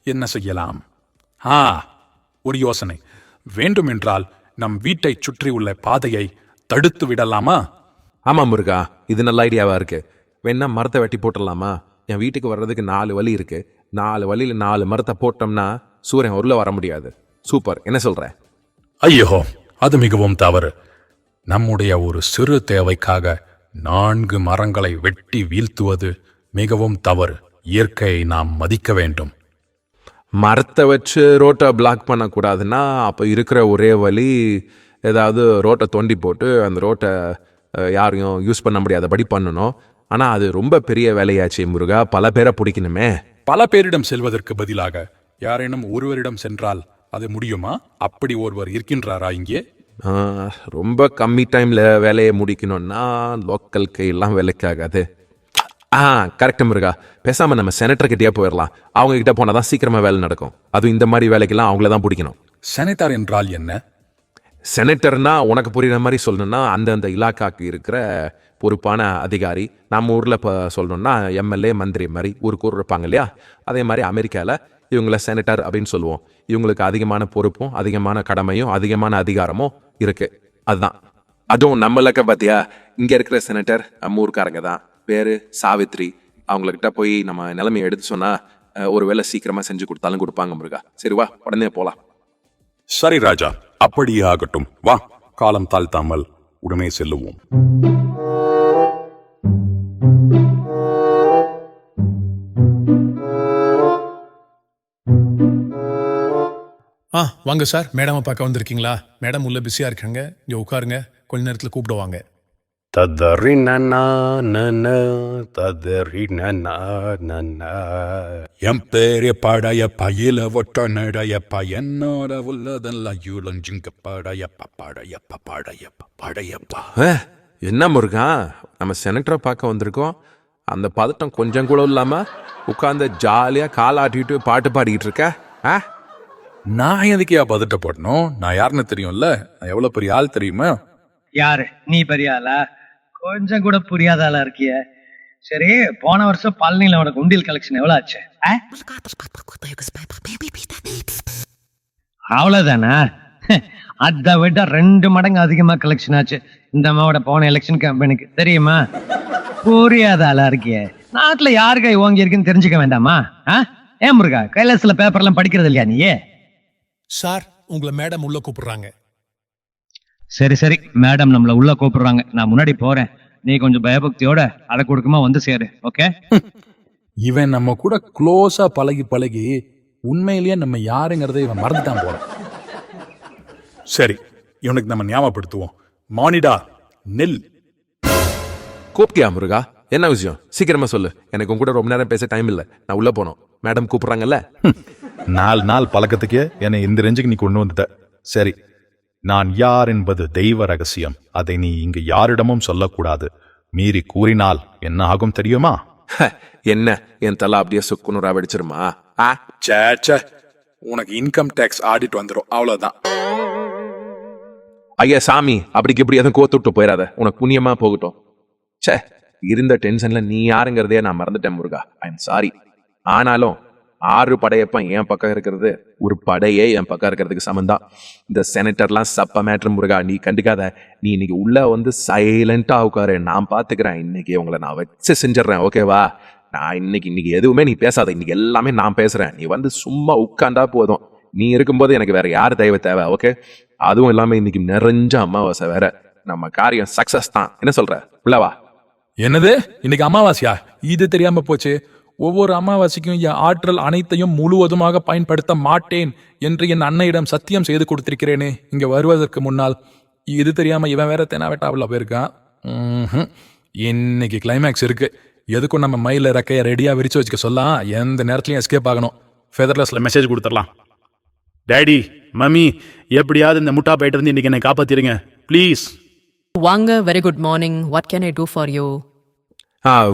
F: என்ன செய்யலாம்? ஒரு யோசனை. வேண்டுமென்றால் நம் வீட்டை சுற்றி உள்ள பாதையை தடுத்து விடலாமா?
C: ஆமா முருகா, இது நல்ல ஐடியாவா இருக்கு. வேணா மரத்தை வெட்டி போட்டுடலாமா? என் வீட்டுக்கு வர்றதுக்கு 4 வழி இருக்கு. 4 வழியில 4 மரத்தை போட்டோம்னா சூரியன் உள்ள வர முடியாது. சூப்பர், என்ன சொல்ற?
F: ஐயோ, அது மிகவும் தவறு. நம்முடைய ஒரு சிறு தேவைக்காக 4 மரங்களை வெட்டி வீழ்த்துவது மிகவும் தவறு. இயற்கையை நாம் மதிக்க வேண்டும்.
C: மரத்தை வச்சு ரோட்டை பிளாக் பண்ணக்கூடாதுன்னா அப்போ இருக்கிற ஒரே வழி ஏதாவது ரோட்டை தோண்டி போட்டு அந்த ரோட்டை யாரையும் யூஸ் பண்ண முடியாதபடி பண்ணணும். ஆனால் அது ரொம்ப பெரிய வேலையாச்சு முருகா, பல பேரை பிடிக்கணுமே.
F: பல பேரிடம் செல்வதற்கு பதிலாக யாரேனும் ஒருவரிடம் சென்றால் அது முடியுமா? அப்படி ஒருவர் இருக்கின்றாரா இங்கே?
C: ரொம்ப கம்மி டைமில் வேலையை முடிக்கணும்னா லோக்கல் கையெல்லாம் வேலைக்காகாது. கரெக்ட் முருகா, பேசாமல் நம்ம செனட்டர்கிட்டயே போயிடலாம். அவங்க கிட்ட போனால் தான் சீக்கிரமாக வேலை நடக்கும். அதுவும் இந்த மாதிரி வேலைக்கெல்லாம் அவங்கள தான் பிடிக்கணும்.
F: செனட்டர் என்றால் என்ன?
C: செனட்டர்னா உனக்கு புரியுற மாதிரி சொல்லணும்னா அந்தந்த இலாக்காக்கு இருக்கிற பொறுப்பான அதிகாரி. நம்ம ஊரில் இப்போ சொல்லணும்னா எம்எல்ஏ மந்திரி மாதிரி ஊருக்கு இருப்பாங்க இல்லையா? அதே மாதிரி அமெரிக்காவில் இவங்கள செனட்டர் அப்படின்னு சொல்லுவோம். இவங்களுக்கு அதிகமான பொறுப்பும் அதிகமான கடமையும் அதிகமான அதிகாரமும் இருக்கு. அதுதான். அதுவும் நம்ம இலக்க பார்த்தியா, இங்கே இருக்கிற செனட்டர் நம்ம ஊருக்காரங்க தான். பேரு சாவித்ரி. அவங்கக்கிட்ட போய் நம்ம நிலைமையை எடுத்து சொன்னா ஒரு வேலை சீக்கிரமா செஞ்சு கொடுத்தாலும் கொடுப்பாங்க முருகா. சரி வா, உடனே போலாம்.
I: சரி ராஜா, அப்படியே ஆகட்டும். வா, காலம் தாழ்த்தாமல் உடனே செல்லுவோம்.
L: வாங்க சார், மேடமை பார்க்க வந்திருக்கீங்களா? மேடம் உள்ள பிஸியா இருக்காங்க, இங்க உட்காருங்க, கொஞ்ச நேரத்தில் கூப்பிடுவாங்க.
F: என் பேரே படையப்பா, இல ஒட்ட நடையப்பா, என்னோட உள்ளதெல்லாம் யூலஞ்சிங்க படையப்பா, படையப்பா, படையப்பா, படையப்பா.
C: என்ன முருகா, நம்ம செனட்டரை பார்க்க வந்திருக்கோம். அந்த பதட்டம் கொஞ்சம் கூட இல்லாம உட்காந்து ஜாலியா காலாட்டிட்டு பாட்டு பாடிக்கிட்டு இருக்க.
F: நான் எதுக்கே பதட்டப்படணும்? நான் யாருன்னு தெரியும்ல, நான் எவ்வளவு பெரிய ஆள் தெரியுமா?
Q: யாரு நீ? பெரிய ஆளா? கொஞ்சம் கூட புரியாத ஆளா இருக்கிய. சரி, போன வருஷம் பழனியில உனக்கு உண்டியல் கலெக்ஷன் எவ்வளவு ஆச்சு? அவ்வளவுதானா? அதை விட 2 மடங்கு அதிகமா கலெக்ஷன் ஆச்சு இந்த அம்மாவோட போன எலெக்ஷன் கேம்பெயினுக்கு, தெரியுமா? புரியாத ஆளா இருக்கிய. நாட்டுல யாரு கை ஓங்கி இருக்குன்னு தெரிஞ்சுக்க வேண்டாமா? ஏன் முருகா, கைலாசில பேப்பர் எல்லாம் படிக்கிறது இல்லையா நீ?
L: சார், உங்களை மேடம் உள்ள கூப்பிடுறாங்க.
Q: சரி சரி, மேடம் நம்மள உள்ள கூப்பிடுறாங்க, நான் முன்னாடி போறேன். நீ கொஞ்சம் பயபக்தியோட அடை கொடுக்குமா வந்து சேரு, ஓகே?
F: இவன் நம்ம கூட க்ளோஸா பழகி பழகி உண்மையிலேயே நம்ம யாருங்கிறத இவன் மறந்துட்டான் போல. சரி, இவனுக்கு நம்ம ஞாபகப்படுத்துவோம். மானிடா, நெல்.
C: கூப்பிட்டியா முருகா? என்ன விஷயம்? சீக்கிரமா சொல்லு. எனக்கு கூட ரொம்ப நேரம் பேச டைம் இல்லை, நான் உள்ள போனோம். மேடம் கூப்பிடுறாங்கல்ல.
N: 4 நாள் பழக்கத்துக்கு என்னை இந்த ரேஞ்சுக்கு நீ கொண்டு வந்துட்ட. சரி, நான் யார் என்பது தெய்வ ரகசியம். அதை நீ இங்கு யாரிடமும் சொல்லக்கூடாது. மீறி கூறினால் என்ன ஆகும் தெரியுமா?
C: என்ன, என் தலை அப்படியே சுக்குநூறா வெடிச்சிருமா?
F: சே, உனக்கு இன்கம் டேக்ஸ் ஆடிட் வந்துடும், அவ்வளவுதான்.
C: ஐயா சாமி, அப்படிக்கு இப்படி எதுவும் கோத்துட்டு போயிடாத, உனக்கு புண்ணியமா போகட்டும். சே, இருந்த டென்ஷன்ல நீ யாருங்கிறதே நான் மறந்துட்டேன் முருகா. I am sorry. ஆனாலும் 6 படையப்பன் என் பக்கம் இருக்கிறது ஒரு படையே என் பக்கம் இருக்கிறதுக்கு சமந்தான். இந்த செனட்டர்லாம் சப்ப மேட்ரு முருகா, நீ கண்டுக்காத. நீ இன்னைக்கு உள்ள வந்து சைலண்டா உட்காரு, நான் பாத்துக்கிறேன். இன்னைக்கு உங்களை நான் வச்சு செஞ்சிடறேன், ஓகேவா? நான் இன்னைக்கு எதுவுமே நீ பேசாத. இன்னைக்கு எல்லாமே நான் பேசுறேன். நீ வந்து சும்மா உட்காண்டா போதும். நீ இருக்கும்போது எனக்கு வேற யார் தயவு தேவை, ஓகே? அதுவும் இல்லாம இன்னைக்கு நிறைஞ்ச அமாவாசை வேற. நம்ம காரியம் சக்சஸ் தான். என்ன சொல்ற உள்ளவா?
F: என்னது இன்னைக்கு அமாவாசையா? இது தெரியாம போச்சு. ஒவ்வொரு அமாவாசைக்கும் என் ஆற்றல் அனைத்தையும் முழுவதுமாக பயன்படுத்த மாட்டேன் என்று என் அன்னையிடம் சத்தியம் செய்து கொடுத்திருக்கிறேனே இங்க வருவதற்கு முன்னால். இது தெரியாம இவன் வேற தெனாவட்டாவில் போயிருக்கான். இன்னைக்கு கிளைமேக்ஸ் இருக்கு. எதுக்கும் நம்ம மயில ரெக்கைய ரெடியா விரிச்சு வச்சுக்க சொல்லலாம். எந்த நேரத்துலயும் எஸ்கேப் ஆகணும். ஃபெதர்லெஸ்ல மெசேஜ் கொடுத்துடலாம்.
N: டேடி மம்மி எப்படியாவது இந்த முட்டா போயிட்டு இருந்து இன்னைக்கு என்னை காப்பாத்திருங்க ப்ளீஸ்.
D: வாங்க, very good morning. What can I do for you?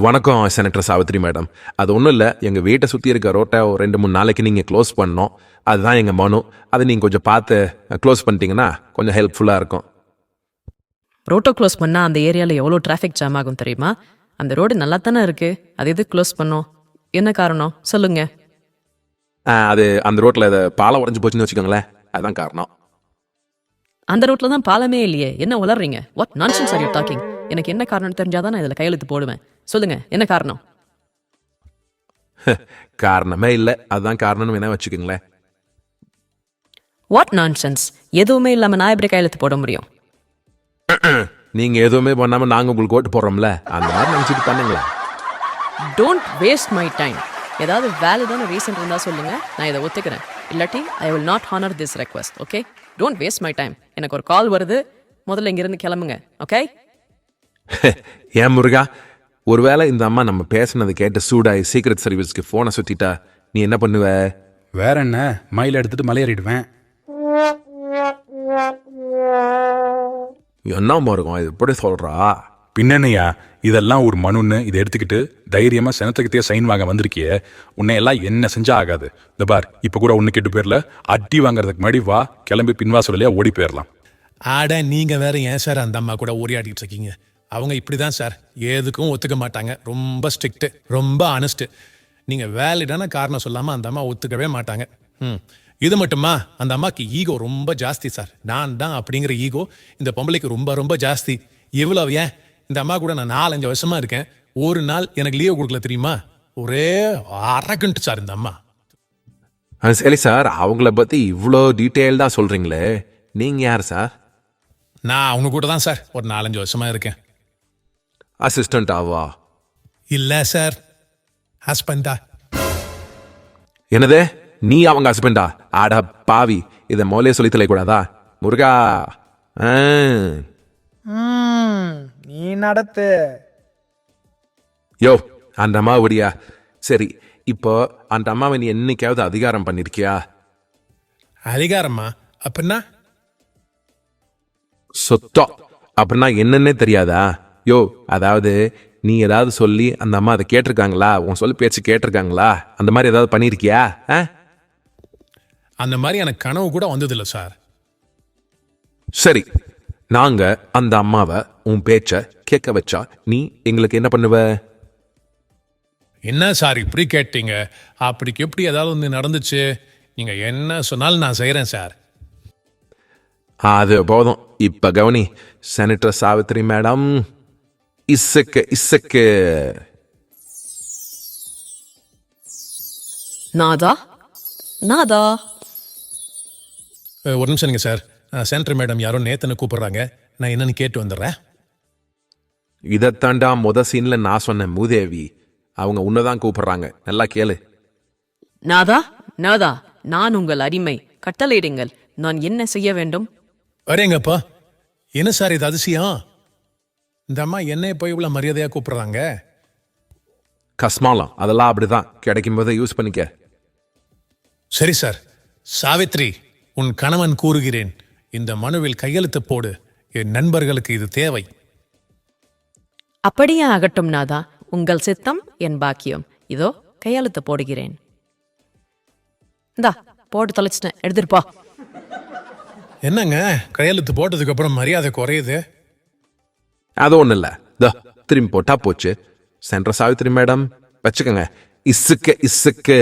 C: வணக்கம் செனட்டர் சாவித்ரி மேடம். அது ஒன்றும் இல்லை, எங்கள் வீட்டை சுற்றி இருக்க ரோட்டை ஒரு 2-3 நாளைக்கு நீங்கள் க்ளோஸ் பண்ணோம். அதுதான் எங்கள் மனு. அதை நீங்கள் கொஞ்சம் பார்த்து க்ளோஸ் பண்ணிட்டீங்கன்னா கொஞ்சம் ஹெல்ப்ஃபுல்லாக இருக்கும்.
D: ரோட்டோ க்ளோஸ் பண்ணால் அந்த ஏரியாவில் எவ்வளோ டிராஃபிக் ஜாம் ஆகும் தெரியுமா? அந்த ரோடு நல்லா தானே இருக்குது, அது எது க்ளோஸ் பண்ணோம்? என்ன காரணம் சொல்லுங்க.
C: அது அந்த ரோட்டில் பாலம் உடஞ்சி போச்சுன்னு வச்சுக்கோங்களேன், அதுதான் காரணம்.
D: அந்த ரோட்டில் தான் பாலமே இல்லையே, என்ன உளறீங்க? What nonsense are you talking? எனக்கு என்ன காரணம் தெரிஞ்சாதான் நான் இதில் கையெழுத்து போடுவேன். சொல்லுங்க, என்ன காரணம்?
C: காரணமே இல்லை, அதுதான் காரணம்னு வேணா வச்சுக்கோங்களேன்.
D: What nonsense? எதுவுமே இல்லாமல் நான் எப்படி கையெழுத்து போட முடியும்?
C: நீங்கள் எதுவுமே பண்ணாமல் நாங்கள் உங்களுக்கு ஓட்டு போடுறோம்ல, அந்த மாதிரி நினச்சிட்டு பண்ணுங்களேன்.
D: Don't waste my time. ஏதாவது வேலிடான ரீசன் இருந்தால் சொல்லுங்க, நான் இதை ஒத்துக்கிறேன். இல்லாட்டி I will not honour this request. Okay, don't waste my time. எனக்கு ஒரு கால் வருது, முதல்ல இங்கிருந்து கிளம்புங்க. ஓகே?
C: ஏன் முருகா, ஒருவேளை இந்த அம்மா நம்ம பேசினதை கேட்டு சூடாய் சீக்ரெட் சர்வீஸ்க்கு ஃபோனை சுற்றிட்டா நீ என்ன பண்ணுவ?
F: வேற என்ன, மயில எடுத்துட்டு மலையேறிடுவேன்.
C: என்னம்மா இருக்கும் இது எப்படி சொல்றா?
F: பின்னணையா, இதெல்லாம் ஒரு மனுன்னு இதை எடுத்துக்கிட்டு தைரியமா செனத்துக்கிட்டே சைன் வாங்க வந்திருக்கிய. உன்னை எல்லாம் என்ன செஞ்சா ஆகாது. இந்த பார், இப்ப கூட ஒண்ணு கெட்டு பேர்ல அடி வாங்குறதுக்கு முன்னாடி வா, கிளம்பி பின்வாசலையா ஓடி போயிடலாம்.
L: ஆட நீங்க வேற ஏன் சார் அந்த அம்மா கூட உரையாடிட்டு இருக்கீங்க? அவங்க இப்படிதான் சார், எதுக்கும் ஒத்துக்க மாட்டாங்க. ரொம்ப ஸ்ட்ரிக்ட், ரொம்ப ஆனஸ்ட். நீங்க வேலிடான காரணம் சொல்லாம அந்த அம்மா ஒத்துக்கவே மாட்டாங்க. இது மட்டுமா, அந்த அம்மாக்கு ஈகோ ரொம்ப ஜாஸ்தி சார். நான் தான் அப்படிங்கிற ஈகோ இந்த பொம்பளைக்கு ரொம்ப ரொம்ப ஜாஸ்தி. இவ்வளவு ஏன், இந்த அம்மா கூட நான் 4-5 வருஷமா இருக்கேன். ஒரு நாள் எனக்கு லீவ் கொடுக்கல தெரியுமா? ஒரே அரகண்ட் சார் இந்த அம்மா.
C: சரி சார், அவங்கள பத்தி இவ்வளோ டீட்டெயில்டா சொல்றீங்களே, நீங்க யார் சார்?
L: நான் அவங்க கூட தான் சார் ஒரு 4-5 வருஷமா இருக்கேன்.
C: அசிஸ்டன்ட் ஆவா?
L: இல்ல சார், ஹஸ்பண்டா.
C: என்னது, நீ அவங்க ஹஸ்பண்டா? ஆடா பாவி, இதை மோலே சொல்லி தெரியக்கூடாதா முருகா?
K: நீ நடத்து.
C: யோ, அந்த அம்மா விடியா? சரி, இப்போ அந்த அம்மாவை நீ என்னைக்காவது அதிகாரம் பண்ணிருக்கியா?
L: அதிகாரமா அப்படின்னா?
C: சொத்தம் அப்படின்னா என்னன்னே தெரியாதா? யோ, அதாவது நீ ஏதாவது சொல்லி அந்த அம்மா அதை கேட்டிருக்காங்களா? உன் சொல்லி பேச்சு கேட்டிருக்காங்களா? அந்த மாதிரி ஏதாவது பண்ணிருக்கியா?
L: அந்த மாதிரி எனக்கு கனவு கூட வந்ததில்ல சார்.
C: சரி, நாங்க அந்த அம்மாவை உன் பேச்ச கேட்க வச்சா நீ எங்களுக்கு என்ன பண்ணுவ?
L: என்ன சார் இப்படி கேட்டீங்க? அப்படிக்கு எப்படி ஏதாவது ஒன்று நடந்துச்சு, நீங்க என்ன சொன்னாலும் நான் செய்யறேன் சார்.
C: அது போதும். இப்ப கவனி, செனட்டர் சாவித்ரி மேடம், இசக்கு
D: நாதா நாதா.
L: ஒரு நிமிஷம் நீங்க சார், சென்டர் மேடம் யாரோ நேத்தனை கூப்பிடுறாங்க, நான் என்னன்னு கேட்டு வந்துடுறேன்.
C: இதத்தாண்டா சீன்ல நான் சொன்ன மூதேவி, அவங்க உன்னதான் கூப்பிடுறாங்க, நல்லா கேளு.
D: நாதா நாதா, நான் உங்கள் அடிமை, கட்டளையிடுங்கள், நான் என்ன செய்ய வேண்டும்?
L: வரேங்கப்பா. என்ன சார் இது அதிசயம்? இந்த அம்மா என்னை போய் இவ்வளவு மரியாதையா கூப்பிடுறாங்க.
C: கஸ்மாலம், அதெல்லாம் அப்படிதான், கிடைக்கும் போதை யூஸ் பண்ணிக்க.
L: சரி சார். சாவித்ரி, உன் கணவன் கூறுகிறேன், இந்த மனுவில் கையெழுத்து போடு. என் நண்பர்களுக்கு இது தேவை.
D: அப்படியே ஆகட்டும் நாதா, உங்கள் சித்தம் என் பாக்கியம். இதோ கையெழுத்து போடுகிறேன். இந்தா போட்டு தொலைச்சிட்டேன், எடுத்துருப்பா.
L: என்னங்க கையெழுத்து போட்டதுக்கு அப்புறம் மரியாதை குறையுது?
C: அது ஒன்றும் இல்லை, திரும்பி போட்டா போச்சு. சென்டர் சாவித்ரி மேடம் வச்சுக்கோங்க. இசுக்கு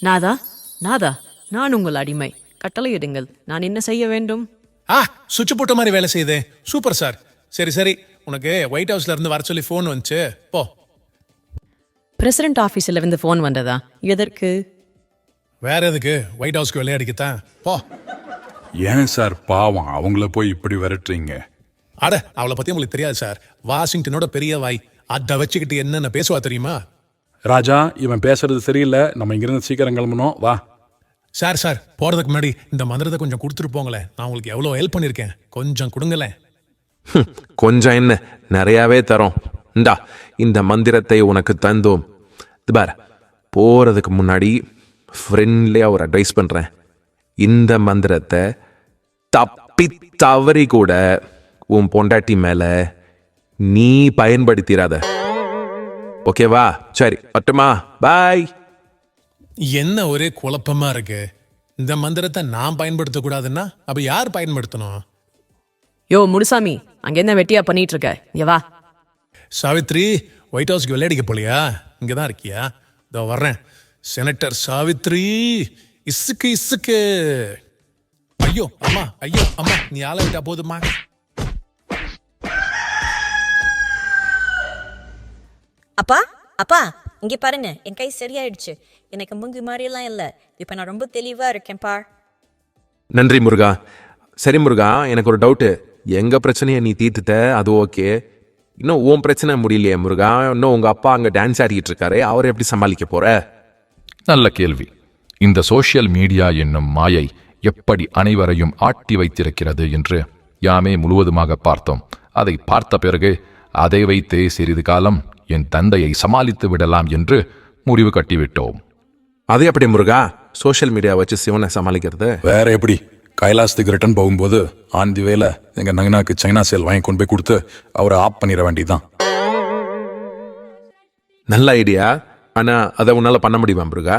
D: நாதா நாதா, நான் உங்கள் அடிமை, கட்டளையிடுங்கள், நான் என்ன செய்ய வேண்டும்?
L: சுவிட்ச் போட்ட மாதிரி வேலை செய்யுது. Super sir. சரி சரி, உனக்கு ஒயிட் ஹவுஸ்ல இருந்து வர சொல்லி ஃபோன் வந்துச்சு, போ.
D: பிரசிடென்ட் ஆஃபீஸில் இருந்து ஃபோன் வந்ததா? எதற்கு?
L: வேற எதுக்கு ஒயிட் ஹவுஸ்க்கு விளையாடிக்கத்தான் போ.
F: ஏன் சார் பாவம் அவங்கள போய் இப்படி விரட்டுறீங்க?
L: அட அவளை பத்தி உங்களுக்கு தெரியாது சார். வாஷிங்டனோட பெரிய வாய், அதை வச்சுக்கிட்டு என்னென்ன பேசுவா தெரியுமா?
F: ராஜா, இவன் பேசுறது சரியில்லை, நம்ம இங்கிருந்து சீக்கிரம் கிளம்பணும், வா.
L: சார் சார் போறதுக்கு முன்னாடி இந்த மந்திரத்தை கொஞ்சம் கொடுத்துட்டு போங்களேன். நான் உங்களுக்கு எவ்வளோ ஹெல்ப் பண்ணியிருக்கேன், கொஞ்சம் கொடுங்களேன்.
C: கொஞ்சம் என்ன, நிறையாவே தரோம். இந்தா, இந்த மந்திரத்தை உனக்கு தந்தோம். இது பார், போகிறதுக்கு முன்னாடி ஃப்ரெண்ட்லியாக ஒரு அட்வைஸ் பண்ணுறேன். இந்த மந்திரத்தை தப்பி தவறி கூட உன் பொண்டாட்டி மேலே நீ பயன்படுத்திடாத. ஓகேவா? சரி, பட்டுமா? பாய்.
L: என்ன ஒரே குழப்பமா இருக்கு. இந்த மந்திரத்தை நான் பயன்படுத்தக்கூடாதுன்னா அப்ப யார் பயன்படுத்தணும்?
D: யோ முனுசாமி, அங்கே என்ன வெட்டியா பண்ணிட்டு இருக்க? இங்க வா.
L: சாவித்ரி, ஒயிட் ஹவுஸ்க்கு விளையாடிக்க போலியா? இங்கே தான் இருக்கியா? இதோ வர்றேன். செனட்டர் சாவித்ரி, இசுக்கு இசுக்கு. ஐயோ அம்மா, ஐயோ அம்மா, நீ ஆள விட்டா போதுமா?
J: அப்பா அப்பா இங்கே பாருங்க, என் கை சரியாயிடுச்சு. எனக்கு முங்கு மாதிரியெல்லாம் இல்லை, இப்போ நான் ரொம்ப தெளிவாக இருக்கேன்ப்பா.
C: நன்றி முருகா. சரி முருகா, எனக்கு ஒரு டவுட்டு. எங்கள் பிரச்சனையை நீ தீர்த்துட்ட, அது ஓகே. இன்னும் உன் பிரச்சனை முடியலையே முருகா. இன்னும் உங்கள் அப்பா அங்கே டான்ஸ் ஆடிக்கிட்டு இருக்காரு, அவரை எப்படி சமாளிக்க போற?
N: நல்ல கேள்வி. இந்த சோஷியல் மீடியா என்னும் மாயை எப்படி அனைவரையும் ஆட்டி வைத்திருக்கிறது என்று யாமே முழுவதுமாக பார்த்தோம். அதை பார்த்த பிறகு அதை வைத்தே சிறிது காலம் என் தந்தையை சமாளித்து விடலாம் என்று முடிவு கட்டிவிட்டோம்.
C: அது எப்படி முருகா, சோஷியல் மீடியா வச்சு சிவனை சமாளிக்கிறது?
I: வேற எப்படி? கைலாசத்துக்கு ரிட்டர்ன் போகும்போது ஆந்தி வேல எங்க நங்கனாக்கு சைனா சேல் வாங்கி கொண்டு போய் கொடுத்து அவரை ஆப் பண்ணிட வேண்டியதான்.
C: நல்ல ஐடியா. ஆனா அதை உன்னால பண்ண முடியுமா முருகா?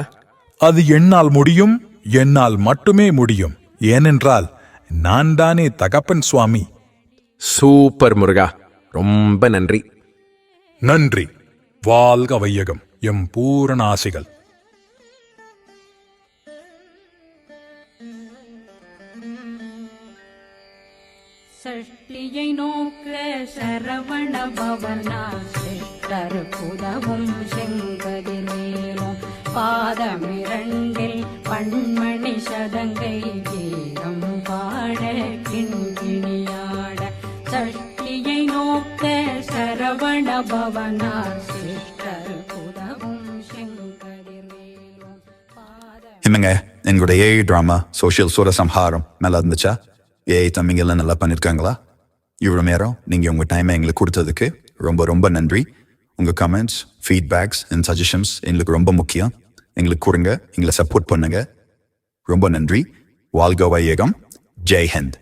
I: அது என்னால் முடியும், என்னால் மட்டுமே முடியும். ஏனென்றால் நான் தானே தகப்பன் சுவாமி.
C: சூப்பர் முருகா, ரொம்ப நன்றி.
I: நன்றி. வாழ்க வையகம். எம் பூரண ஆசிகள்.
B: சஷ்டியை நோக்க சரவண பவனா சிஷ்டர் புதவும் செங்கதிரேலும் பாதமிரண்டில் பண்மணி சதங்கை கீதம் பாட கிண்கிணியாட சஷ்டியை நோக்க சரவண பவனா சிஷ்டர் புதவும் செங்கதிரேலும்.
A: என்னங்க, எங்களுடைய ஏஐ ட்ராமா சோஷியல் சூரசம்ஹாரம் நல்லா இருந்துச்சா? ஏஐ தம்பிங்கெல்லாம் நல்லா பண்ணியிருக்காங்களா? இவ்வளோ நேரம் நீங்கள் உங்கள் டைமை எங்களுக்கு கொடுத்ததுக்கு ரொம்ப ரொம்ப நன்றி. உங்கள் கமெண்ட்ஸ், ஃபீட்பேக்ஸ் அண்ட் சஜஷன்ஸ் எங்களுக்கு ரொம்ப முக்கியம். எங்களுக்கு கொடுங்க, எங்களை சப்போர்ட் பண்ணுங்க. ரொம்ப நன்றி. வாழ்க வையகம். ஜெய் ஹிந்த்.